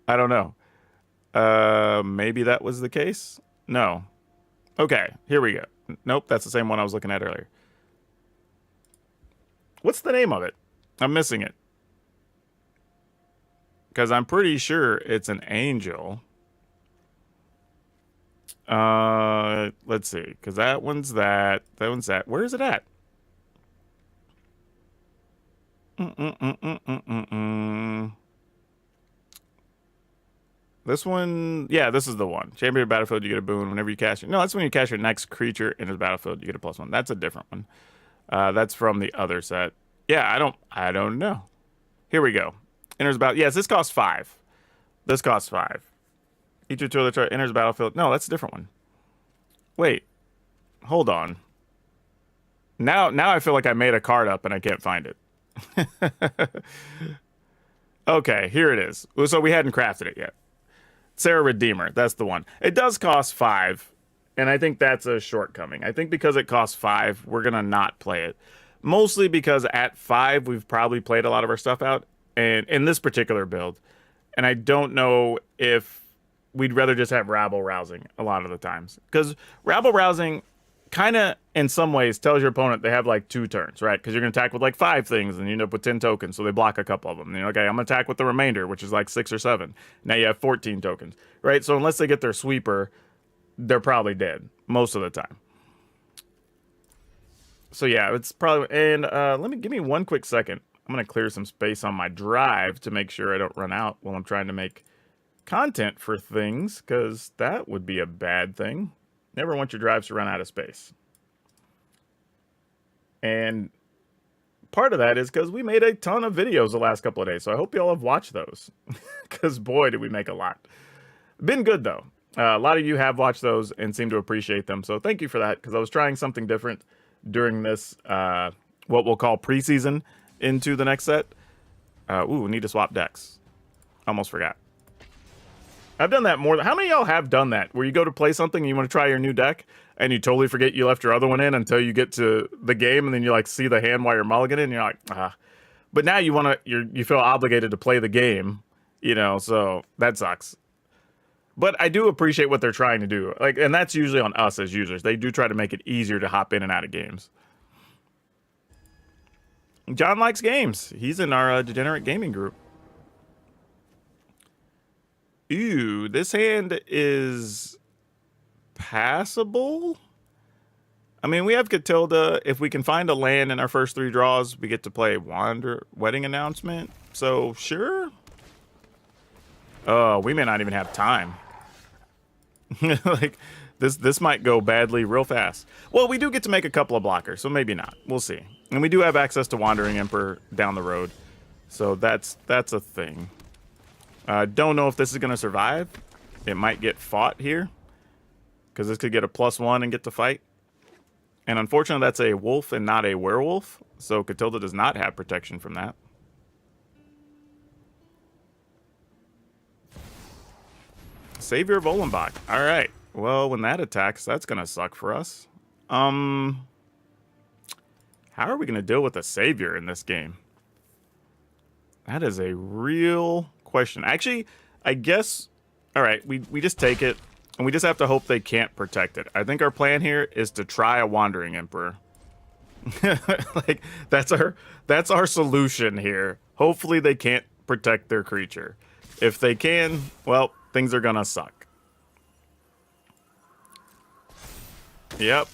I don't know. Maybe that was the case? No. Okay, here we go. Nope, that's the same one I was looking at earlier. What's the name of it? I'm missing it. Because I'm pretty sure it's an angel. Let's see. Because that one's that. That one's that. Where is it at? This one, yeah, this is the one. Champion of Battlefield, you get a boon whenever you cast your... No, that's when you cast your next creature into the battlefield, you get a +1. That's a different one. That's from the other set. Yeah, I don't know. Here we go. Enters about... Yes, this costs 5. This costs 5. Each of 2 other enters the battlefield. No, that's a different one. Wait. Hold on. Now I feel like I made a card up and I can't find it. Okay, here it is. So we hadn't crafted it yet. Sarah Redeemer, that's the one. It does cost 5, and I think that's a shortcoming. I think because it costs 5, we're going to not play it. Mostly because at 5, we've probably played a lot of our stuff out, and in this particular build. And I don't know if we'd rather just have Rabble Rousing a lot of the times. Because Rabble Rousing kind of, in some ways, tells your opponent they have like 2 turns, right? Because you're going to attack with like 5 things, and you end up with 10 tokens, so they block a couple of them. And you're like, okay, I'm going to attack with the remainder, which is like 6 or 7. Now you have 14 tokens, right? So unless they get their sweeper, they're probably dead most of the time. So yeah, it's probably... And give me one quick second. I'm going to clear some space on my drive to make sure I don't run out while I'm trying to make content for things, because that would be a bad thing. Never want your drives to run out of space. And part of that is because we made a ton of videos the last couple of days, so I hope y'all have watched those. Because boy, did we make a lot. Been good, though. A lot of you have watched those and seem to appreciate them, so thank you for that, because I was trying something different during this, what we'll call preseason into the next set. Ooh, we need to swap decks. Almost forgot. I've done that more. How many of y'all have done that? Where you go to play something and you want to try your new deck and you totally forget you left your other one in until you get to the game, and then you like see the hand while you're mulliganing and you're like, ah. But now you feel obligated to play the game, you know, so that sucks. But I do appreciate what they're trying to do. Like, and that's usually on us as users. They do try to make it easier to hop in and out of games. John likes games. He's in our Degenerate Gaming group. Ooh, this hand is passable. I mean, we have Catilda. If we can find a land in our first 3 draws, we get to play Wedding Announcement. So, sure. Oh, we may not even have time. Like, this might go badly real fast. Well, we do get to make a couple of blockers, so maybe not. We'll see. And we do have access to Wandering Emperor down the road. So that's a thing. Don't know if this is going to survive. It might get fought here, because this could get a +1 and get to fight. And unfortunately, that's a wolf and not a werewolf, so Catilda does not have protection from that. Savior of Olenbach. All right. Well, when that attacks, that's going to suck for us. How are we going to deal with a Savior in this game? That is a real question. Actually, I guess... All right, we just take it, and we just have to hope they can't protect it. I think our plan here is to try a Wandering Emperor. Like, that's our solution here. Hopefully they can't protect their creature. If they can, well, things are gonna suck. Yep.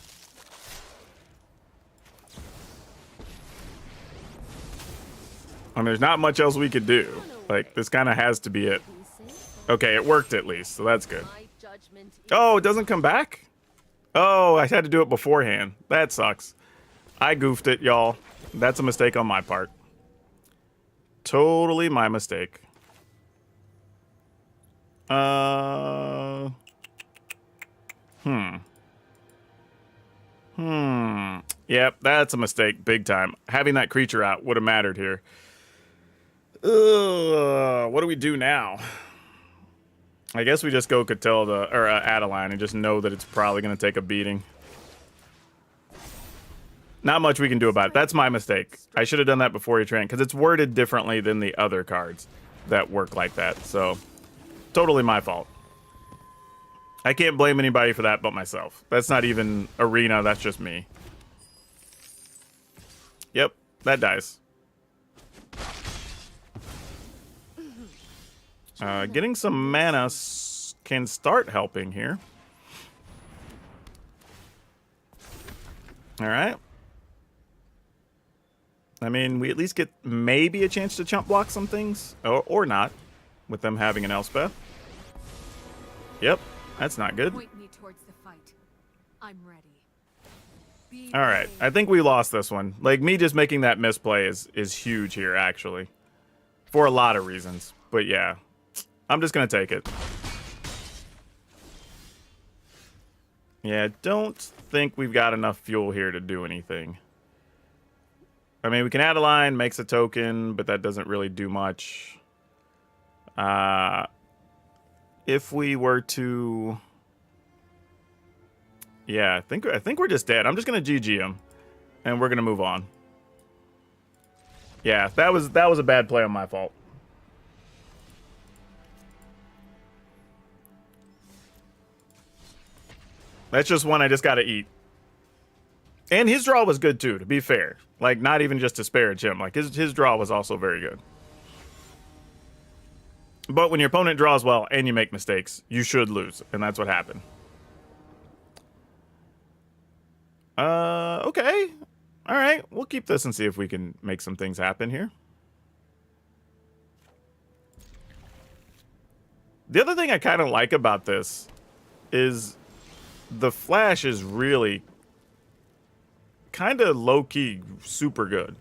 I mean, there's not much else we could do. Like, this kind of has to be it. Okay, it worked at least, so that's good. My judgment is Oh, it doesn't come back? Oh, I had to do it beforehand. That sucks. I goofed it, y'all. That's a mistake on my part. Totally my mistake. Yep, that's a mistake, big time. Having that creature out would have mattered here. What do we do now? I guess we just go Catilda, or Adeline, and just know that it's probably going to take a beating. Not much we can do about it. That's my mistake. I should have done that before he trained, because it's worded differently than the other cards that work like that. So, totally my fault. I can't blame anybody for that but myself. That's not even Arena, that's just me. Yep, that dies. Getting some mana can start helping here. All right. I mean, we at least get maybe a chance to chump block some things, or not, with them having an Elspeth. Yep, that's not good. Point me towards the fight. I'm ready. Be All right, I think we lost this one. Like, me just making that misplay is huge here, actually. For a lot of reasons. But yeah, I'm just going to take it. Yeah, don't think we've got enough fuel here to do anything. I mean, we can add a line, makes a token, but that doesn't really do much. If we were to... Yeah, I think we're just dead. I'm just going to GG him, and we're going to move on. Yeah, that was a bad play on my fault. That's just one I just got to eat. And his draw was good too, to be fair. Like, not even just disparage him. Like, his draw was also very good. But when your opponent draws well and you make mistakes, you should lose. And that's what happened. Okay. All right. We'll keep this and see if we can make some things happen here. The other thing I kind of like about this is the flash is really kind of low-key super good.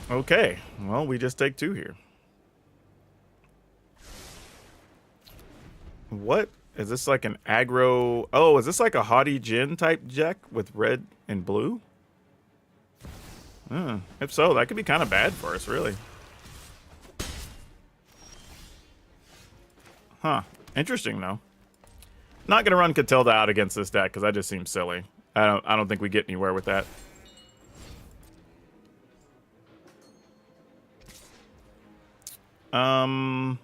Okay, well, we just take 2 here. What? Is this like an aggro? Oh, is this like a Haughty Djinn type deck with red and blue? If so, that could be kind of bad for us, really. Huh. Interesting, though. Not going to run Catilda out against this deck, because that just seems silly. I don't think we get anywhere with that. I'm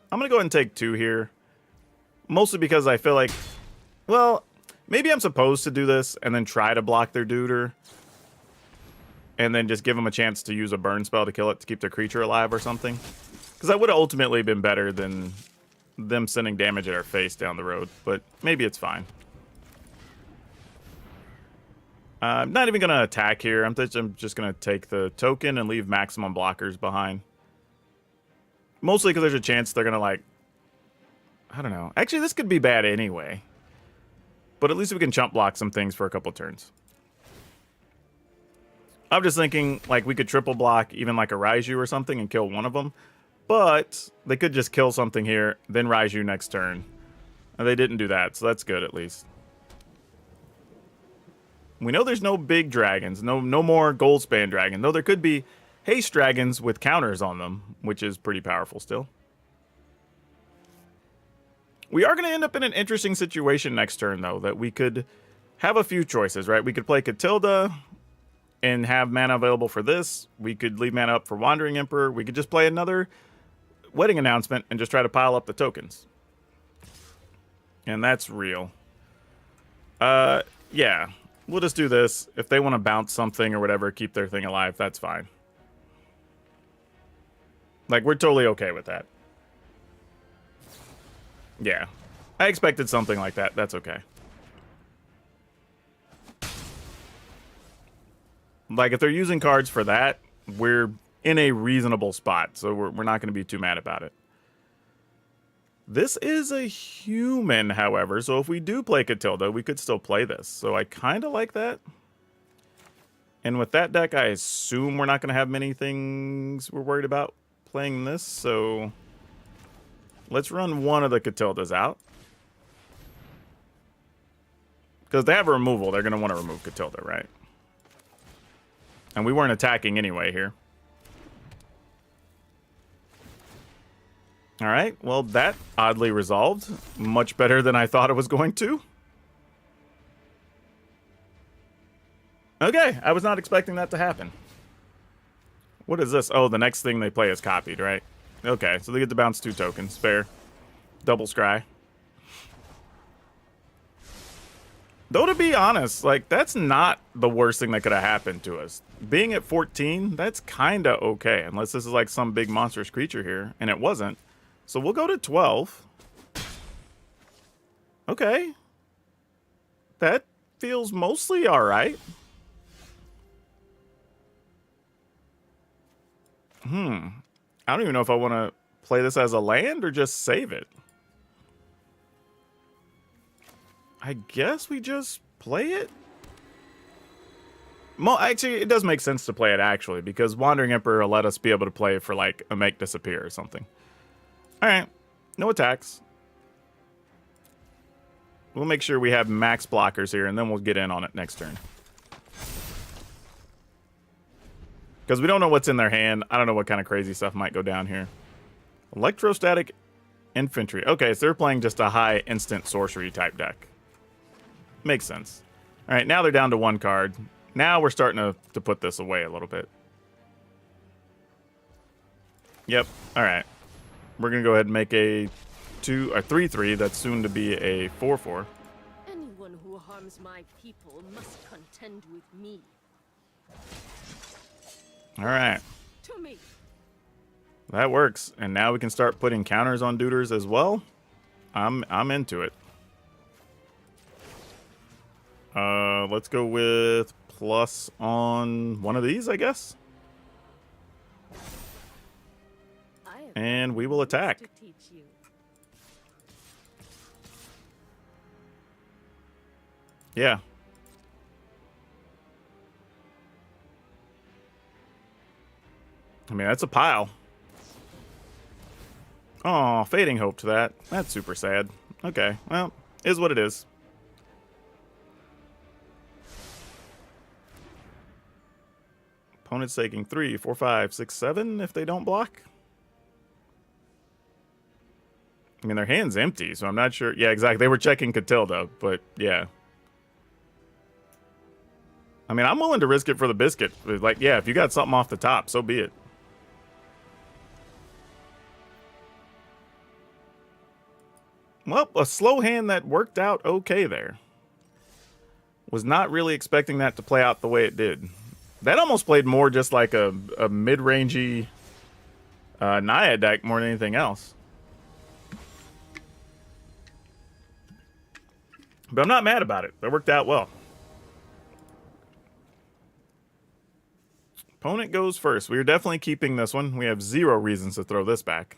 going to go ahead and take 2 here. Mostly because I feel like, well, maybe I'm supposed to do this and then try to block their Duder. And then just give them a chance to use a burn spell to kill it to keep their creature alive or something. Because that would have ultimately been better than them sending damage at our face down the road. But maybe it's fine. I'm not even going to attack here. I'm just going to take the token and leave maximum blockers behind. Mostly because there's a chance they're going to, like, I don't know. Actually, this could be bad anyway. But at least we can chump block some things for a couple turns. I'm just thinking, like, we could triple block even like a Raiju or something and kill one of them. But they could just kill something here, then Raiju next turn. And they didn't do that, so that's good at least. We know there's no big dragons, no more Goldspan dragon, though there could be haste dragons with counters on them, which is pretty powerful still. We are going to end up in an interesting situation next turn, though, that we could have a few choices, right? We could play Catilda and have mana available for this. We could leave mana up for Wandering Emperor. We could just play another Wedding Announcement and just try to pile up the tokens. And that's real. Yeah. We'll just do this. If they want to bounce something or whatever, keep their thing alive, that's fine. Like, we're totally okay with that. Yeah. I expected something like that. That's okay. Like, if they're using cards for that, we're in a reasonable spot. So we're not going to be too mad about it. This is a human, however. So if we do play Catilda, we could still play this. So I kind of like that. And with that deck, I assume we're not going to have many things we're worried about playing this. So let's run one of the Catildas out. Because they have a removal, they're going to want to remove Catilda, right? And we weren't attacking anyway here. All right, well, that oddly resolved. Much better than I thought it was going to. Okay, I was not expecting that to happen. What is this? Oh, the next thing they play is copied, right? Okay, so they get to bounce 2 tokens. Fair. Double scry. Though, to be honest, like, that's not the worst thing that could have happened to us. Being at 14, that's kind of okay. Unless this is like some big monstrous creature here. And it wasn't. So we'll go to 12. Okay. That feels mostly alright. I don't even know if I want to play this as a land or just save it. I guess we just play it? Actually, it does make sense to play it, actually, because Wandering Emperor will let us be able to play for, like, a Make Disappear or something. Alright. No attacks. We'll make sure we have max blockers here, and then we'll get in on it next turn. Because we don't know what's in their hand. I don't know what kind of crazy stuff might go down here. Electrostatic Infantry. Okay, so they're playing just a high instant sorcery type deck. Makes sense. All right, now they're down to 1 card. Now we're starting to put this away a little bit. Yep. All right. We're going to go ahead and make a 3/3 that's soon to be a 4/4. Anyone who harms my people must contend with me. All right. To me. That works. And now we can start putting counters on duders as well. I'm into it. Let's go with plus on one of these, I guess. And we will attack. Yeah. I mean, that's a pile. Oh, fading hope to that. That's super sad. Okay, well, is what it is. Opponent's taking 3, 4, 5, 6, 7 if they don't block. I mean, their hand's empty, so I'm not sure. Yeah, exactly. They were checking Catilda, but yeah. I mean, I'm willing to risk it for the biscuit. Like, yeah, if you got something off the top, so be it. Well, a slow hand that worked out okay there. Was not really expecting that to play out the way it did. That almost played more just like a mid-rangey Naya deck more than anything else. But I'm not mad about it. That worked out well. Opponent goes first. We are definitely keeping this one. We have 0 reasons to throw this back.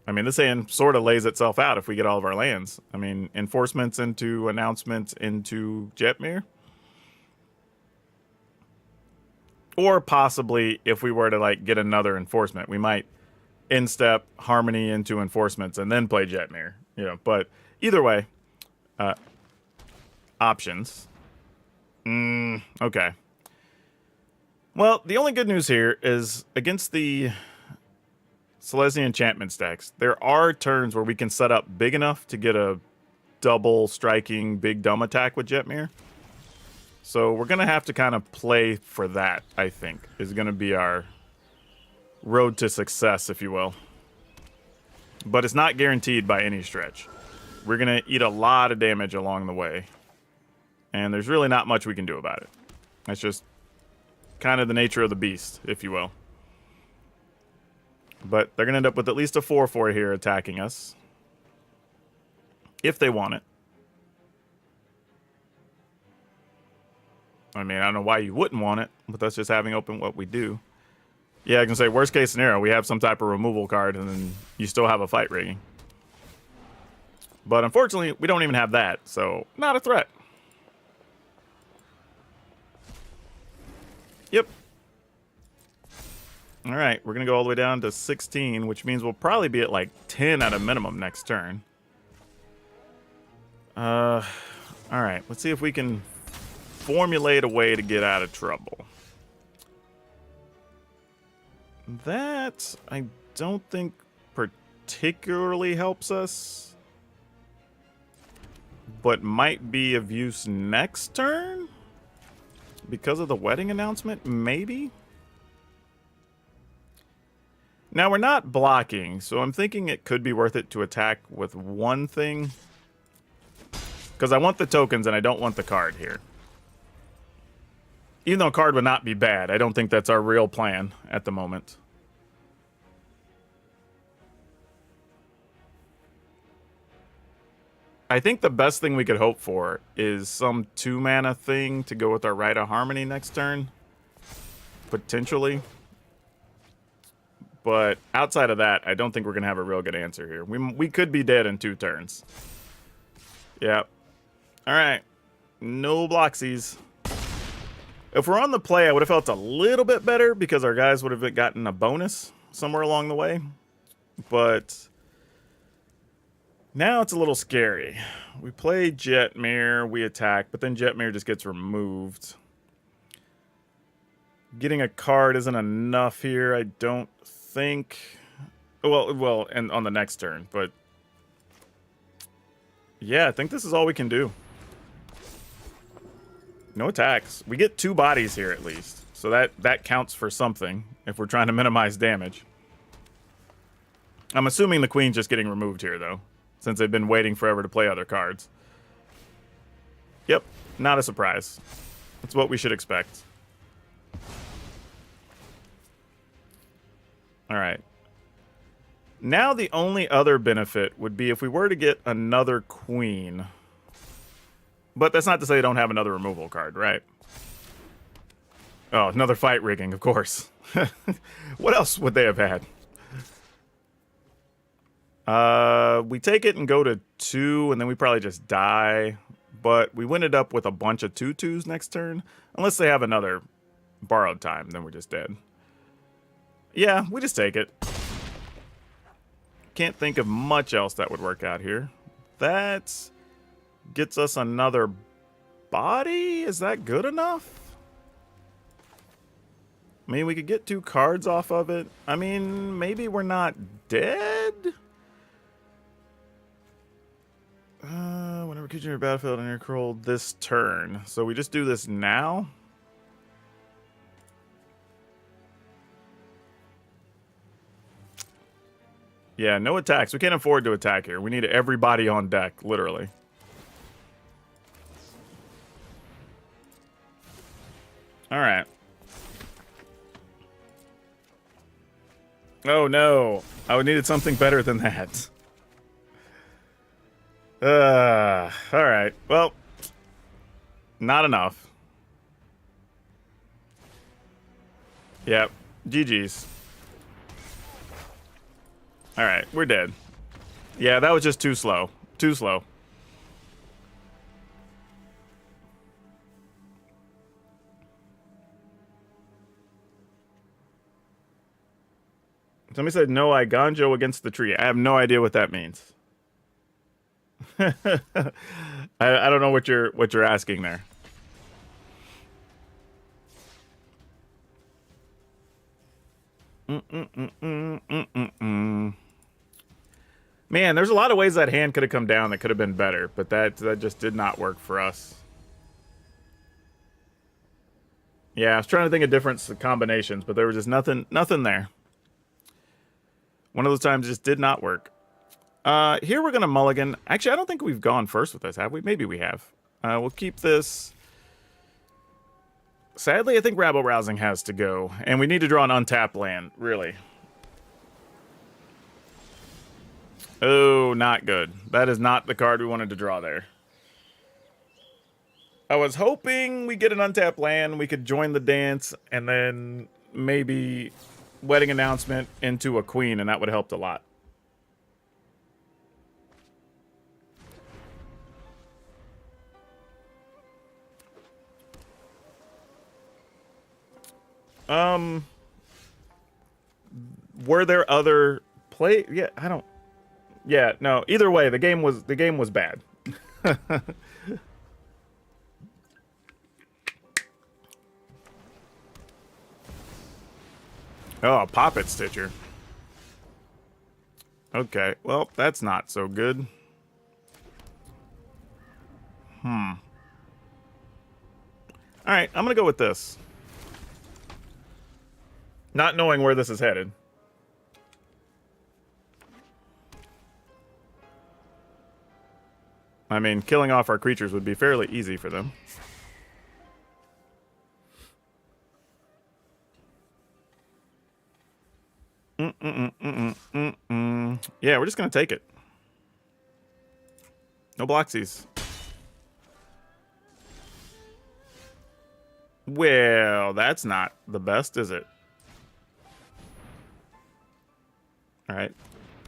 I mean, this hand sort of lays itself out if we get all of our lands. I mean, enforcements into announcements into Jetmir. Or possibly, if we were to, like, get another enforcement, we might instep Harmony into enforcements and then play Jetmir. You know, but either way, options. Okay. Well, the only good news here is against the Silesian enchantment stacks, there are turns where we can set up big enough to get a double striking big dumb attack with Jetmir. So we're going to have to kind of play for that, I think, is going to be our road to success, if you will. But it's not guaranteed by any stretch. We're going to eat a lot of damage along the way. And there's really not much we can do about it. That's just kind of the nature of the beast, if you will. But they're going to end up with at least a 4/4 here attacking us. If they want it. I mean, I don't know why you wouldn't want it, but that's just having open what we do. Yeah, I can say worst case scenario, we have some type of removal card, and then you still have a fight rigging. But unfortunately, we don't even have that, so not a threat. Yep. All right, we're going to go all the way down to 16, which means we'll probably be at like 10 at a minimum next turn. All right, let's see if we can formulate a way to get out of trouble. That, I don't think particularly helps us, but might be of use next turn because of the wedding announcement, maybe? Now, we're not blocking, so I'm thinking it could be worth it to attack with one thing, because I want the tokens and I don't want the card here. Even though a card would not be bad, I don't think that's our real plan at the moment. I think the best thing we could hope for is some 2-mana thing to go with our Rite of Harmony next turn. Potentially. But outside of that, I don't think we're going to have a real good answer here. We could be dead in 2 turns. Yep. Alright. No Bloxies. If we're on the play, I would have felt a little bit better because our guys would have gotten a bonus somewhere along the way. But now it's a little scary. We play Jetmir, we attack, but then Jetmir just gets removed. Getting a card isn't enough here, I don't think. Well, and on the next turn, but yeah, I think this is all we can do. No attacks. We get 2 bodies here at least. So that counts for something if we're trying to minimize damage. I'm assuming the queen's just getting removed here though, since they've been waiting forever to play other cards. Yep, not a surprise. That's what we should expect. Alright. Now the only other benefit would be if we were to get another queen. But that's not to say they don't have another removal card, right? Oh, another fight rigging, of course. What else would they have had? We take it and go to 2, and then we probably just die. But we ended up with a bunch of 2/2s next turn. Unless they have another borrowed time, then we're just dead. Yeah, we just take it. Can't think of much else that would work out here. That gets us another body? Is that good enough? I mean, we could get 2 cards off of it. I mean, maybe we're not dead? Whenever creature in your battlefield and you're controlled this turn. So we just do this now? Yeah, no attacks. We can't afford to attack here. We need everybody on deck, literally. Alright. Oh no. I needed something better than that. Alright. Well, not enough. Yep. GG's. Alright, we're dead. Yeah, that was just too slow. Too slow. Somebody said no Iganjo against the tree. I have no idea what that means. I don't know what you're asking there. Man, there's a lot of ways that hand could have come down that could have been better, but that just did not work for us. Yeah, I was trying to think of different combinations, but there was just nothing there. One of those times just did not work. Here we're going to mulligan. Actually, I don't think we've gone first with this, have we? Maybe we have. We'll keep this. Sadly, I think Rabble Rousing has to go. And we need to draw an untapped land, really. Oh, not good. That is not the card we wanted to draw there. I was hoping we get an untapped land, we could join the dance, and then maybe wedding announcement into a queen, and that would have helped a lot. Were there other play? Yeah, I don't. Yeah, no. Either way, the game was bad. Oh, Poppet Stitcher. Okay, well, that's not so good. Alright, I'm gonna go with this. Not knowing where this is headed. I mean, killing off our creatures would be fairly easy for them. Yeah, we're just gonna take it. No Bloxies. Well, that's not the best, is it? Alright.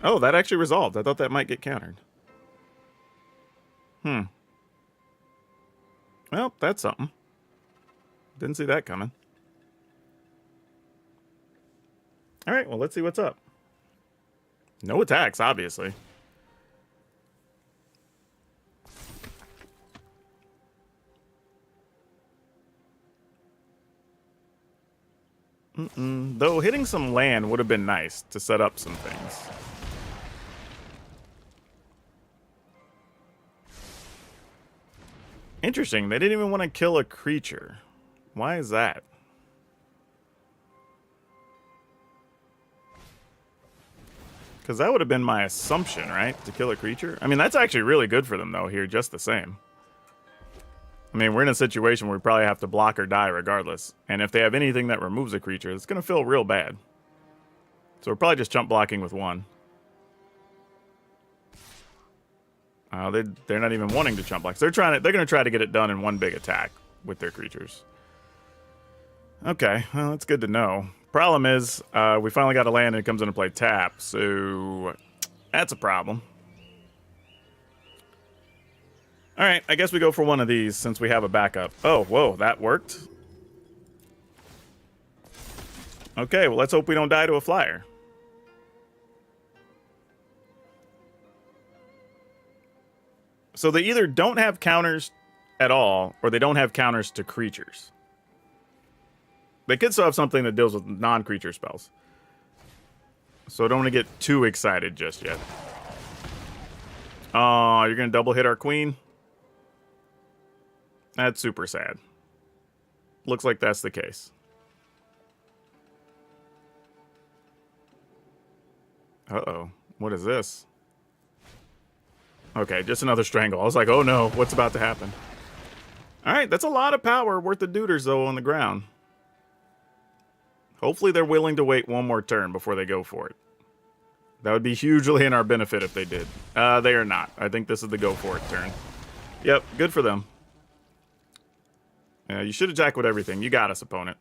Oh, that actually resolved. I thought that might get countered. Well, that's something. Didn't see that coming. Alright, well, let's see what's up. No attacks, obviously. Though hitting some land would have been nice to set up some things. Interesting, they didn't even want to kill a creature. Why is that? Because that would have been my assumption, right? To kill a creature? I mean, that's actually really good for them, though, here, just the same. I mean, we're in a situation where we probably have to block or die regardless. And if they have anything that removes a creature, it's going to feel real bad. So we're probably just chump blocking with one. They're not even wanting to chump block. They're going to try to get it done in one big attack with their creatures. Okay, well, that's good to know. Problem is, we finally got a land and it comes into play tap, so that's a problem. Alright, I guess we go for one of these since we have a backup. Oh, whoa, that worked. Okay, well, let's hope we don't die to a flyer. So they either don't have counters at all, or they don't have counters to creatures. They could still have something that deals with non-creature spells. So I don't want to get too excited just yet. Oh, you're going to double hit our queen? That's super sad. Looks like that's the case. Uh-oh. What is this? Okay, just another strangle. I was like, oh no, what's about to happen? Alright, that's a lot of power worth of duders, though, on the ground. Hopefully they're willing to wait one more turn before they go for it. That would be hugely in our benefit if they did. They are not. I think this is the go for it turn. Yep, good for them. You should attack with everything. You got us, opponent.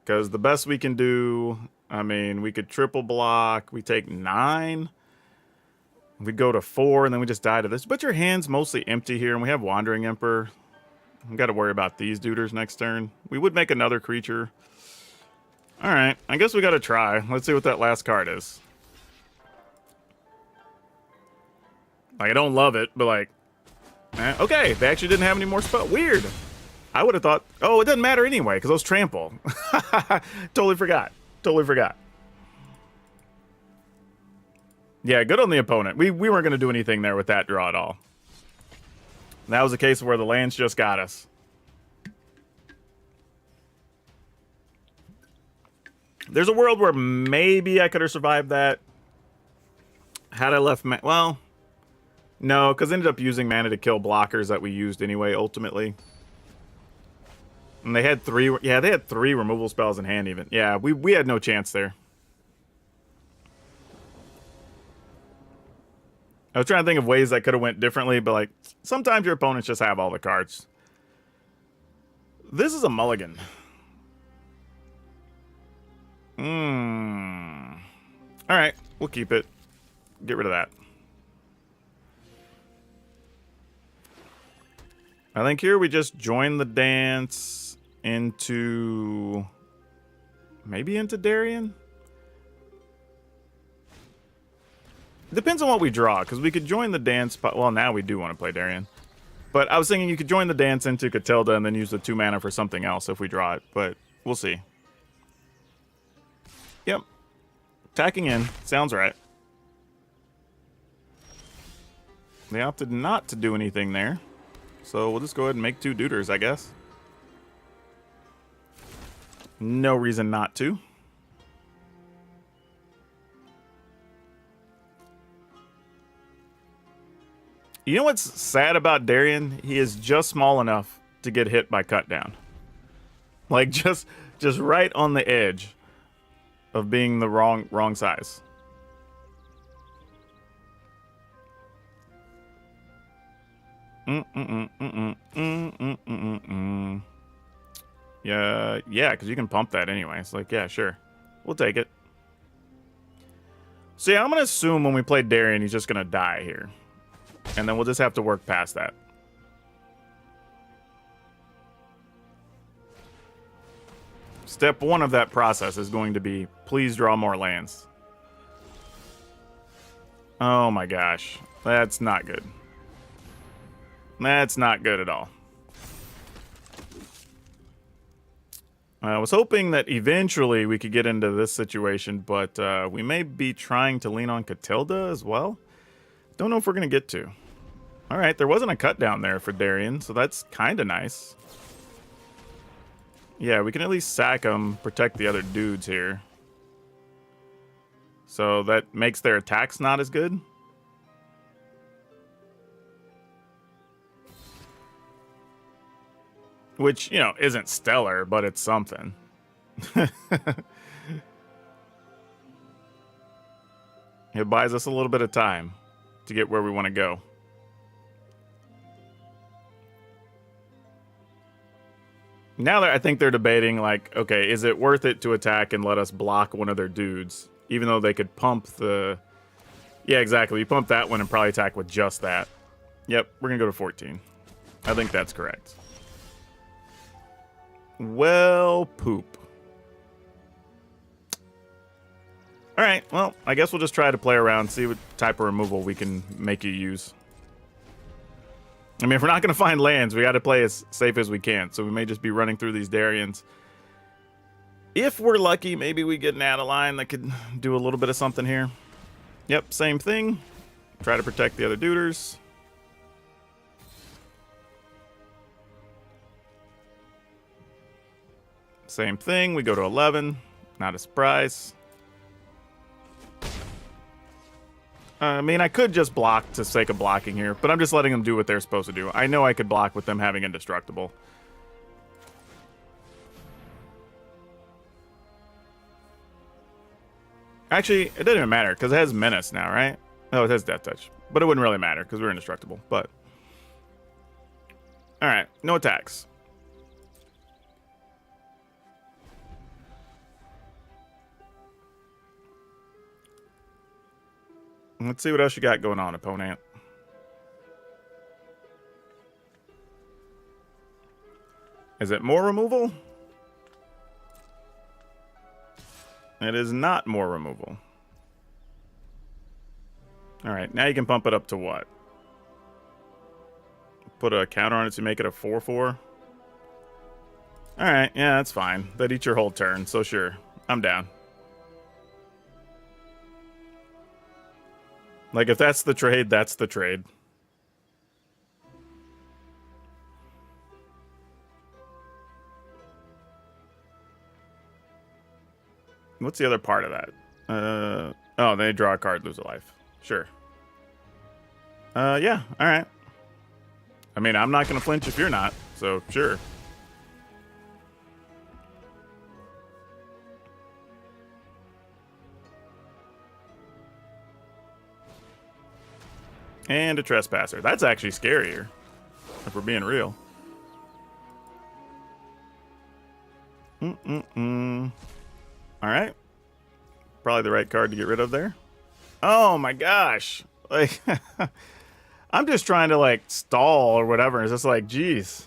Because the best we can do... I mean, we could triple block. We take 9. We go to 4, and then we just die to this. But your hand's mostly empty here, and we have Wandering Emperor. We've got to worry about these duders next turn. We would make another creature. Alright, I guess we got to try. Let's see what that last card is. Like, I don't love it, but like... okay, they actually didn't have any more spell. Weird. I would have thought... Oh, it doesn't matter anyway, because those trample. Totally forgot. Totally forgot. Yeah, good on the opponent. We weren't going to do anything there with that draw at all. That was a case where the lands just got us. There's a world where maybe I could have survived that. Had I left... well, no, because I ended up using mana to kill blockers that we used anyway, ultimately. And they had 3... Yeah, they had 3 removal spells in hand, even. Yeah, we had no chance there. I was trying to think of ways that could have went differently, but like sometimes your opponents just have all the cards. This is a mulligan. All right, we'll keep it. Get rid of that. I think here we just join the dance into... maybe into Darien? Depends on what we draw, because we could join the dance... well, now we do want to play Darien. But I was thinking you could join the dance into Catilda and then use the 2 mana for something else if we draw it, but we'll see. Yep. Attacking in. Sounds right. They opted not to do anything there. So we'll just go ahead and make 2 Duders, I guess. No reason not to. You know what's sad about Darien? He is just small enough to get hit by cut down. Like just right on the edge of being the wrong size. Yeah, because you can pump that anyway. It's like, yeah, sure. We'll take it. So yeah, I'm going to assume when we play Darien, he's just going to die here. And then we'll just have to work past that. Step 1 of that process is going to be, please draw more lands. Oh my gosh. That's not good. That's not good at all. I was hoping that eventually we could get into this situation, but we may be trying to lean on Catilda as well. Don't know if we're going to get to. All right, there wasn't a cut down there for Darien, so that's kind of nice. Yeah, we can at least sack them, protect the other dudes here. So that makes their attacks not as good. Which, you know, isn't stellar, but it's something. It buys us a little bit of time to get where we want to go. Now that I think they're debating, like, okay, is it worth it to attack and let us block one of their dudes? Even though they could pump the... yeah, exactly. You pump that one and probably attack with just that. Yep, we're going to go to 14. I think that's correct. Well, poop. Alright, well, I guess we'll just try to play around, see what type of removal we can make you use. I mean, if we're not going to find lands, we got to play as safe as we can, so we may just be running through these Darians. If we're lucky, maybe we get an Adeline that could do a little bit of something here. Yep, same thing. Try to protect the other Duders. Same thing, we go to 11. Not a surprise. I mean, I could just block to sake of blocking here, but I'm just letting them do what they're supposed to do. I know I could block with them having Indestructible. Actually, it doesn't even matter, because it has Menace now, right? Oh, it has Death Touch. But it wouldn't really matter, because we're Indestructible, but... Alright, no attacks. Let's see what else you got going on, opponent. Is it more removal? It is not more removal. Alright, now you can pump it up to what? Put a counter on it to make it a 4/4? Alright, yeah, that's fine. That eats your whole turn, so sure. I'm down. Like, if that's the trade, that's the trade. What's the other part of that? Oh, they draw a card, lose a life. Sure. Yeah, alright. I mean, I'm not going to flinch if you're not, so sure. And a Trespasser. That's actually scarier, if we're being real. Alright. Probably the right card to get rid of there. Oh my gosh. Like, I'm just trying to, like, stall or whatever. It's just like, geez.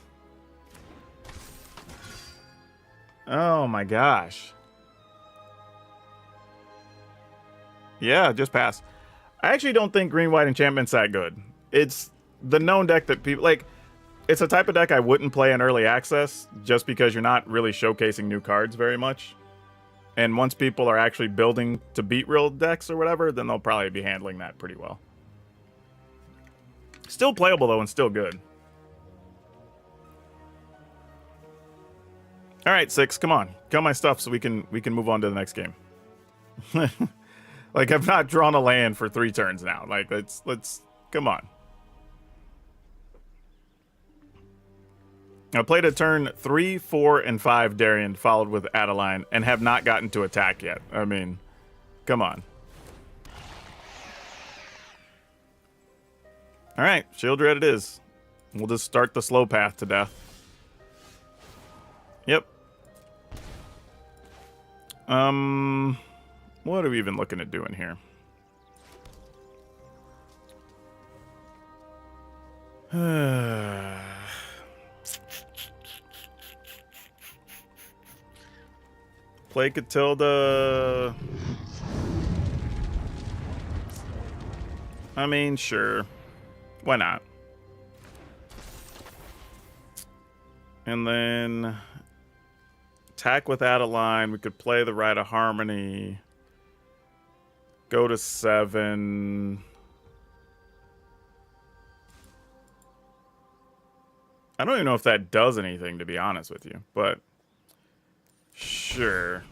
Oh my gosh. Yeah, just pass. I actually don't think green-white enchantment's that good. It's the known deck that people like. It's a type of deck I wouldn't play in early access just because you're not really showcasing new cards very much. And once people are actually building to beat real decks or whatever, then they'll probably be handling that pretty well. Still playable though, and still good. All right, 6, come on, kill my stuff so we can move on to the next game. Like, I've not drawn a land for 3 turns now. Like, let's come on. I played a turn 3, 4, and 5 Darien, followed with Adeline, and have not gotten to attack yet. I mean, come on. All right, Shield Red it is. We'll just start the slow path to death. Yep. What are we even looking at doing here? Play Catilda. I mean, sure. Why not? And then attack with Adeline. We could play the Rite of Harmony. Go to 7. I don't even know if that does anything, to be honest with you, but sure.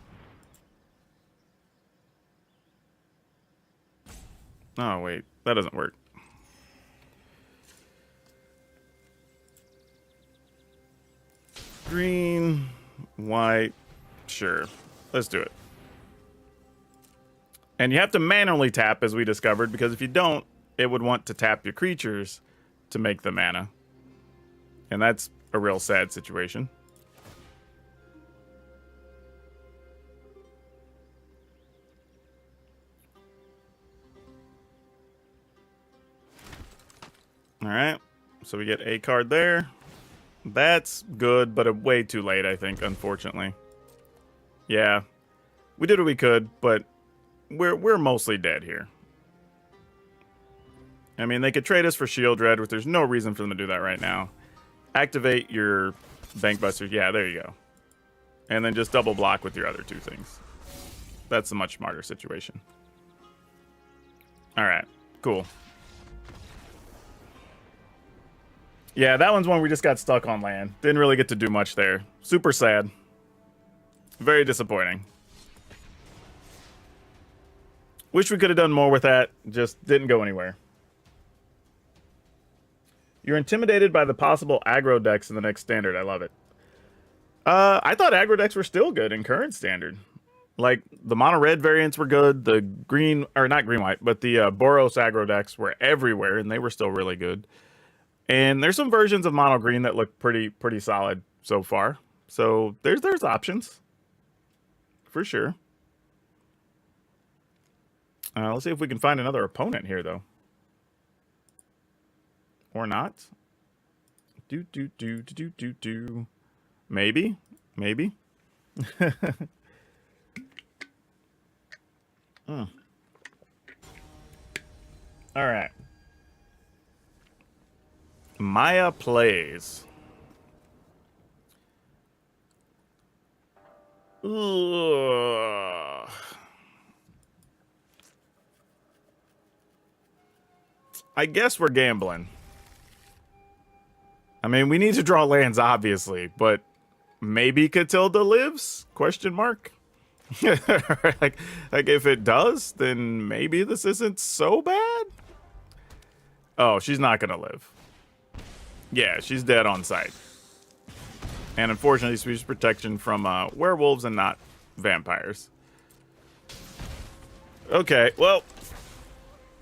Oh, wait. That doesn't work. Green, white, sure. Let's do it. And you have to manually tap, as we discovered, because if you don't, it would want to tap your creatures to make the mana. And that's a real sad situation. Alright, so we get a card there. That's good, but way too late, I think, unfortunately. Yeah, we did what we could, but we're mostly dead here. I mean, they could trade us for Shield Red, but there's no reason for them to do that right now. Activate your Bankbuster. Yeah, there you go. And then just double block with your other 2 things. That's a much smarter situation. All right, cool. Yeah, that one's one we just got stuck on land. Didn't really get to do much there. Super sad. Very disappointing. Wish we could have done more with that. Just didn't go anywhere. You're intimidated by the possible aggro decks in the next standard. I love it. I thought aggro decks were still good in current standard. Like, the mono red variants were good. The green, or not green white, but the Boros aggro decks were everywhere, and they were still really good. And there's some versions of mono green that look pretty solid so far. So there's options for sure. Let's see if we can find another opponent here, though. Or not. Maybe. All right. Maya plays. Ugh. I guess we're gambling. I mean, we need to draw lands, obviously, but maybe Catilda lives? Question mark. like if it does, then maybe this isn't so bad. Oh, she's not gonna live. Yeah, she's dead on sight. And unfortunately, she uses protection from werewolves and not vampires. Okay, well,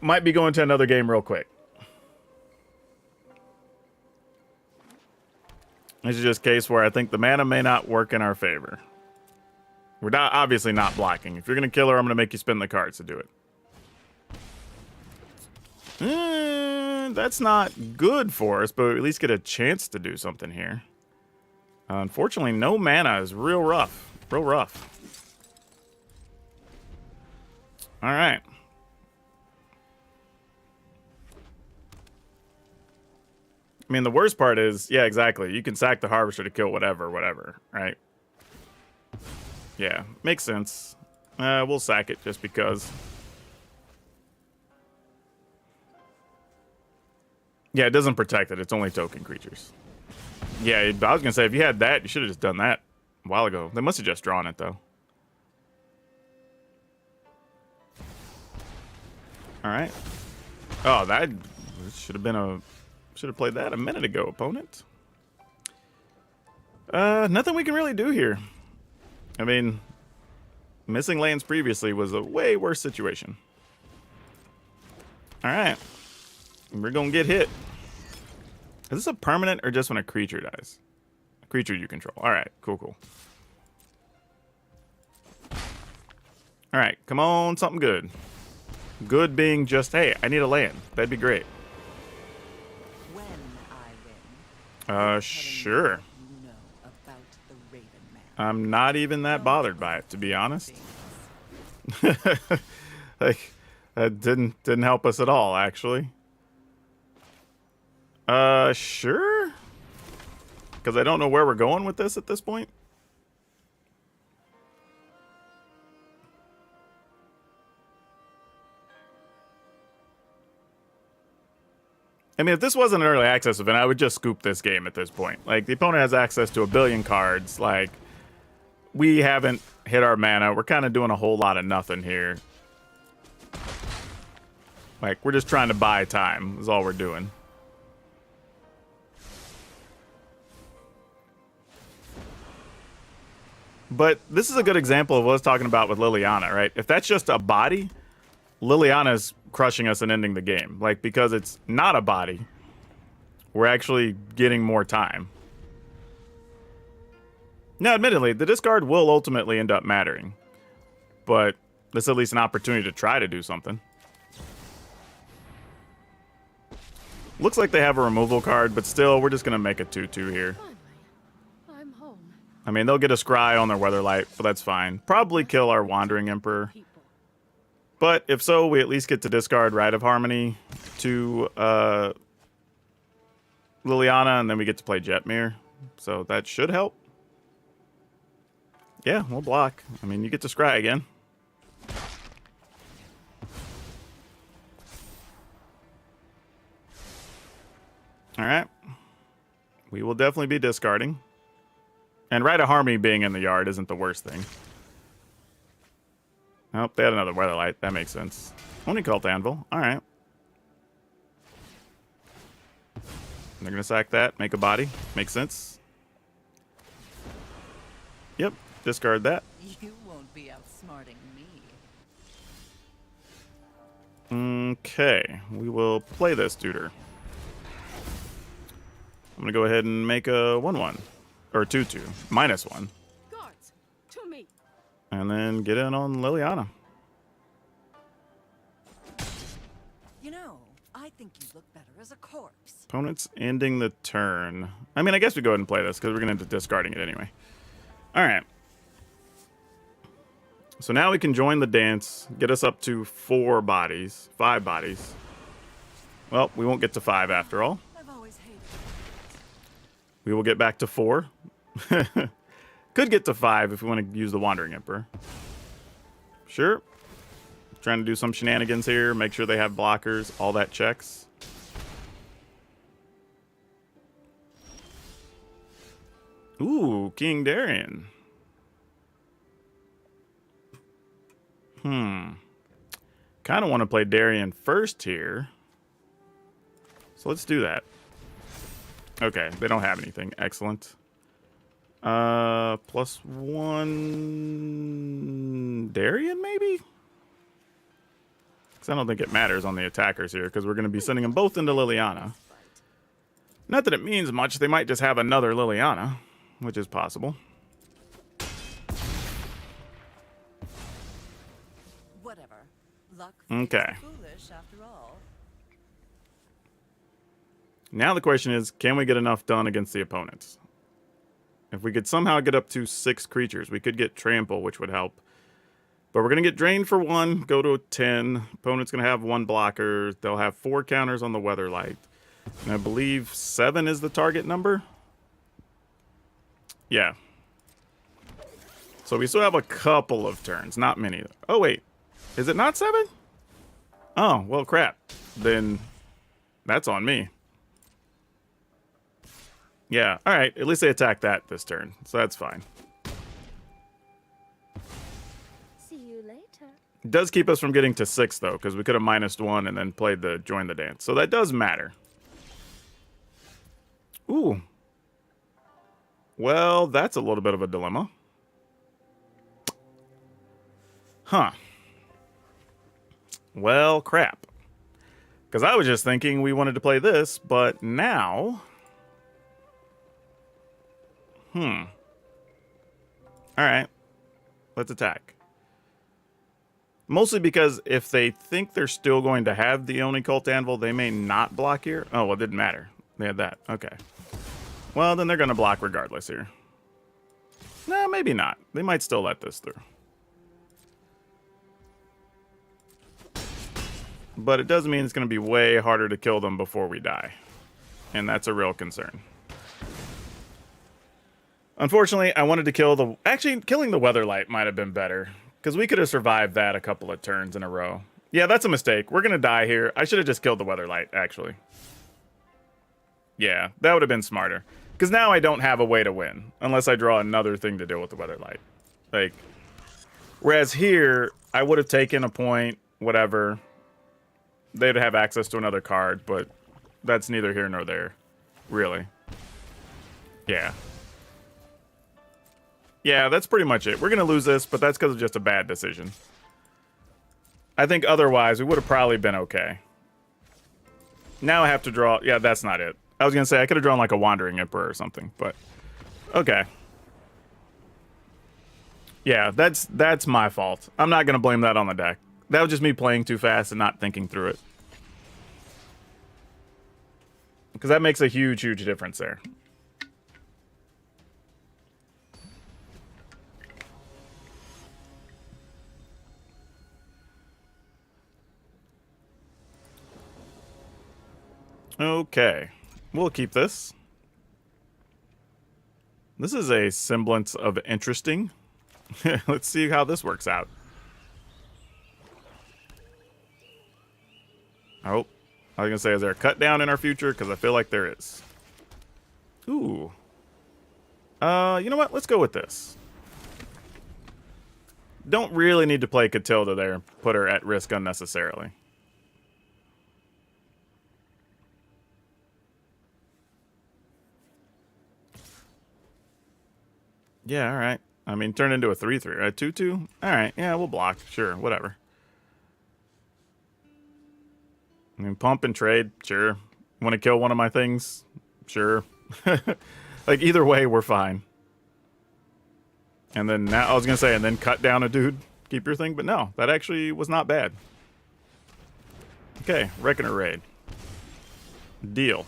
might be going to another game real quick. This is just a case where I think the mana may not work in our favor. We're not obviously not blocking. If you're going to kill her, I'm going to make you spend the cards to do it. That's not good for us, but we at least get a chance to do something here. Unfortunately, no mana is real rough. Real rough. All right. I mean, the worst part is, yeah, exactly. You can sack the Harvester to kill whatever, right? Yeah, makes sense. We'll sack it just because. Yeah, it doesn't protect it. It's only token creatures. Yeah, I was going to say, if you had that, you should have just done that a while ago. They must have just drawn it, though. All right. Oh, that should have been a... Should have played that a minute ago, opponent. Nothing we can really do here. I mean, missing lands previously was a way worse situation. All right. We're going to get hit. Is this a permanent or just when a creature dies? A creature you control. All right. Cool. All right. Come on. Something good. Good being just, hey, I need a land. That'd be great. When I win, Sure. you know about the Raven Man. I'm not even that bothered by it, to be honest. Like, that didn't help us at all, actually. Sure. Because I don't know where we're going with this at this point. I mean, if this wasn't an early access event, I would just scoop this game at this point. Like, the opponent has access to 1 billion cards. Like, we haven't hit our mana. We're kind of doing a whole lot of nothing here. Like, we're just trying to buy time is all we're doing. But this is a good example of what I was talking about with Liliana, right? If that's just a body, Liliana's crushing us and ending the game. Like, because it's not a body, we're actually getting more time. Now, admittedly, the discard will ultimately end up mattering. But that's at least an opportunity to try to do something. Looks like they have a removal card, but still, we're just going to make a 2/2 here. Finally, I'm home. I mean, they'll get a Scry on their Weatherlight, but that's fine. Probably kill our Wandering Emperor. People. But if so, we at least get to discard Rite of Harmony to Liliana, and then we get to play Jetmir. So that should help. Yeah, we'll block. I mean, you get to Scry again. All right. We will definitely be discarding. And Rite of Harmony being in the yard isn't the worst thing. Oh, they had another Weatherlight. That makes sense. Only Cult Anvil. All right. They're going to sack that. Make a body. Makes sense. Yep. Discard that. You won't be outsmarting me. Okay. We will play this duder. I'm going to go ahead and make a 1/1. Or 2/2. -1. Guards, to me. And then get in on Liliana. You know, I think you look better as a corpse. Opponent's ending the turn. I mean, I guess we go ahead and play this because we're going to end up discarding it anyway. All right. So now we can join the dance, get us up to 5 bodies. Well, we won't get to 5 after all. I've always hated We will get back to 4. Could get to 5 if we want to use the Wandering Emperor. Sure. Trying to do some shenanigans here, make sure they have blockers, all that checks. Ooh, King Darien. Kind of want to play Darien first here. So let's do that. Okay, they don't have anything. Excellent. +1 Darien, maybe? Because I don't think it matters on the attackers here, because we're going to be sending them both into Liliana. Not that it means much. They might just have another Liliana, which is possible. Whatever. Luck Okay. favors the foolish after all. Now the question is, can we get enough done against the opponents? If we could somehow get up to 6 creatures, we could get Trample, which would help. But we're going to get drained for 1, go to a 10. Opponent's going to have 1 blocker. They'll have 4 counters on the Weatherlight. And I believe 7 is the target number. Yeah. So we still have a couple of turns, not many. Oh, wait. Is it not 7? Oh, well, crap. Then that's on me. Yeah, all right. At least they attacked that this turn, so that's fine. See you later. It does keep us from getting to 6, though, because we could have -1 and then played the Join the Dance. So that does matter. Ooh. Well, that's a little bit of a dilemma. Huh. Well, crap. Because I was just thinking we wanted to play this, but now... All right. Let's attack. Mostly because if they think they're still going to have the Oni Cult Anvil, they may not block here. Oh, well, it didn't matter. They had that. Okay. Well, then they're going to block regardless here. No, maybe not. They might still let this through. But it does mean it's going to be way harder to kill them before we die. And that's a real concern. Unfortunately, I wanted to kill the... Actually, killing the Weatherlight might have been better. Because we could have survived that a couple of turns in a row. Yeah, that's a mistake. We're going to die here. I should have just killed the Weatherlight, actually. Yeah, that would have been smarter. Because now I don't have a way to win. Unless I draw another thing to deal with the Weatherlight. Like... Whereas here, I would have taken a point, whatever. They'd have access to another card, but that's neither here nor there. Really. Yeah. Yeah, that's pretty much it. We're going to lose this, but that's because of just a bad decision. I think otherwise, we would have probably been okay. Now I have to draw... Yeah, that's not it. I was going to say, I could have drawn like a Wandering Emperor or something, but... Okay. Yeah, that's my fault. I'm not going to blame that on the deck. That was just me playing too fast and not thinking through it. Because that makes a huge, huge difference there. Okay, we'll keep this. This is a semblance of interesting. Let's see how this works out. Oh, I was gonna say, is there a cut down in our future? Because I feel like there is. Ooh. You know what? Let's go with this. Don't really need to play Catilda there. Put her at risk unnecessarily. Yeah, all right. I mean, turn into a 3/3. A 2/2? All right. Yeah, we'll block. Sure, whatever. I mean, pump and trade. Sure. Want to kill one of my things? Sure. Like, either way, we're fine. And then now, I was going to say, and then cut down a dude. Keep your thing. But no, that actually was not bad. Okay, Reckoner Raid. Deal.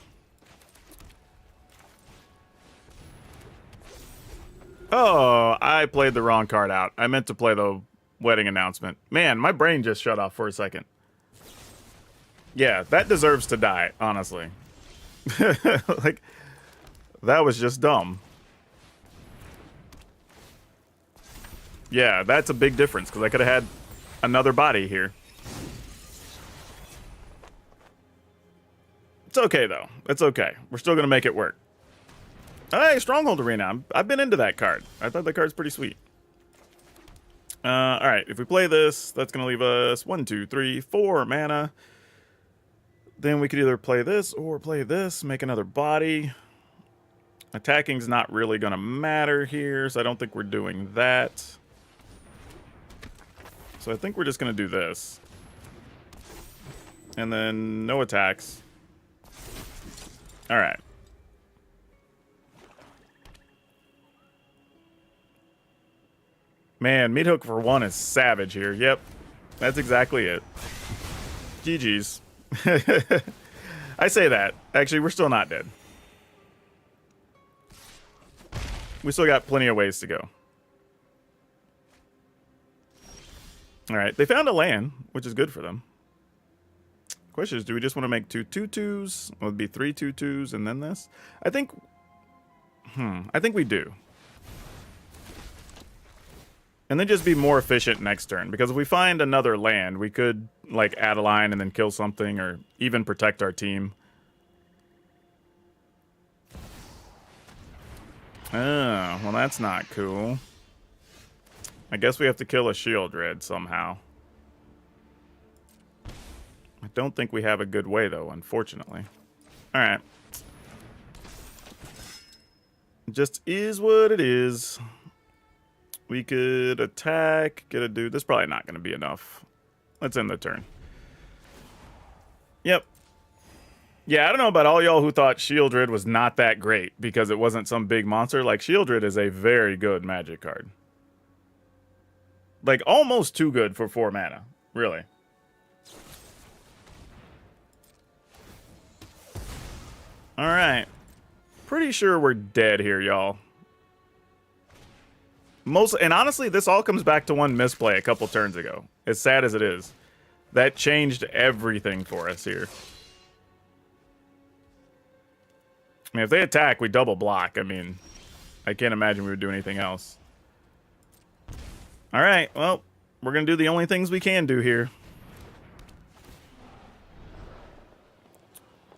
Oh, I played the wrong card out. I meant to play the wedding announcement. Man, my brain just shut off for a second. Yeah, that deserves to die, honestly. Like, that was just dumb. Yeah, that's a big difference, because I could have had another body here. It's okay, though. It's okay. We're still going to make it work. Hey, Stronghold Arena. I've been into that card. I thought that card's pretty sweet. Alright, if we play this, that's going to leave us 1, 2, 3, 4 mana. Then we could either play this or play this, make another body. Attacking's not really going to matter here, so I don't think we're doing that. So I think we're just going to do this. And then no attacks. Alright. Man, Meat Hook for 1 is savage here. Yep, that's exactly it. GG's. I say that. Actually, we're still not dead. We still got plenty of ways to go. All right, they found a land, which is good for them. Question is, do we just want to make 2 2/2s? It would be 3 2/2s and then this? I think we do. And then just be more efficient next turn, because if we find another land, we could like add a line and then kill something, or even protect our team. Oh, well that's not cool. I guess we have to kill a shield red somehow. I don't think we have a good way though, unfortunately. Alright. Just is what it is. We could attack, get a dude. This is probably not going to be enough. Let's end the turn. Yep. Yeah, I don't know about all y'all who thought Shieldred was not that great because it wasn't some big monster. Like, Shieldred is a very good Magic card. Like, almost too good for 4 mana. Really. Alright. Pretty sure we're dead here, y'all. And honestly, this all comes back to one misplay a couple turns ago. As sad as it is. That changed everything for us here. I mean, if they attack, we double block. I mean, I can't imagine we would do anything else. Alright, well, we're going to do the only things we can do here.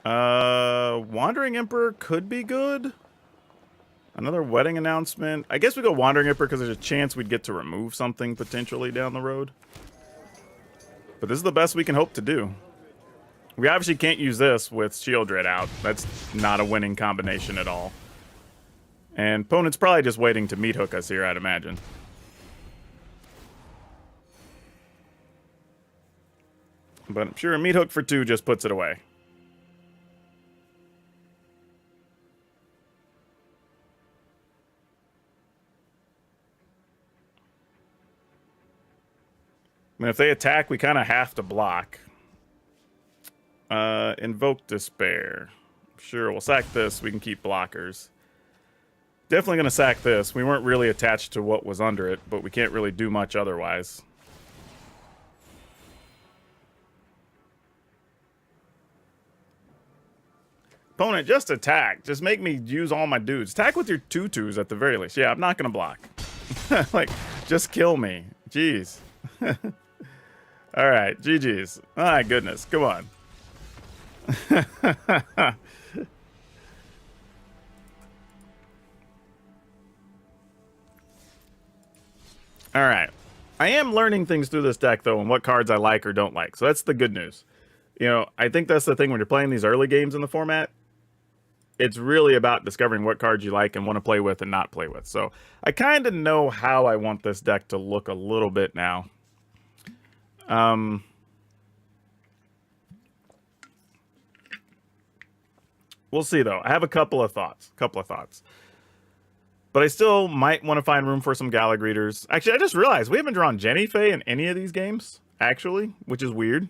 Wandering Emperor could be good. Another wedding announcement. I guess we go Wandering Emperor because there's a chance we'd get to remove something potentially down the road. But this is the best we can hope to do. We obviously can't use this with Shieldred out. That's not a winning combination at all. And opponent's probably just waiting to meat hook us here, I'd imagine. But I'm sure a meat hook for 2 just puts it away. I mean, if they attack, we kind of have to block. Invoke Despair. Sure, we'll sack this. We can keep blockers. Definitely going to sack this. We weren't really attached to what was under it, but we can't really do much otherwise. Opponent, just attack. Just make me use all my dudes. Attack with your 2/2s at the very least. Yeah, I'm not going to block. Like, just kill me. Jeez. All right, GG's. My goodness, come on. All right. I am learning things through this deck, though, and what cards I like or don't like. So that's the good news. You know, I think that's the thing when you're playing these early games in the format. It's really about discovering what cards you like and want to play with and not play with. So I kind of know how I want this deck to look a little bit now. We'll see, though. I have a couple of thoughts. But I still might want to find room for some Gala Greeters. Actually, I just realized we haven't drawn Jenny Faye in any of these games, actually, which is weird.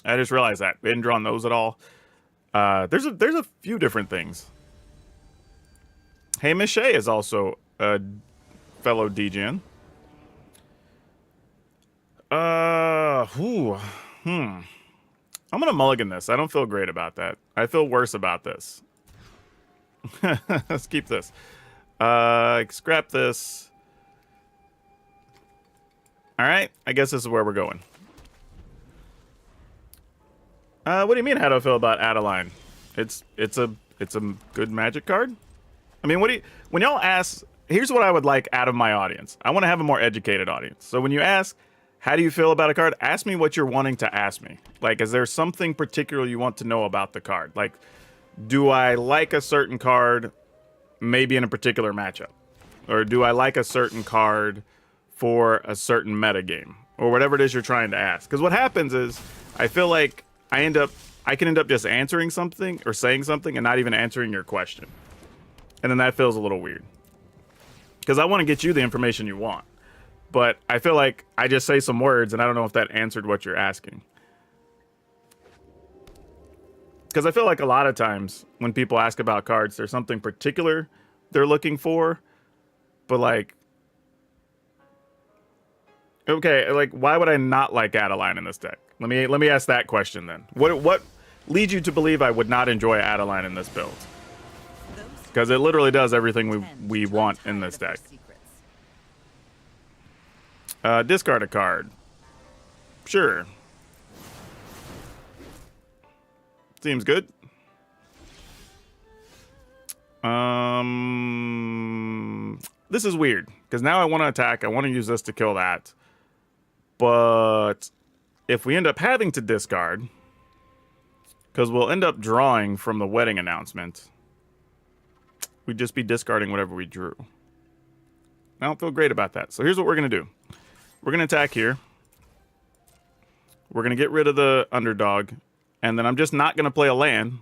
I just realized that. We hadn't drawn those at all. There's a few different things. Hey, Miss Shay is also a fellow DGen. I'm going to mulligan this. I don't feel great about that. I feel worse about this. Let's keep this. Scrap this. All right. I guess this is where we're going. What do you mean? How do I feel about Adeline? It's a good Magic card. I mean, when y'all ask, here's what I would like out of my audience. I want to have a more educated audience. So when you ask, how do you feel about a card? Ask me what you're wanting to ask me. Like, is there something particular you want to know about the card? Like, do I like a certain card maybe in a particular matchup? Or do I like a certain card for a certain metagame? Or whatever it is you're trying to ask. Because what happens is, I feel like I can end up just answering something or saying something and not even answering your question. And then that feels a little weird. Because I want to get you the information you want. But I feel like I just say some words, and I don't know if that answered what you're asking. Because I feel like a lot of times when people ask about cards, there's something particular they're looking for. But like, okay, like why would I not like Adeline in this deck? Let me ask that question then. What leads you to believe I would not enjoy Adeline in this build? Because it literally does everything we want in this deck. Discard a card. Sure. Seems good. This is weird because now I want to attack. I want to use this to kill that. But if we end up having to discard, because we'll end up drawing from the wedding announcement, we'd just be discarding whatever we drew. I don't feel great about that. So here's what we're going to do. We're going to attack here. We're going to get rid of the underdog. And then I'm just not going to play a land.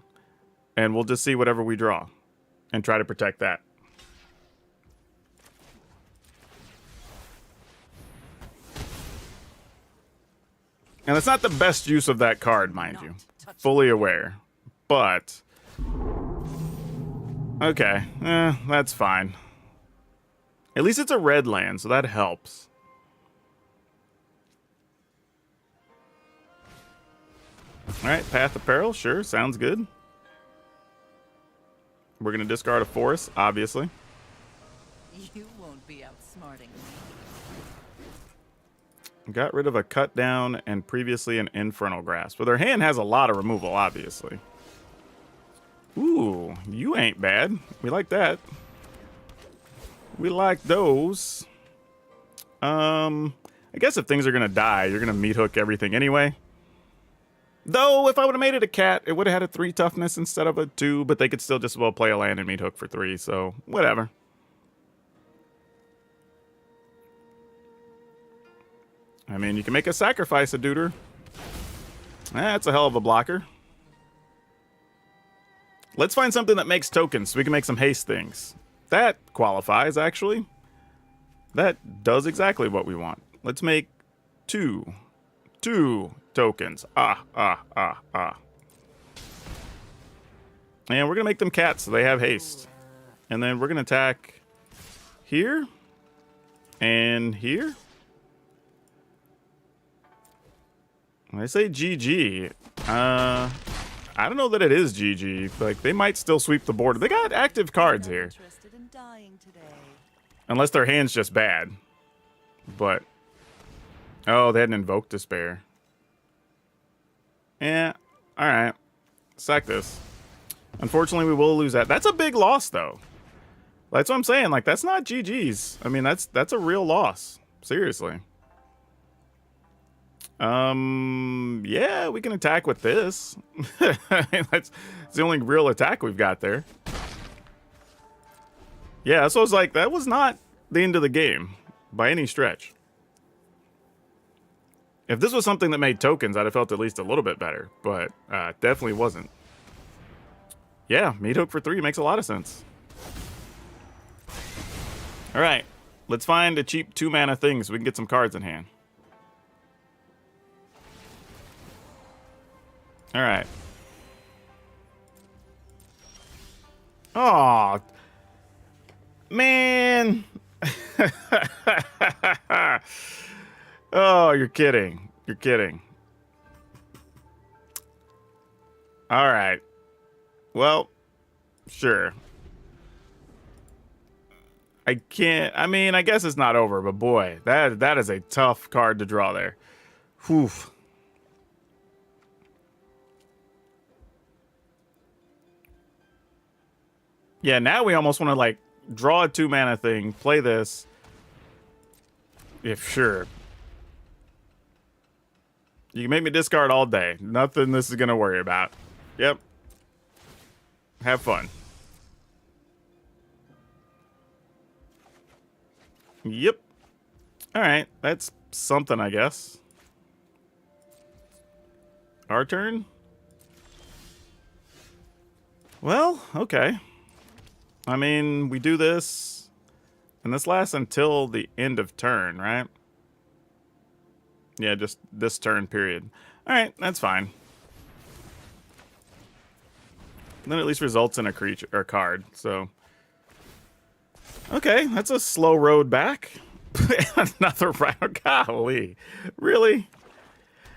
And we'll just see whatever we draw. And try to protect that. And it's not the best use of that card, mind you. Fully aware. But... okay. That's fine. At least it's a red land, so that helps. Alright, Path of Peril. Sure, sounds good. We're going to discard a forest, obviously. You won't be outsmarting me. Got rid of a cut down and previously an Infernal Grasp. But their hand has a lot of removal, obviously. Ooh, you ain't bad. We like that. We like those. I guess if things are going to die, you're going to meat hook everything anyway. Though, if I would have made it a cat, it would have had a 3 toughness instead of a 2, but they could still just as well play a land and meat hook for 3, so whatever. I mean, you can make a sacrifice a duder. That's a hell of a blocker. Let's find something that makes tokens so we can make some haste things. That qualifies, actually. That does exactly what we want. Let's make 2 tokens. And we're going to make them cats so they have haste. And then we're going to attack here and here. When I say GG, I don't know that it is GG. Like, they might still sweep the board. They got active cards here. Unless their hand's just bad. But, oh, they had an Invoke Despair. Yeah, alright. Sack this. Unfortunately, we will lose that. That's a big loss, though. That's what I'm saying. Like, that's not GG's. I mean, that's a real loss. Seriously. Yeah, we can attack with this. That's the only real attack we've got there. Yeah, so I was like, that was not the end of the game by any stretch. If this was something that made tokens, I'd have felt at least a little bit better, but definitely wasn't. Yeah, meat hook for 3 makes a lot of sense. All right, let's find a cheap 2-mana thing so we can get some cards in hand. All right. Oh, man. Oh, you're kidding. You're kidding. All right. Well, sure. I can't. I mean, I guess it's not over, but boy, that is a tough card to draw there. Whew. Yeah, now we almost want to, like, draw a 2-mana thing, play this. If sure. You can make me discard all day. Nothing this is going to worry about. Yep. Have fun. Yep. Alright, that's something, I guess. Our turn? Well, okay. I mean, we do this. And this lasts until the end of turn, right? Yeah, just this turn period. All right, that's fine. And then at least results in a creature or card. So, okay, that's a slow road back. Another round. Golly, really?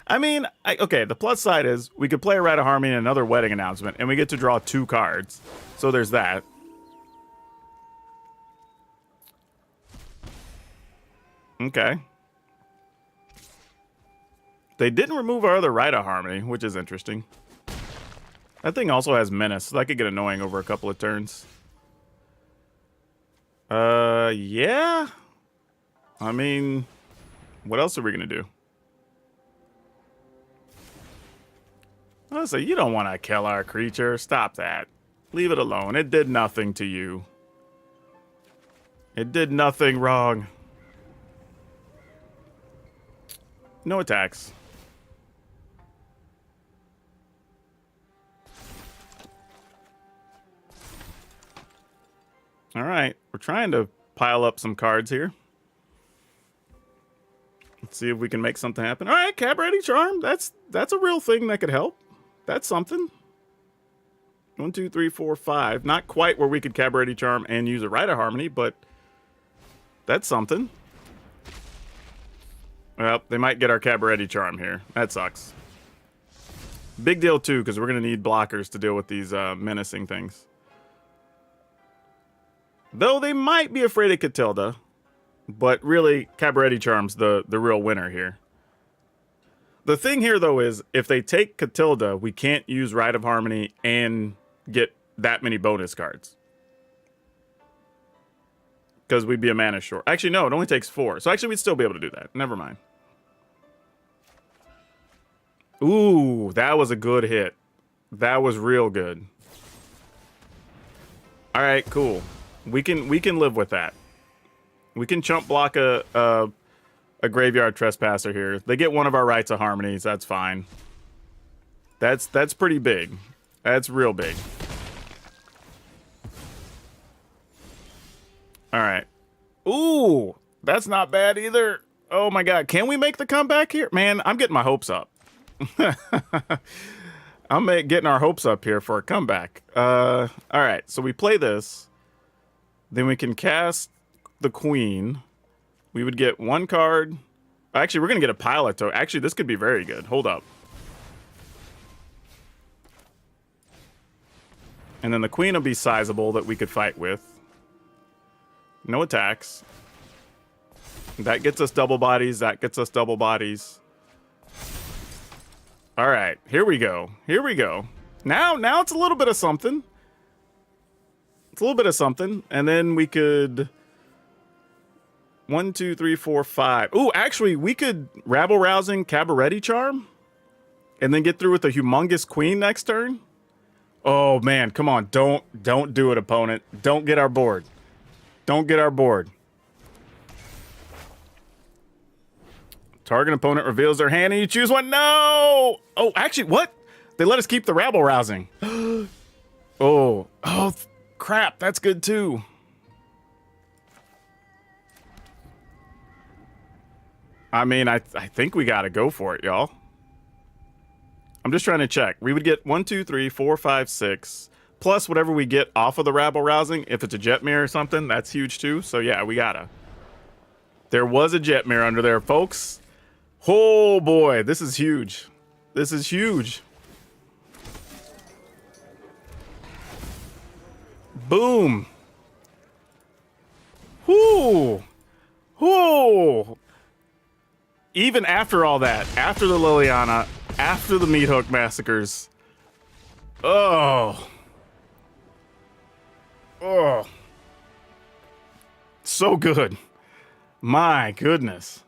I mean, okay. The plus side is we could play a Rite of Harmony and another Wedding Announcement, and we get to draw 2 cards. So there's that. Okay. They didn't remove our other Rite of Harmony, which is interesting. That thing also has Menace, so that could get annoying over a couple of turns. Yeah. I mean, what else are we gonna do? Honestly, you don't want to kill our creature. Stop that. Leave it alone. It did nothing to you. It did nothing wrong. No attacks. All right, we're trying to pile up some cards here. Let's see if we can make something happen. All right, Cabaret Charm. That's a real thing that could help. That's something. 1, 2, 3, 4, 5. Not quite where we could Cabaret Charm and use a Rite of Harmony, but that's something. Well, they might get our Cabaret Charm here. That sucks. Big deal, too, because we're going to need blockers to deal with these menacing things. Though they might be afraid of Catilda, but really, Cabaret Charm's the real winner here. The thing here, though, is if they take Catilda, we can't use Rite of Harmony and get that many bonus cards. Because we'd be a mana short. Actually, no, it only takes 4. So actually, we'd still be able to do that. Never mind. Ooh, that was a good hit. That was real good. All right, cool. We can live with that. We can chump block a Graveyard Trespasser here. They get one of our Rites of Harmonies. That's fine. That's pretty big. That's real big. All right. Ooh, that's not bad either. Oh my God. Can we make the comeback here? Man, I'm getting my hopes up. I'm getting our hopes up here for a comeback. All right. So we play this. Then we can cast the Queen. We would get 1 card. Actually, we're going to get a Pilot. Actually, this could be very good. Hold up. And then the Queen will be sizable that we could fight with. No attacks. That gets us double bodies. That gets us double bodies. All right. Here we go. Here we go. Now it's a little bit of something. It's a little bit of something. And then we could... 1, 2, 3, 4, 5. Ooh, actually, we could rabble-rousing Cabaret Charm and then get through with a humongous Queen next turn. Oh, man, come on. Don't do it, opponent. Don't get our board. Don't get our board. Target opponent reveals their hand and you choose one. No! Oh, actually, what? They let us keep the rabble-rousing. Oh, crap. That's good, too. I mean, I think we got to go for it, y'all. I'm just trying to check. We would get 1, 2, 3, 4, 5, 6, plus whatever we get off of the rabble rousing. If it's a jet mirror or something, that's huge too. So yeah, we gotta. There was a jet mirror under there, folks. Oh boy, this is huge. This is huge. Boom. Whoo. Whoo. Even after all that, after the Liliana, after the Meat Hook massacres. Oh. Oh. So good. My goodness.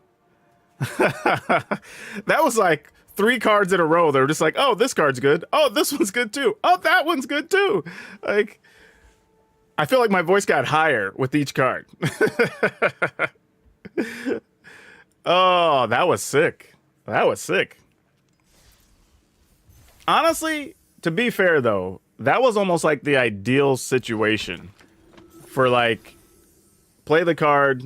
That was like 3 cards in a row. They were just like, oh, this card's good. Oh, this one's good too. Oh, that one's good too. Like, I feel like my voice got higher with each card. Oh, that was sick. That was sick. Honestly, to be fair though, that was almost like the ideal situation for like play the card,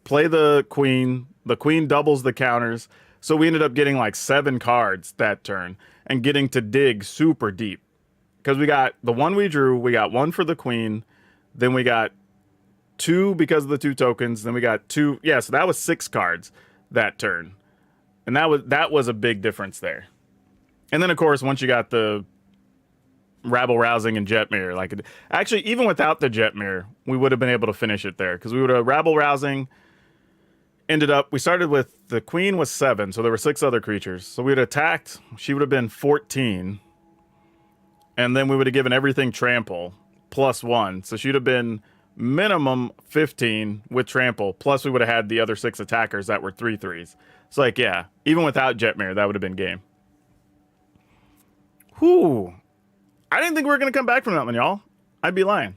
play the queen. The queen doubles the counters. So we ended up getting like 7 cards that turn and getting to dig super deep. Because we got the one we drew, we got 1 for the queen, then we got 2 because of the 2 tokens, then we got 2. Yeah, so that was 6 cards that turn. And that was a big difference there. And then, of course, once you got the Rabble Rousing and Jet Mirror, like actually, even without the Jet Mirror, we would have been able to finish it there because we would have Rabble Rousing. Ended up, we started with the queen was 7, so there were 6 other creatures. So we'd attacked, she would have been 14, and then we would have given everything trample +1. So she'd have been minimum 15 with trample. Plus we would have had the other 6 attackers that were 3/3s. It's like, yeah, even without Jetmir, that would have been game. Whew. I didn't think we were going to come back from that one, y'all. I'd be lying.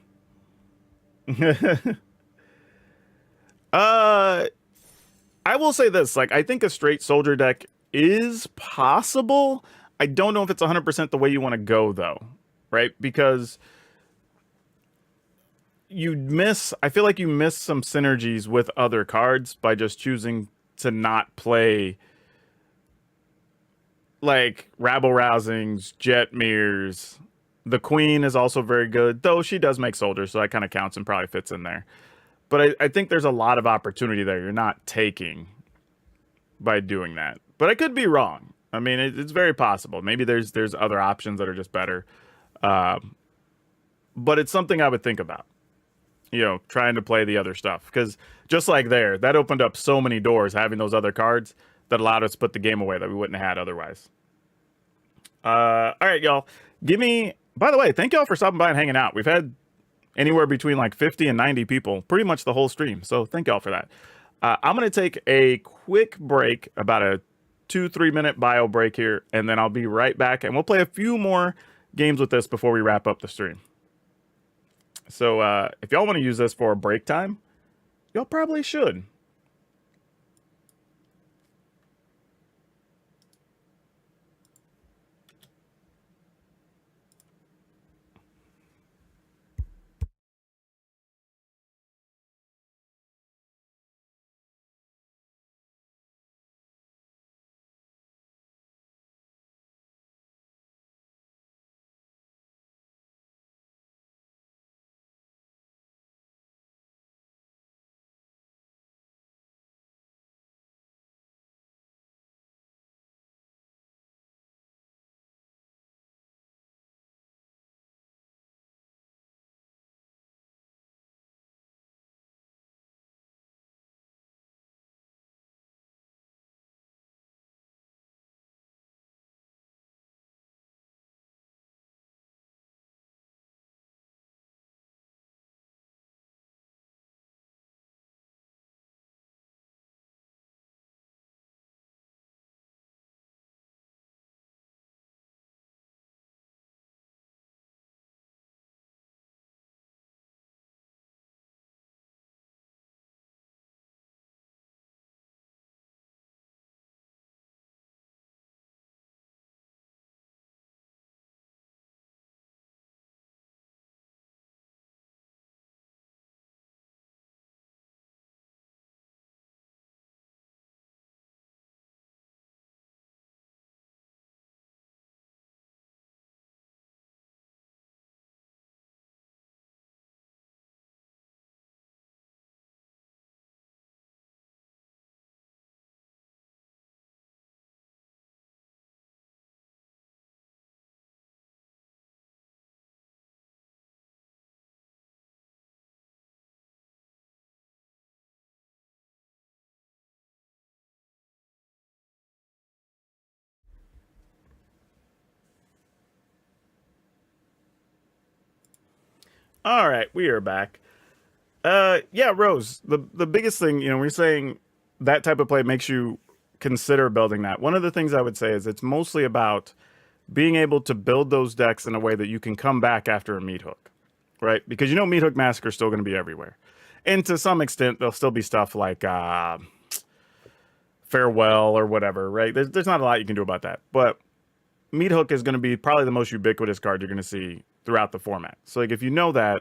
I will say this, like, I think a straight soldier deck is possible. I don't know if it's 100% the way you want to go, though, right? Because I feel like you miss some synergies with other cards by just choosing to not play, like, Rabble Rousings, Jet Mirrors. The Queen is also very good, though she does make soldiers, so that kind of counts and probably fits in there. But I think there's a lot of opportunity there you're not taking by doing that. But I could be wrong. I mean, it's very possible. Maybe there's other options that are just better. But it's something I would think about. You know, trying to play the other stuff. Because just like there, that opened up so many doors, having those other cards that allowed us to put the game away that we wouldn't have had otherwise. All right, y'all. By the way, thank y'all for stopping by and hanging out. We've had anywhere between like 50 and 90 people pretty much the whole stream. So thank y'all for that. I'm going to take a quick break, about a 2-3 minute bio break here, and then I'll be right back and we'll play a few more games with this before we wrap up the stream. So if y'all want to use this for a break time, y'all probably should. All right, we are back. Yeah, Rose, the biggest thing, you know, we're saying that type of play makes you consider building that. One of the things I would say is it's mostly about being able to build those decks in a way that you can come back after a meat hook, right? Because you know Meat Hook Massacre is still going to be everywhere. And to some extent, there'll still be stuff like Farewell or whatever, right? There's not a lot you can do about that. But Meat Hook is going to be probably the most ubiquitous card you're going to see throughout the format. So like if you know that,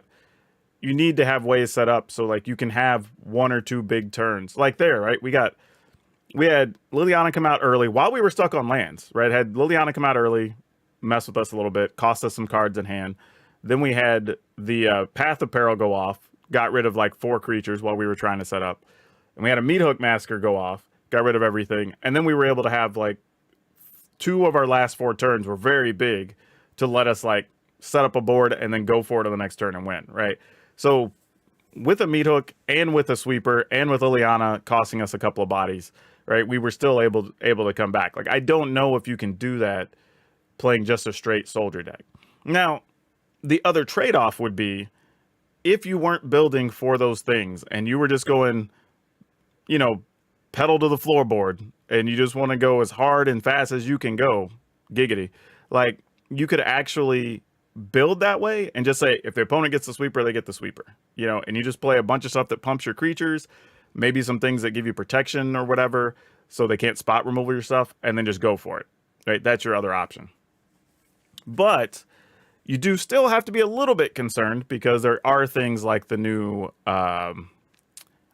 you need to have ways set up so like you can have 1 or 2 big turns. Like there, right? We had Liliana come out early while we were stuck on lands, right? Had Liliana come out early, mess with us a little bit, cost us some cards in hand. Then we had the Path of Peril go off, got rid of like 4 creatures while we were trying to set up. And we had a Meat Hook Massacre go off, got rid of everything. And then we were able to have like 2 of our last 4 turns were very big to let us like set up a board and then go for it on the next turn and win, right? So with a Meat Hook and with a Sweeper and with Liliana costing us a couple of bodies, right? We were still able to come back. Like I don't know if you can do that playing just a straight soldier deck. Now, the other trade-off would be if you weren't building for those things and you were just going, you know, pedal to the floorboard and you just want to go as hard and fast as you can go, giggity. Like you could actually build that way and just say, if the opponent gets the Sweeper, they get the Sweeper, you know, and you just play a bunch of stuff that pumps your creatures, maybe some things that give you protection or whatever, so they can't spot remove your stuff, and then just go for it, right? That's your other option. But you do still have to be a little bit concerned because there are things like the new, I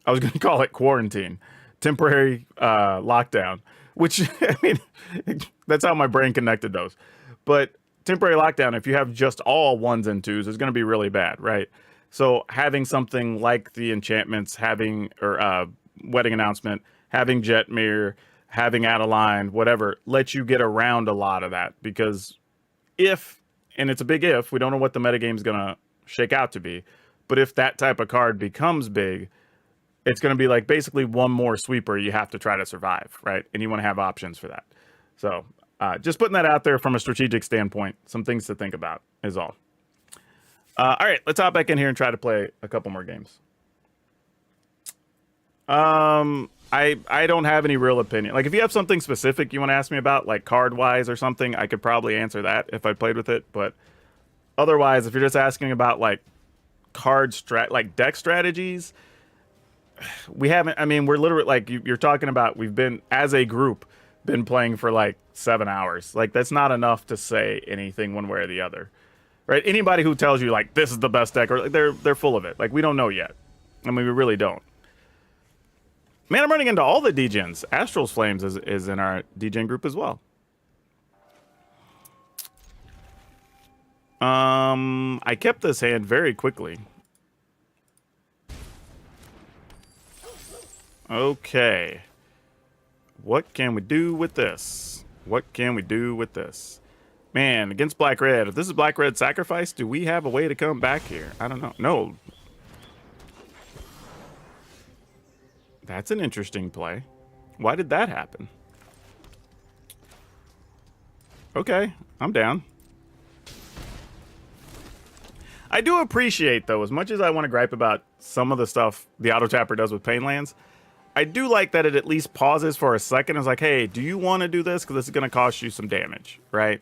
was going to call it quarantine, temporary lockdown, which, I mean, that's how my brain connected those. But temporary lockdown, if you have just all 1s and 2s, is going to be really bad, right? So having something like the enchantments, having, or Wedding Announcement, having Jetmir, having Adeline, whatever, lets you get around a lot of that. Because if, and it's a big if, we don't know what the metagame is going to shake out to be, but if that type of card becomes big, it's going to be like basically 1 more Sweeper you have to try to survive, right? And you want to have options for that. So just putting that out there from a strategic standpoint, some things to think about is all. All right, let's hop back in here and try to play a couple more games. I don't have any real opinion. Like if you have something specific you want to ask me about, like card wise or something, I could probably answer that if I played with it. But otherwise, if you're just asking about like like deck strategies, we haven't. I mean, we're literally like you're talking about. We've been as a group been playing for like 7 hours. Like that's not enough to say anything one way or the other, right? Anybody who tells you like this is the best deck, or like, they're full of it. Like we don't know yet. I mean, we really don't. Man, I'm running into all the degens. Astral's Flames is in our degen group as well. I kept this hand very quickly. Okay. What can we do with this? What can we do with this? Man, against Black-Red. If this is Black-Red Sacrifice, do we have a way to come back here? I don't know. No. That's an interesting play. Why did that happen? Okay, I'm down. I do appreciate, though, as much as I want to gripe about some of the stuff the auto tapper does with Pain Lands, I do like that it at least pauses for a second. It's like, hey, do you want to do this? Because this is going to cost you some damage, right?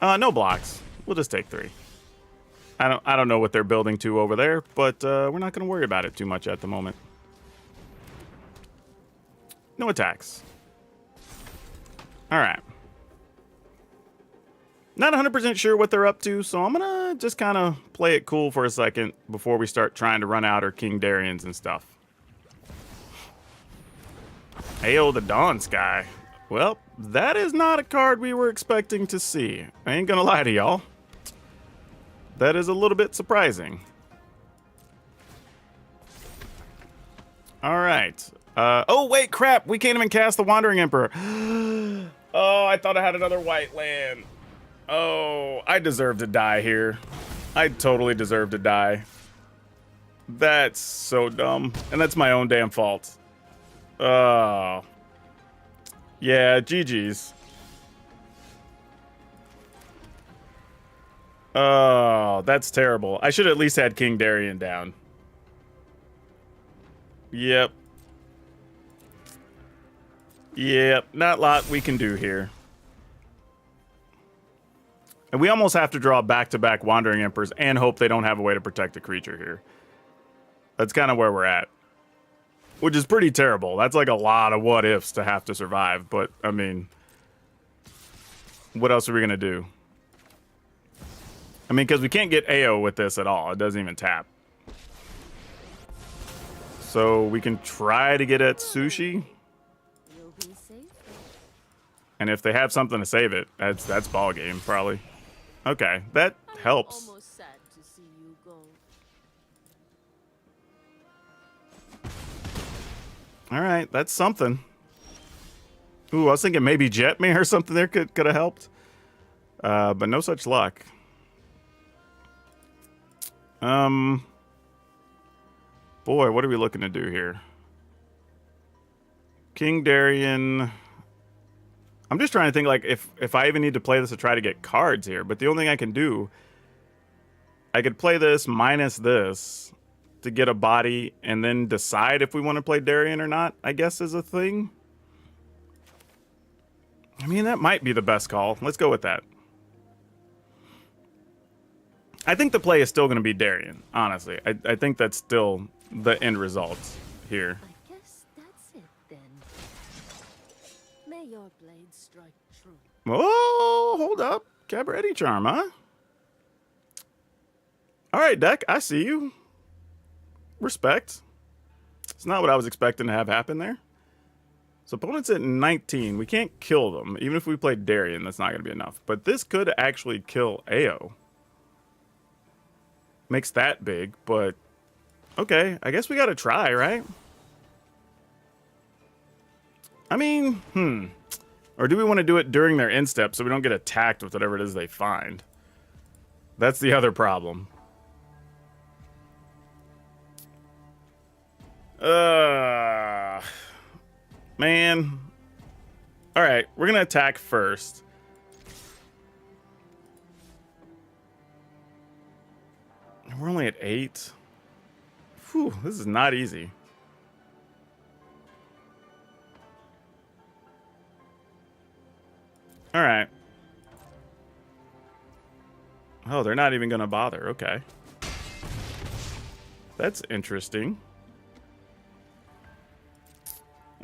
No blocks. We'll just take 3. I don't know what they're building to over there, but we're not going to worry about it too much at the moment. No attacks. All right. Not 100% sure what they're up to, so I'm going to just kind of play it cool for a second before we start trying to run out our King Darians and stuff. Hail the Dawn Sky. Well, that is not a card we were expecting to see. I ain't going to lie to y'all. That is a little bit surprising. All right. Oh, wait, crap. We can't even cast the Wandering Emperor. Oh, I thought I had another white land. Oh, I deserve to die here. I totally deserve to die. That's so dumb. And that's my own damn fault. Oh. Yeah, GG's. Oh, that's terrible. I should have at least had King Darian down. Yep. Yep, not a lot we can do here. And we almost have to draw back-to-back Wandering Emperors and hope they don't have a way to protect a creature here. That's kind of where we're at. Which is pretty terrible. That's like a lot of what-ifs to have to survive. But, I mean, what else are we going to do? I mean, because we can't get AO with this at all. It doesn't even tap. So we can try to get at sushi. You'll be safe. And if they have something to save it, that's ball game probably. Okay, that helps. Almost sad to see you go. All right, that's something. Ooh, I was thinking maybe Jetmare or something there could have helped. But no such luck. Boy, what are we looking to do here? King Darien. I'm just trying to think, like, if I even need to play this to try to get cards here. But the only thing I can do, I could play this minus this to get a body and then decide if we want to play Darien or not, I guess is a thing. I mean, that might be the best call. Let's go with that. I think the play is still going to be Darien, honestly. I think that's still the end result here. I guess that's it then. May your blade strike true. Oh, hold up. Cabaret Charm, huh? All right, deck. I see you. Respect. It's not what I was expecting to have happen there. So opponent's at 19. We can't kill them. Even if we play Darien, that's not going to be enough. But this could actually kill AO. Makes that big, but okay. I guess we got to try, right? I mean, Or do we want to do it during their end step so we don't get attacked with whatever it is they find? That's the other problem. Man. All right, we're going to attack first. We're only at 8. Whew, this is not easy. All right. Oh, they're not even going to bother. Okay. That's interesting.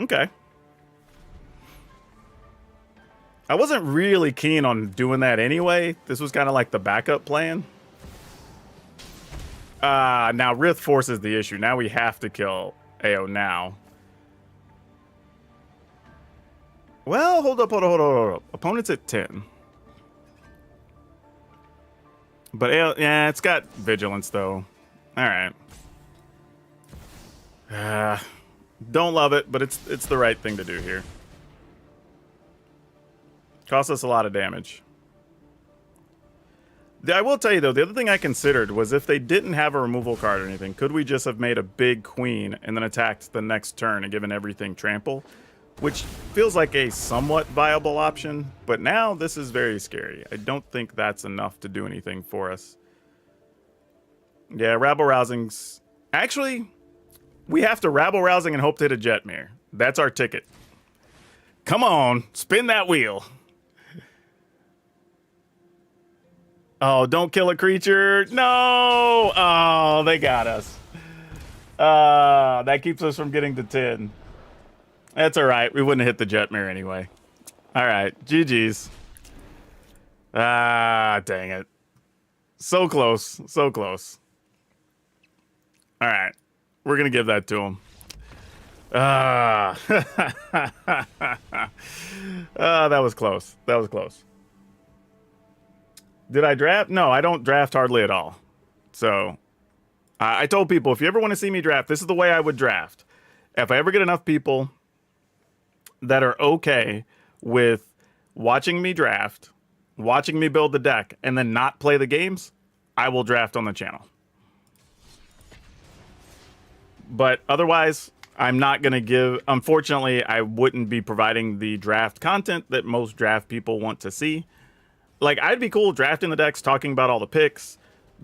Okay. I wasn't really keen on doing that anyway. This was kind of like the backup plan. Now Rith forces the issue. Now we have to kill AO now. Well, hold up. Opponent's at 10. But AO, yeah, it's got vigilance though. All right. Don't love it, but it's the right thing to do here. Costs us a lot of damage. I will tell you, though, the other thing I considered was if they didn't have a removal card or anything, could we just have made a big queen and then attacked the next turn and given everything trample? Which feels like a somewhat viable option, but now this is very scary. I don't think that's enough to do anything for us. Yeah, rabble-rousing's... Actually, we have to rabble-rousing and hope to hit a Jetmare. That's our ticket. Come on, spin that wheel. Oh, don't kill a creature. No. Oh, they got us. That keeps us from getting to 10. That's all right. We wouldn't have hit the Jetmare anyway. All right. GG's. Dang it. So close. So close. All right. We're going to give that to him. That was close. That was close. Did I draft? No, I don't draft hardly at all. So I told people, if you ever want to see me draft, this is the way I would draft. If I ever get enough people that are okay with watching me draft, watching me build the deck, and then not play the games, I will draft on the channel. But otherwise, I'm not going to give... Unfortunately, I wouldn't be providing the draft content that most draft people want to see. Like, I'd be cool drafting the decks, talking about all the picks,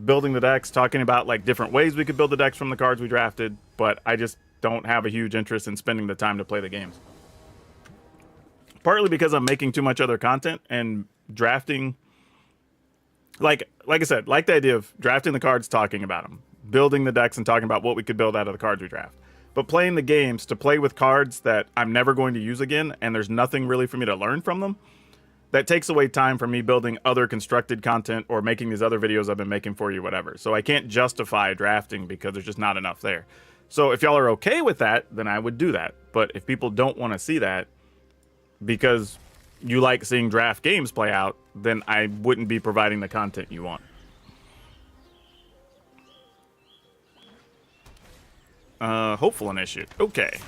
building the decks, talking about, like, different ways we could build the decks from the cards we drafted, but I just don't have a huge interest in spending the time to play the games. Partly because I'm making too much other content and drafting... Like I said, like the idea of drafting the cards, talking about them, building the decks and talking about what we could build out of the cards we draft. But playing the games to play with cards that I'm never going to use again, and there's nothing really for me to learn from them, that takes away time from me building other constructed content or making these other videos I've been making for you, whatever. So I can't justify drafting because there's just not enough there. So if y'all are okay with that, then I would do that. But if people don't want to see that because you like seeing draft games play out, then I wouldn't be providing the content you want. Hopeful initiate. Okay.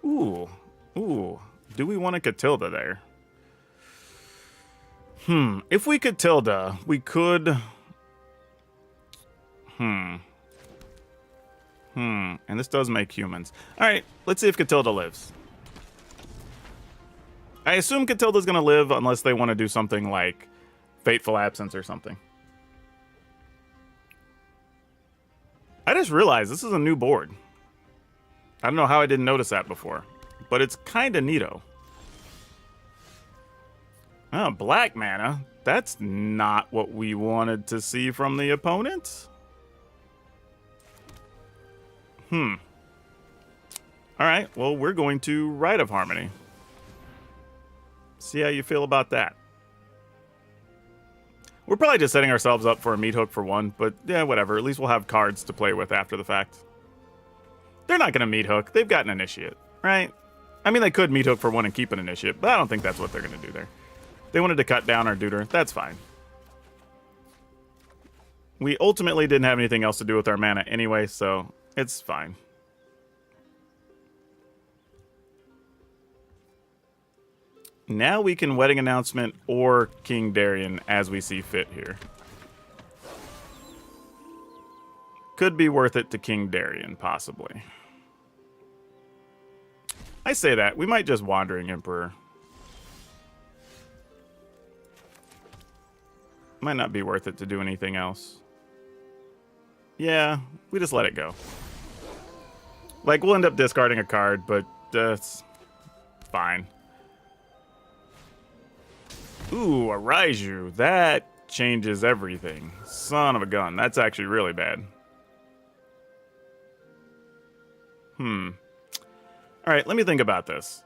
Ooh. Do we want a Catilda there? If we Catilda, we could... And this does make humans. Alright, let's see if Catilda lives. I assume Catilda's gonna live unless they want to do something like Fateful Absence or something. I just realized this is a new board. I don't know how I didn't notice that before, but it's kind of neato. Oh, black mana. That's not what we wanted to see from the opponent. Alright, well, we're going to Rite of Harmony. See how you feel about that. We're probably just setting ourselves up for a meat hook for one, but yeah, whatever. At least we'll have cards to play with after the fact. They're not going to meat hook. They've got an initiate, right? I mean, they could meat hook for one and keep an initiate, but I don't think that's what they're going to do there. They wanted to cut down our Deuter. That's fine. We ultimately didn't have anything else to do with our mana anyway, so it's fine. Now we can Wedding Announcement or King Darien as we see fit here. Could be worth it to King Darien, possibly. I say that. We might just Wandering Emperor. Might not be worth it to do anything else. Yeah, we just let it go. Like, we'll end up discarding a card, but that's fine. Ooh, a Raiju. That changes everything. Son of a gun. That's actually really bad. Alright, let me think about this.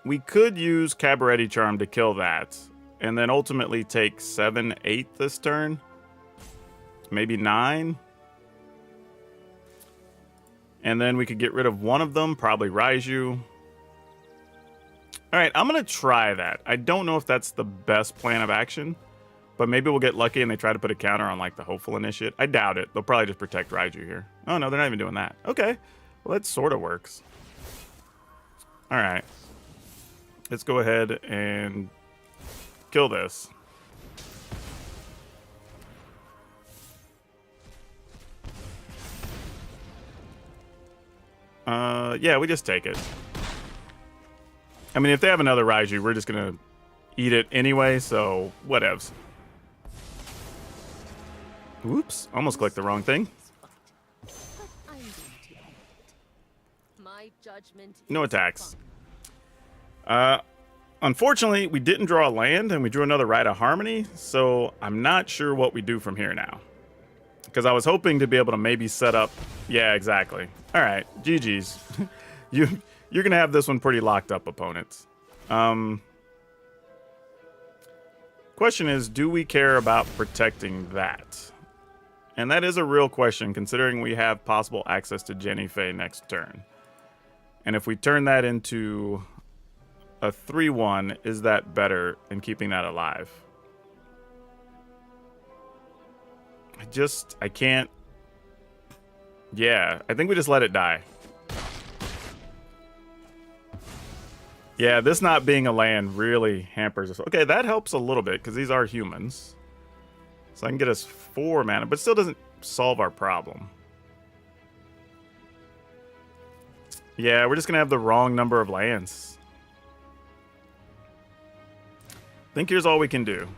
We could use Cabaretti Charm to kill that, and then ultimately take 7, 8 this turn. Maybe 9. And then we could get rid of one of them, probably Raiju. Alright, I'm going to try that. I don't know if that's the best plan of action, but maybe we'll get lucky and they try to put a counter on like the Hopeful Initiate. I doubt it. They'll probably just protect Raiju here. Oh no, they're not even doing that. Okay, well that sort of works. Alright. Let's go ahead and kill this. Yeah, we just take it. I mean, if they have another Raiju, we're just gonna eat it anyway, so whatevs. Oops, almost clicked the wrong thing. My judgment No attacks. Unfortunately, we didn't draw a land, and we drew another Rite of Harmony, so I'm not sure what we do from here now. Because I was hoping to be able to maybe set up... Yeah, exactly. All right, GG's. You're going to have this one pretty locked up, opponents. Question is, do we care about protecting that? And that is a real question, considering we have possible access to Jenny Faye next turn. And if we turn that into a 3-1, is that better in keeping that alive? I can't... Yeah, I think we just let it die. Yeah, this not being a land really hampers us. Okay, that helps a little bit, because these are humans. So I can get us 4 mana, but still doesn't solve our problem. Yeah, we're just going to have the wrong number of lands. I think here's all we can do.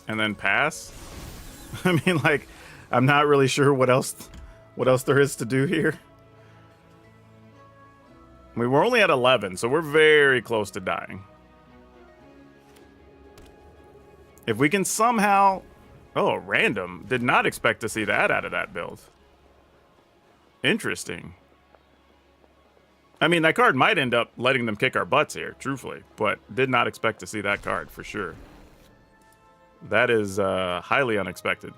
And then pass? I mean, like, I'm not really sure what else there is to do here. I mean, we're only at 11, so we're very close to dying. If we can somehow... Oh, random. Did not expect to see that out of that build. Interesting. I mean, that card might end up letting them kick our butts here, truthfully, but did not expect to see that card for sure. That is highly unexpected.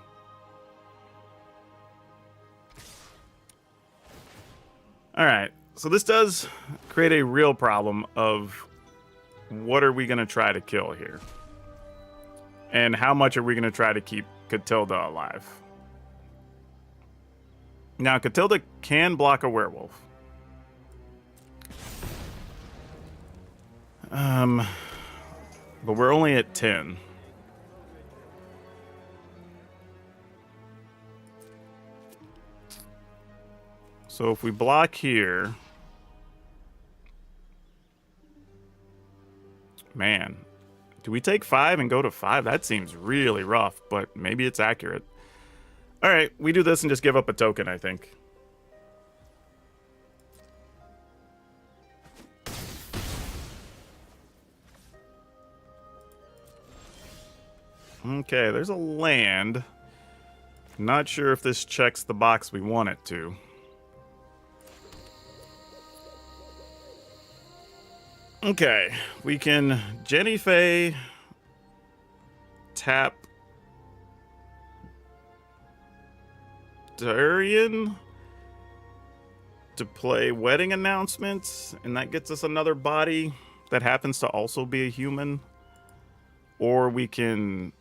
All right, so this does create a real problem of what are we going to try to kill here? And how much are we going to try to keep Catilda alive? Now, Catilda can block a werewolf. But we're only at 10. So if we block here... Man, do we take 5 and go to 5? That seems really rough, but maybe it's accurate. All right, we do this and just give up a token, I think. Okay, there's a land. Not sure if this checks the box we want it to. Okay, we can Jenny Faye tap Darian to play Wedding Announcements, and that gets us another body that happens to also be a human. Or we can...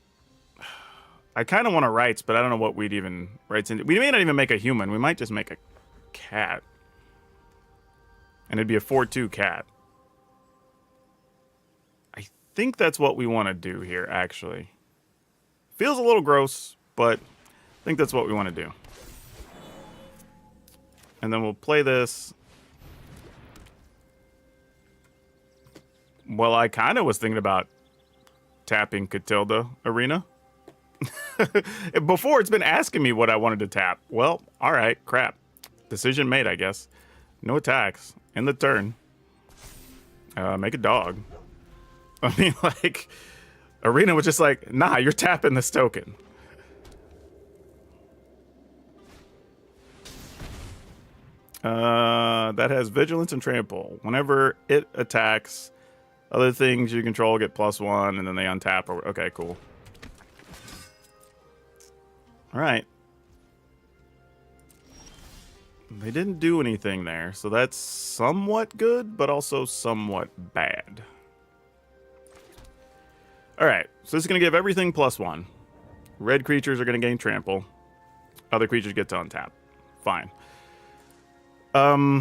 I kind of want a rights, but I don't know what we'd even rights into. We may not even make a human. We might just make a cat. And it'd be a 4/2 cat. I think that's what we want to do here, actually. Feels a little gross, but I think that's what we want to do. And then we'll play this. Well, I kind of was thinking about tapping Catilda Arena. Before, it's been asking me what I wanted to tap. Well, all right, crap. Decision made, I guess. No attacks. In the turn. Make a dog. I mean, like, Arena was just like, nah, you're tapping this token. That has Vigilance and Trample. Whenever it attacks, other things you control get +1, and then they untap. Okay, cool. All right. They didn't do anything there, so that's somewhat good, but also somewhat bad. All right, so this is going to give everything +1. Red creatures are going to gain trample. Other creatures get to untap. Fine. I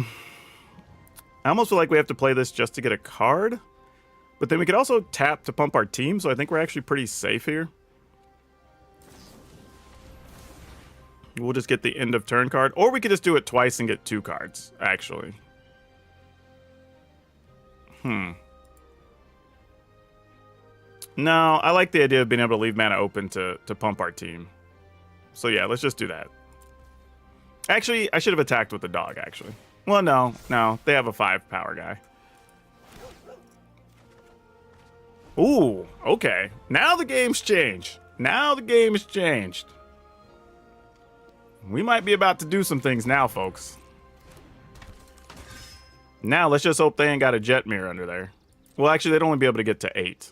almost feel like we have to play this just to get a card, but then we could also tap to pump our team, so I think we're actually pretty safe here. We'll just get the end of turn card, or we could just do it twice and get 2 cards, actually. No, I like the idea of being able to leave mana open to pump our team. So yeah, let's just do that. Actually, I should have attacked with the dog, actually. Well, no. They have a 5 power guy. Ooh, okay. Now the game's changed. We might be about to do some things now, folks. Now, let's just hope they ain't got a jet mirror under there. Well, actually, they'd only be able to get to 8.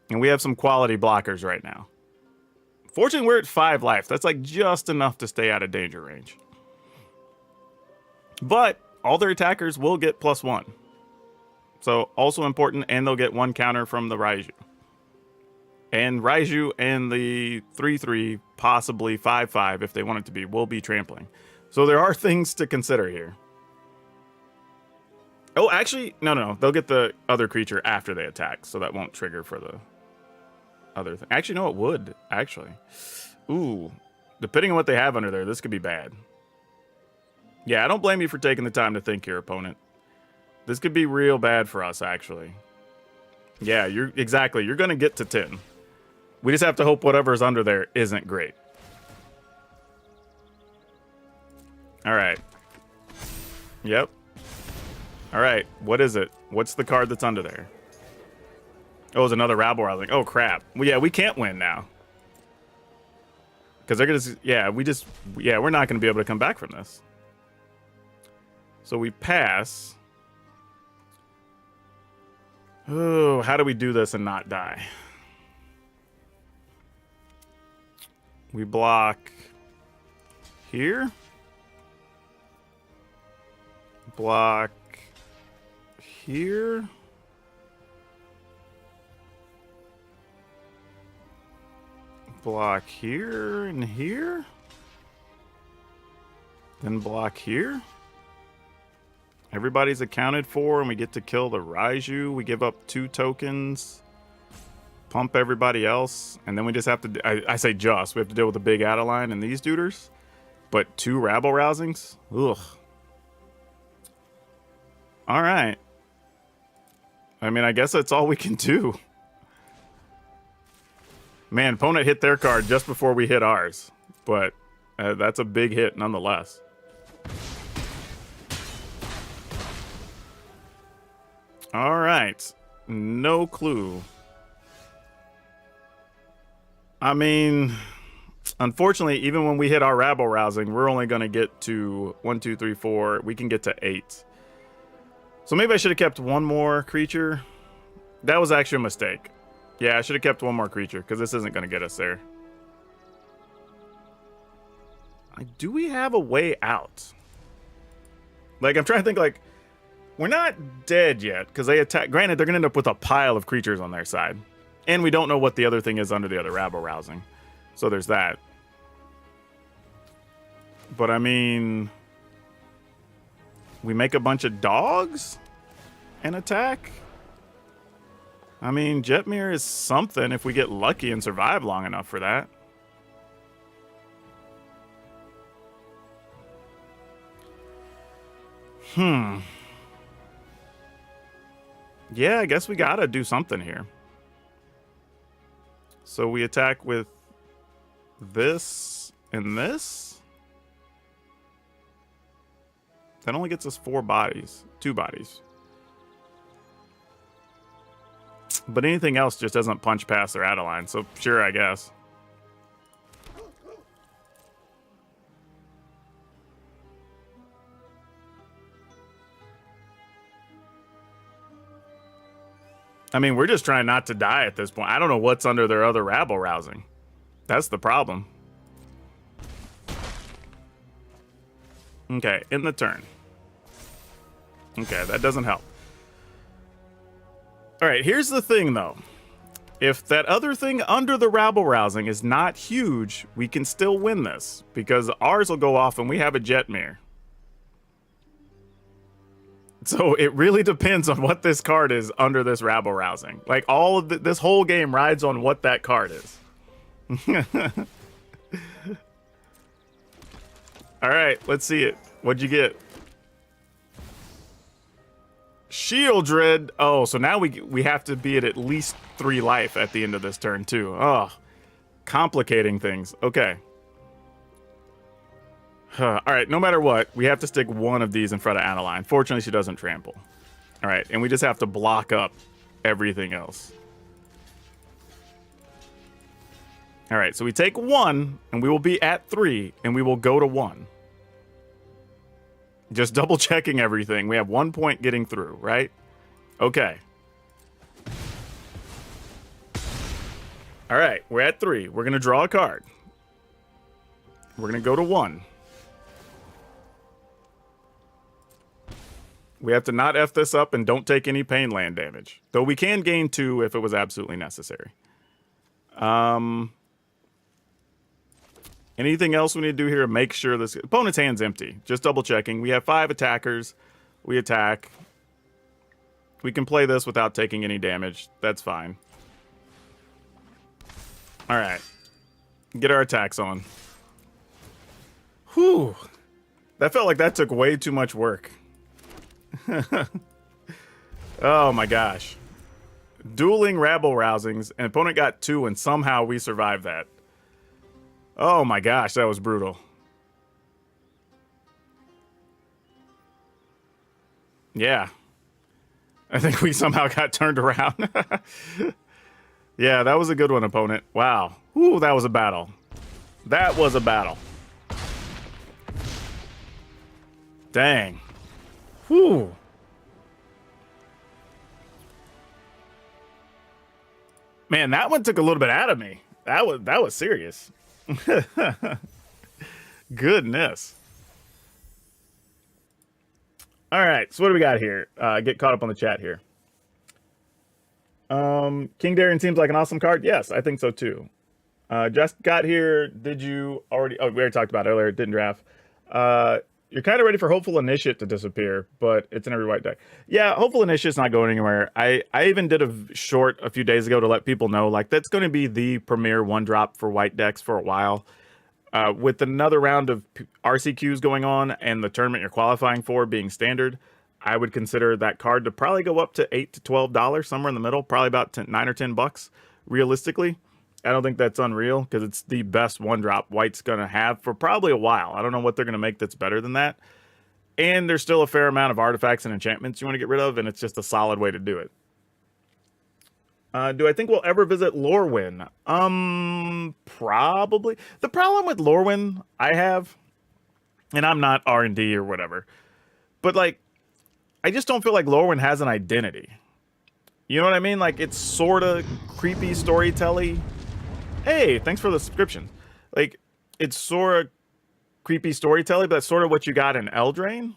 And we have some quality blockers right now. Fortunately, we're at 5 life. That's like just enough to stay out of danger range. But all their attackers will get +1. So, also important, and they'll get 1 counter from the Raiju. And Raiju and the 3/3, possibly 5/5 if they want it to be, will be trampling. So there are things to consider here. Oh, actually, no. They'll get the other creature after they attack, so that won't trigger for the other thing. Actually, no, it would, actually. Ooh, depending on what they have under there, this could be bad. Yeah, I don't blame you for taking the time to think here, opponent. This could be real bad for us, actually. Yeah, you're going to get to 10. We just have to hope whatever's under there isn't great. All right. Yep. All right. What is it? What's the card that's under there? Oh, it's another Rabble Rousing. Oh, crap. Well, yeah, we can't win now. Because they're going to... Yeah, we're not going to be able to come back from this. So we pass. Oh, how do we do this and not die? We block here. Block here. Block here and here. Then block here. Everybody's accounted for, and we get to kill the Raiju. We give up 2 tokens. Pump everybody else. And then we just have to... I say just. We have to deal with the big Adeline and these duders. But 2 rabble-rousings? Ugh. Alright. I mean, I guess that's all we can do. Man, opponent hit their card just before we hit ours. But that's a big hit nonetheless. All right. No clue. I mean, unfortunately, even when we hit our rabble rousing, we're only going to get to 1, 2, 3, 4. We can get to 8. So maybe I should have kept one more creature. That was actually a mistake. Yeah, I should have kept one more creature because this isn't going to get us there. Do we have a way out? Like, I'm trying to think, like, we're not dead yet because they attack. Granted, they're going to end up with a pile of creatures on their side. And we don't know what the other thing is under the other rabble rousing. So there's that. But I mean, we make a bunch of dogs and attack. I mean, Jetmir is something if we get lucky and survive long enough for that. Yeah, I guess we gotta do something here. So we attack with this and this. That only gets us 4 bodies. 2 bodies. But anything else just doesn't punch past their Adeline, so sure, I guess. I mean, we're just trying not to die at this point. I don't know what's under their other rabble rousing. That's the problem. Okay, in the turn. Okay, that doesn't help. All right, here's the thing, though. If that other thing under the rabble rousing is not huge, we can still win this because ours will go off and we have a Jetmir. So it really depends on what this card is under this rabble rousing. Like all of this whole game rides on what that card is. All right, let's see it. What'd you get? Shieldred. Oh, so now we have to be at least 3 life at the end of this turn too. Oh, complicating things. Okay. All right, no matter what, we have to stick one of these in front of Adeline. Fortunately, she doesn't trample. All right, and we just have to block up everything else. All right, so we take 1, and we will be at 3, and we will go to 1. Just double checking everything. We have 1 point getting through, right? Okay. All right, we're at 3. We're going to draw a card. We're going to go to 1. We have to not F this up and don't take any pain land damage. Though we can gain 2 if it was absolutely necessary. Anything else we need to do here to make sure this... Opponent's hand's empty. Just double checking. We have 5 attackers. We attack. We can play this without taking any damage. That's fine. All right. Get our attacks on. Whew. That felt like that took way too much work. Oh my gosh. Dueling rabble rousings, and opponent got 2, and somehow we survived that. Oh my gosh, that was brutal. Yeah. I think we somehow got turned around. Yeah, that was a good one, opponent. Wow. Ooh, that was a battle. That was a battle. Dang. Whew. Man, that one took a little bit out of me. That was serious. Goodness. All right, so what do we got here? Get caught up on the chat here. King Darien seems like an awesome card. Yes, I think so too. Just got here. Did you already? Oh, we already talked about it earlier. Didn't draft. You're kind of ready for Hopeful Initiate to disappear, but it's in every white deck. Yeah, Hopeful Initiate's not going anywhere. I even did a short a few days ago to let people know, like, that's going to be the premier one drop for white decks for a while. With another round of RCQs going on and the tournament you're qualifying for being standard, I would consider that card to probably go up to $8 to $12, somewhere in the middle, probably about 9 or $10 realistically. I don't think that's unreal because it's the best one drop White's going to have for probably a while. I don't know what they're going to make that's better than that. And there's still a fair amount of artifacts and enchantments you want to get rid of, and it's just a solid way to do it. Do I think we'll ever visit Lorwyn? Probably. The problem with Lorwyn I have, and I'm not R&D or whatever, but like, I just don't feel like Lorwyn has an identity. You know what I mean? Like, it's sort of creepy storytelling. Hey, thanks for the subscription. Like, it's sort of creepy storytelling, but that's sort of what you got in Eldraine.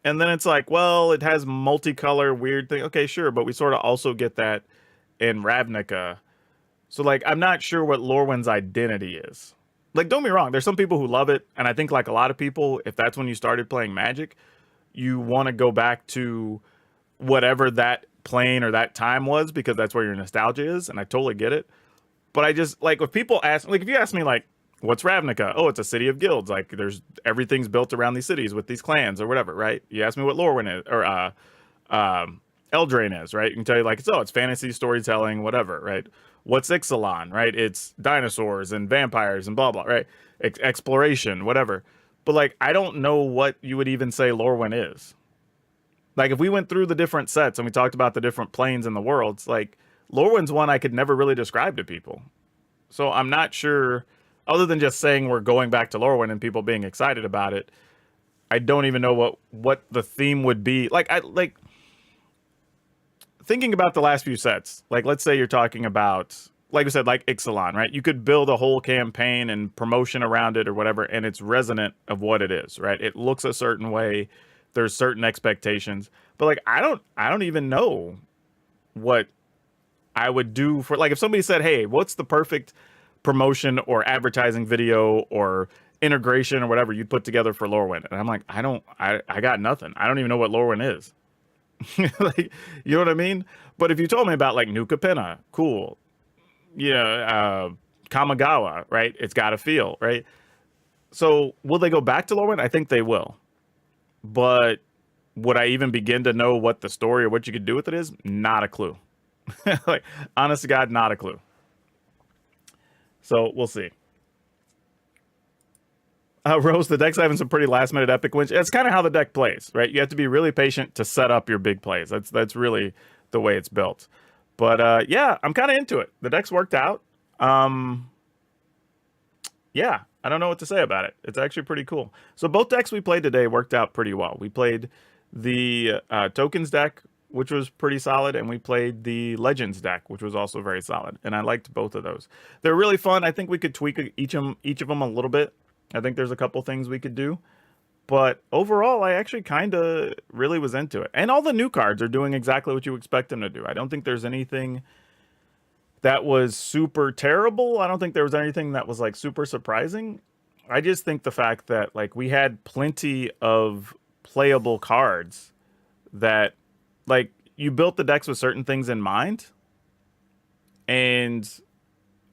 And then it's like, well, it has multicolor weird thing. Okay, sure, but we sort of also get that in Ravnica. So, like, I'm not sure what Lorwyn's identity is. Like, don't be wrong, there's some people who love it, and I think, like a lot of people, if that's when you started playing Magic, you want to go back to whatever that plane or that time was because that's where your nostalgia is, and I totally get it. But I just, like, if people ask, like, if you ask me, like, what's Ravnica? Oh, it's a city of guilds. Like, everything's built around these cities with these clans or whatever, right? You ask me what Lorwyn is, or Eldraine is, right? You can tell you, like, it's fantasy storytelling, whatever, right? What's Ixalan, right? It's dinosaurs and vampires and blah, blah, right? Exploration, whatever. But, like, I don't know what you would even say Lorwyn is. Like, if we went through the different sets and we talked about the different planes in the worlds, like, Lorwyn's one I could never really describe to people. So I'm not sure, other than just saying we're going back to Lorwyn and people being excited about it, I don't even know what the theme would be. Like, thinking about the last few sets, like, let's say you're talking about, like I said, like Ixalan, right? You could build a whole campaign and promotion around it or whatever, and it's resonant of what it is, right? It looks a certain way. There's certain expectations. But, like, I don't even know what I would do for, like, if somebody said, hey, what's the perfect promotion or advertising video or integration or whatever you'd put together for Lorwyn? And I'm like, I got nothing. I don't even know what Lorwyn is. Like, you know what I mean? But if you told me about, like, New Capenna, cool. Yeah, Kamigawa, right? It's got a feel, right? So will they go back to Lorwyn? I think they will. But would I even begin to know what the story or what you could do with it is? Not a clue. Like, honest to God, not a clue. So we'll see. Rose, the deck's having some pretty last-minute epic wins. It's kind of how the deck plays, right? You have to be really patient to set up your big plays. That's really the way it's built. But yeah, I'm kind of into it. The deck's worked out. Yeah, I don't know what to say about it. It's actually pretty cool. So both decks we played today worked out pretty well. We played the tokens deck, which was pretty solid, and we played the Legends deck, which was also very solid, and I liked both of those. They're really fun. I think we could tweak each of them a little bit. I think there's a couple things we could do, but overall, I actually kind of really was into it. And all the new cards are doing exactly what you expect them to do. I don't think there's anything that was super terrible. I don't think there was anything that was, like, super surprising. I just think the fact that, like, we had plenty of playable cards that, like, you built the decks with certain things in mind, and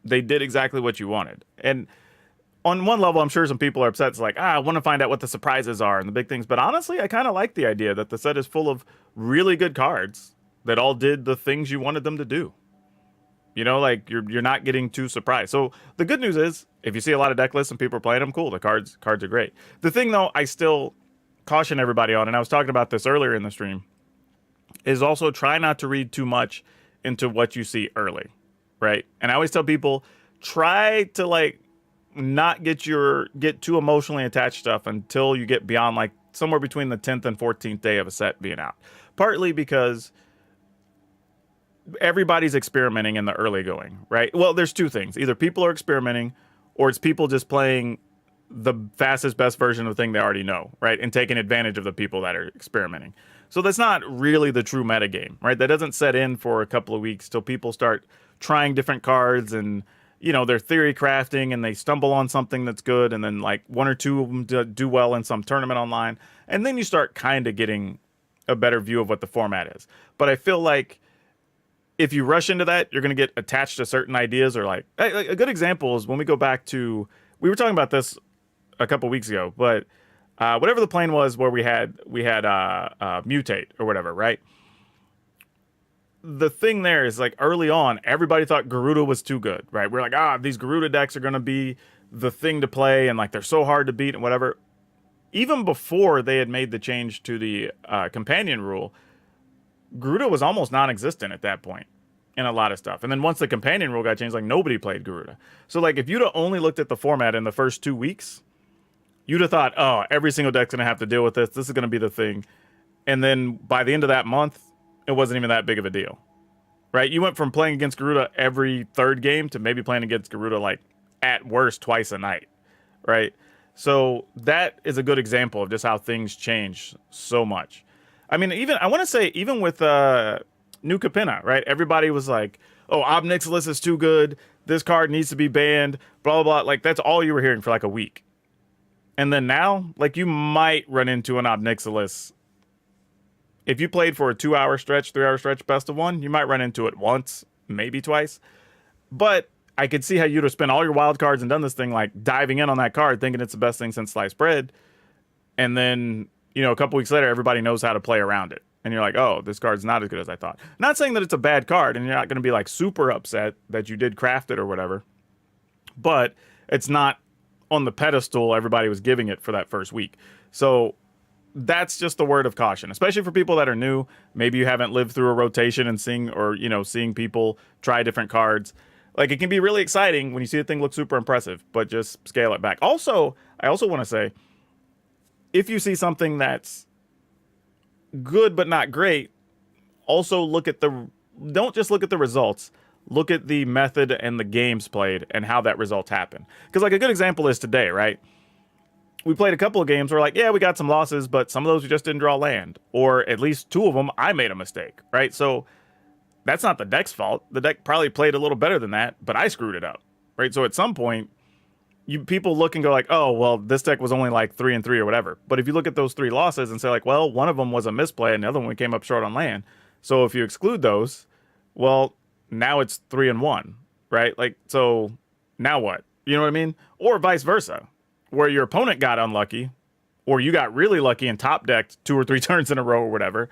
they did exactly what you wanted. And on one level, I'm sure some people are upset. It's like, I want to find out what the surprises are and the big things. But honestly, I kind of like the idea that the set is full of really good cards that all did the things you wanted them to do. You know, like, you're not getting too surprised. So the good news is, if you see a lot of deck lists and people are playing them, cool. The cards are great. The thing, though, I still caution everybody on, and I was talking about this earlier in the stream, is also try not to read too much into what you see early, right? And I always tell people, try to, like, not get too emotionally attached stuff until you get beyond, like, somewhere between the 10th and 14th day of a set being out. Partly because everybody's experimenting in the early going, right? Well, there's two things. Either people are experimenting or it's people just playing the fastest, best version of the thing they already know, right? And taking advantage of the people that are experimenting. So that's not really the true metagame, right? That doesn't set in for a couple of weeks till people start trying different cards and, you know, they're theory crafting and they stumble on something that's good. And then like one or two of them do well in some tournament online. And then you start kind of getting a better view of what the format is. But I feel like if you rush into that, you're going to get attached to certain ideas, or like a good example is when we go back to, we were talking about this a couple weeks ago, but whatever the plane was where we had mutate or whatever, right? The thing there is like early on, everybody thought Garuda was too good, right? We're like, these Garuda decks are going to be the thing to play, and like they're so hard to beat and whatever. Even before they had made the change to the companion rule, Garuda was almost non-existent at that point in a lot of stuff. And then once the companion rule got changed, like nobody played Garuda. So like if you'd have only looked at the format in the first 2 weeks, you'd have thought, oh, every single deck's going to have to deal with this. This is going to be the thing. And then by the end of that month, it wasn't even that big of a deal, right? You went from playing against Garuda every third game to maybe playing against Garuda like at worst twice a night, right? So that is a good example of just how things change so much. I mean, I want to say even with New Capenna, right? Everybody was like, oh, Ob Nixilis is too good. This card needs to be banned, blah, blah, blah. Like that's all you were hearing for like a week. And then now, like you might run into an Ob Nixilis. If you played for a 2-hour stretch, 3-hour stretch, best of one, you might run into it once, maybe twice. But I could see how you'd have spent all your wild cards and done this thing like diving in on that card, thinking it's the best thing since sliced bread. And then, you know, a couple weeks later, everybody knows how to play around it. And you're like, oh, this card's not as good as I thought. Not saying that it's a bad card, and you're not going to be like super upset that you did craft it or whatever. But it's not on the pedestal everybody was giving it for that first week. So that's just the word of caution, especially for people that are new. Maybe you haven't lived through a rotation and seeing people try different cards. Like it can be really exciting when you see a thing look super impressive, but just scale it back. Also, I also want to say, if you see something that's good but not great, also don't just look at the results. Look at the method and the games played and how that result happened. Because like a good example is today, right? We played a couple of games where like, yeah, we got some losses, but some of those we just didn't draw land. Or at least 2 of them, I made a mistake, right? So that's not the deck's fault. The deck probably played a little better than that, but I screwed it up, right? So at some point, people look and go like, oh, well, this deck was only like 3-3 or whatever. But if you look at those 3 losses and say like, well, one of them was a misplay and the other one came up short on land. So if you exclude those, well, now it's 3-1, right? Like, so now what? You know what I mean? Or vice versa, where your opponent got unlucky, or you got really lucky and top decked 2 or 3 turns in a row or whatever.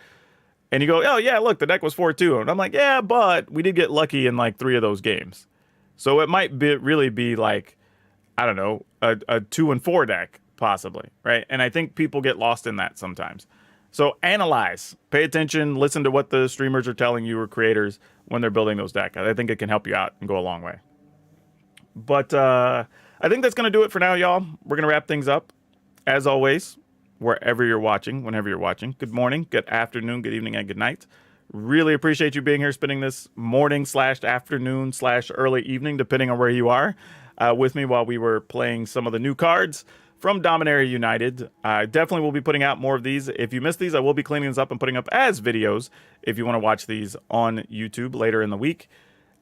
And you go, oh yeah, look, the deck was 4-2. And I'm like, yeah, but we did get lucky in like 3 of those games. So it might really be like, I don't know, a 2-4 deck possibly, right? And I think people get lost in that sometimes. So analyze, pay attention, listen to what the streamers are telling you or creators when they're building those decks. I think it can help you out and go a long way. But I think that's going to do it for now, y'all. We're going to wrap things up. As always, wherever you're watching, whenever you're watching, good morning, good afternoon, good evening, and good night. Really appreciate you being here, spending this morning/afternoon/early evening, depending on where you are, with me while we were playing some of the new cards from Dominaria United. I definitely will be putting out more of these. If you missed these, I will be cleaning these up and putting up as videos if you want to watch these on YouTube later in the week.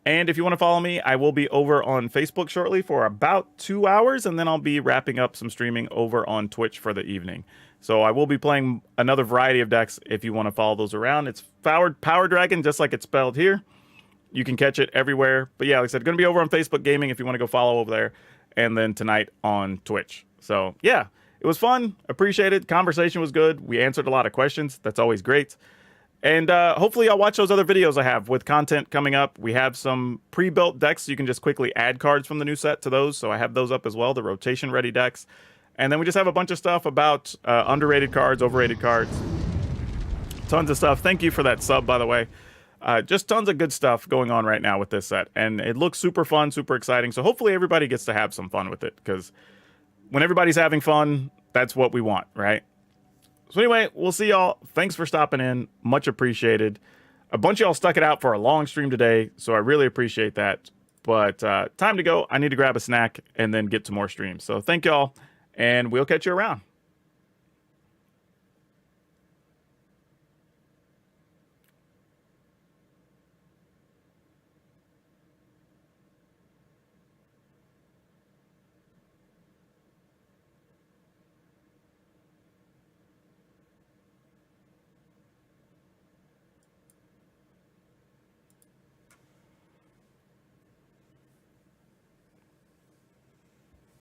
And if you want to follow me, I will be over on Facebook shortly for about 2 hours, and then I'll be wrapping up some streaming over on Twitch for the evening. So I will be playing another variety of decks if you want to follow those around. It's PowrDragn, just like it's spelled here. You can catch it everywhere. But yeah, like I said, going to be over on Facebook Gaming if you want to go follow over there. And then tonight on Twitch. So yeah, it was fun. Appreciated. Conversation was good. We answered a lot of questions. That's always great. And hopefully I'll watch those other videos I have with content coming up. We have some pre-built decks. So you can just quickly add cards from the new set to those. So I have those up as well, the rotation-ready decks. And then we just have a bunch of stuff about underrated cards, overrated cards. Tons of stuff. Thank you for that sub, by the way. Just tons of good stuff going on right now with this set. And it looks super fun, super exciting. So hopefully everybody gets to have some fun with it. Because when everybody's having fun, that's what we want, right? So anyway, we'll see y'all. Thanks for stopping in. Much appreciated. A bunch of y'all stuck it out for a long stream today, so I really appreciate that. But time to go. I need to grab a snack and then get to more streams. So thank y'all, and we'll catch you around.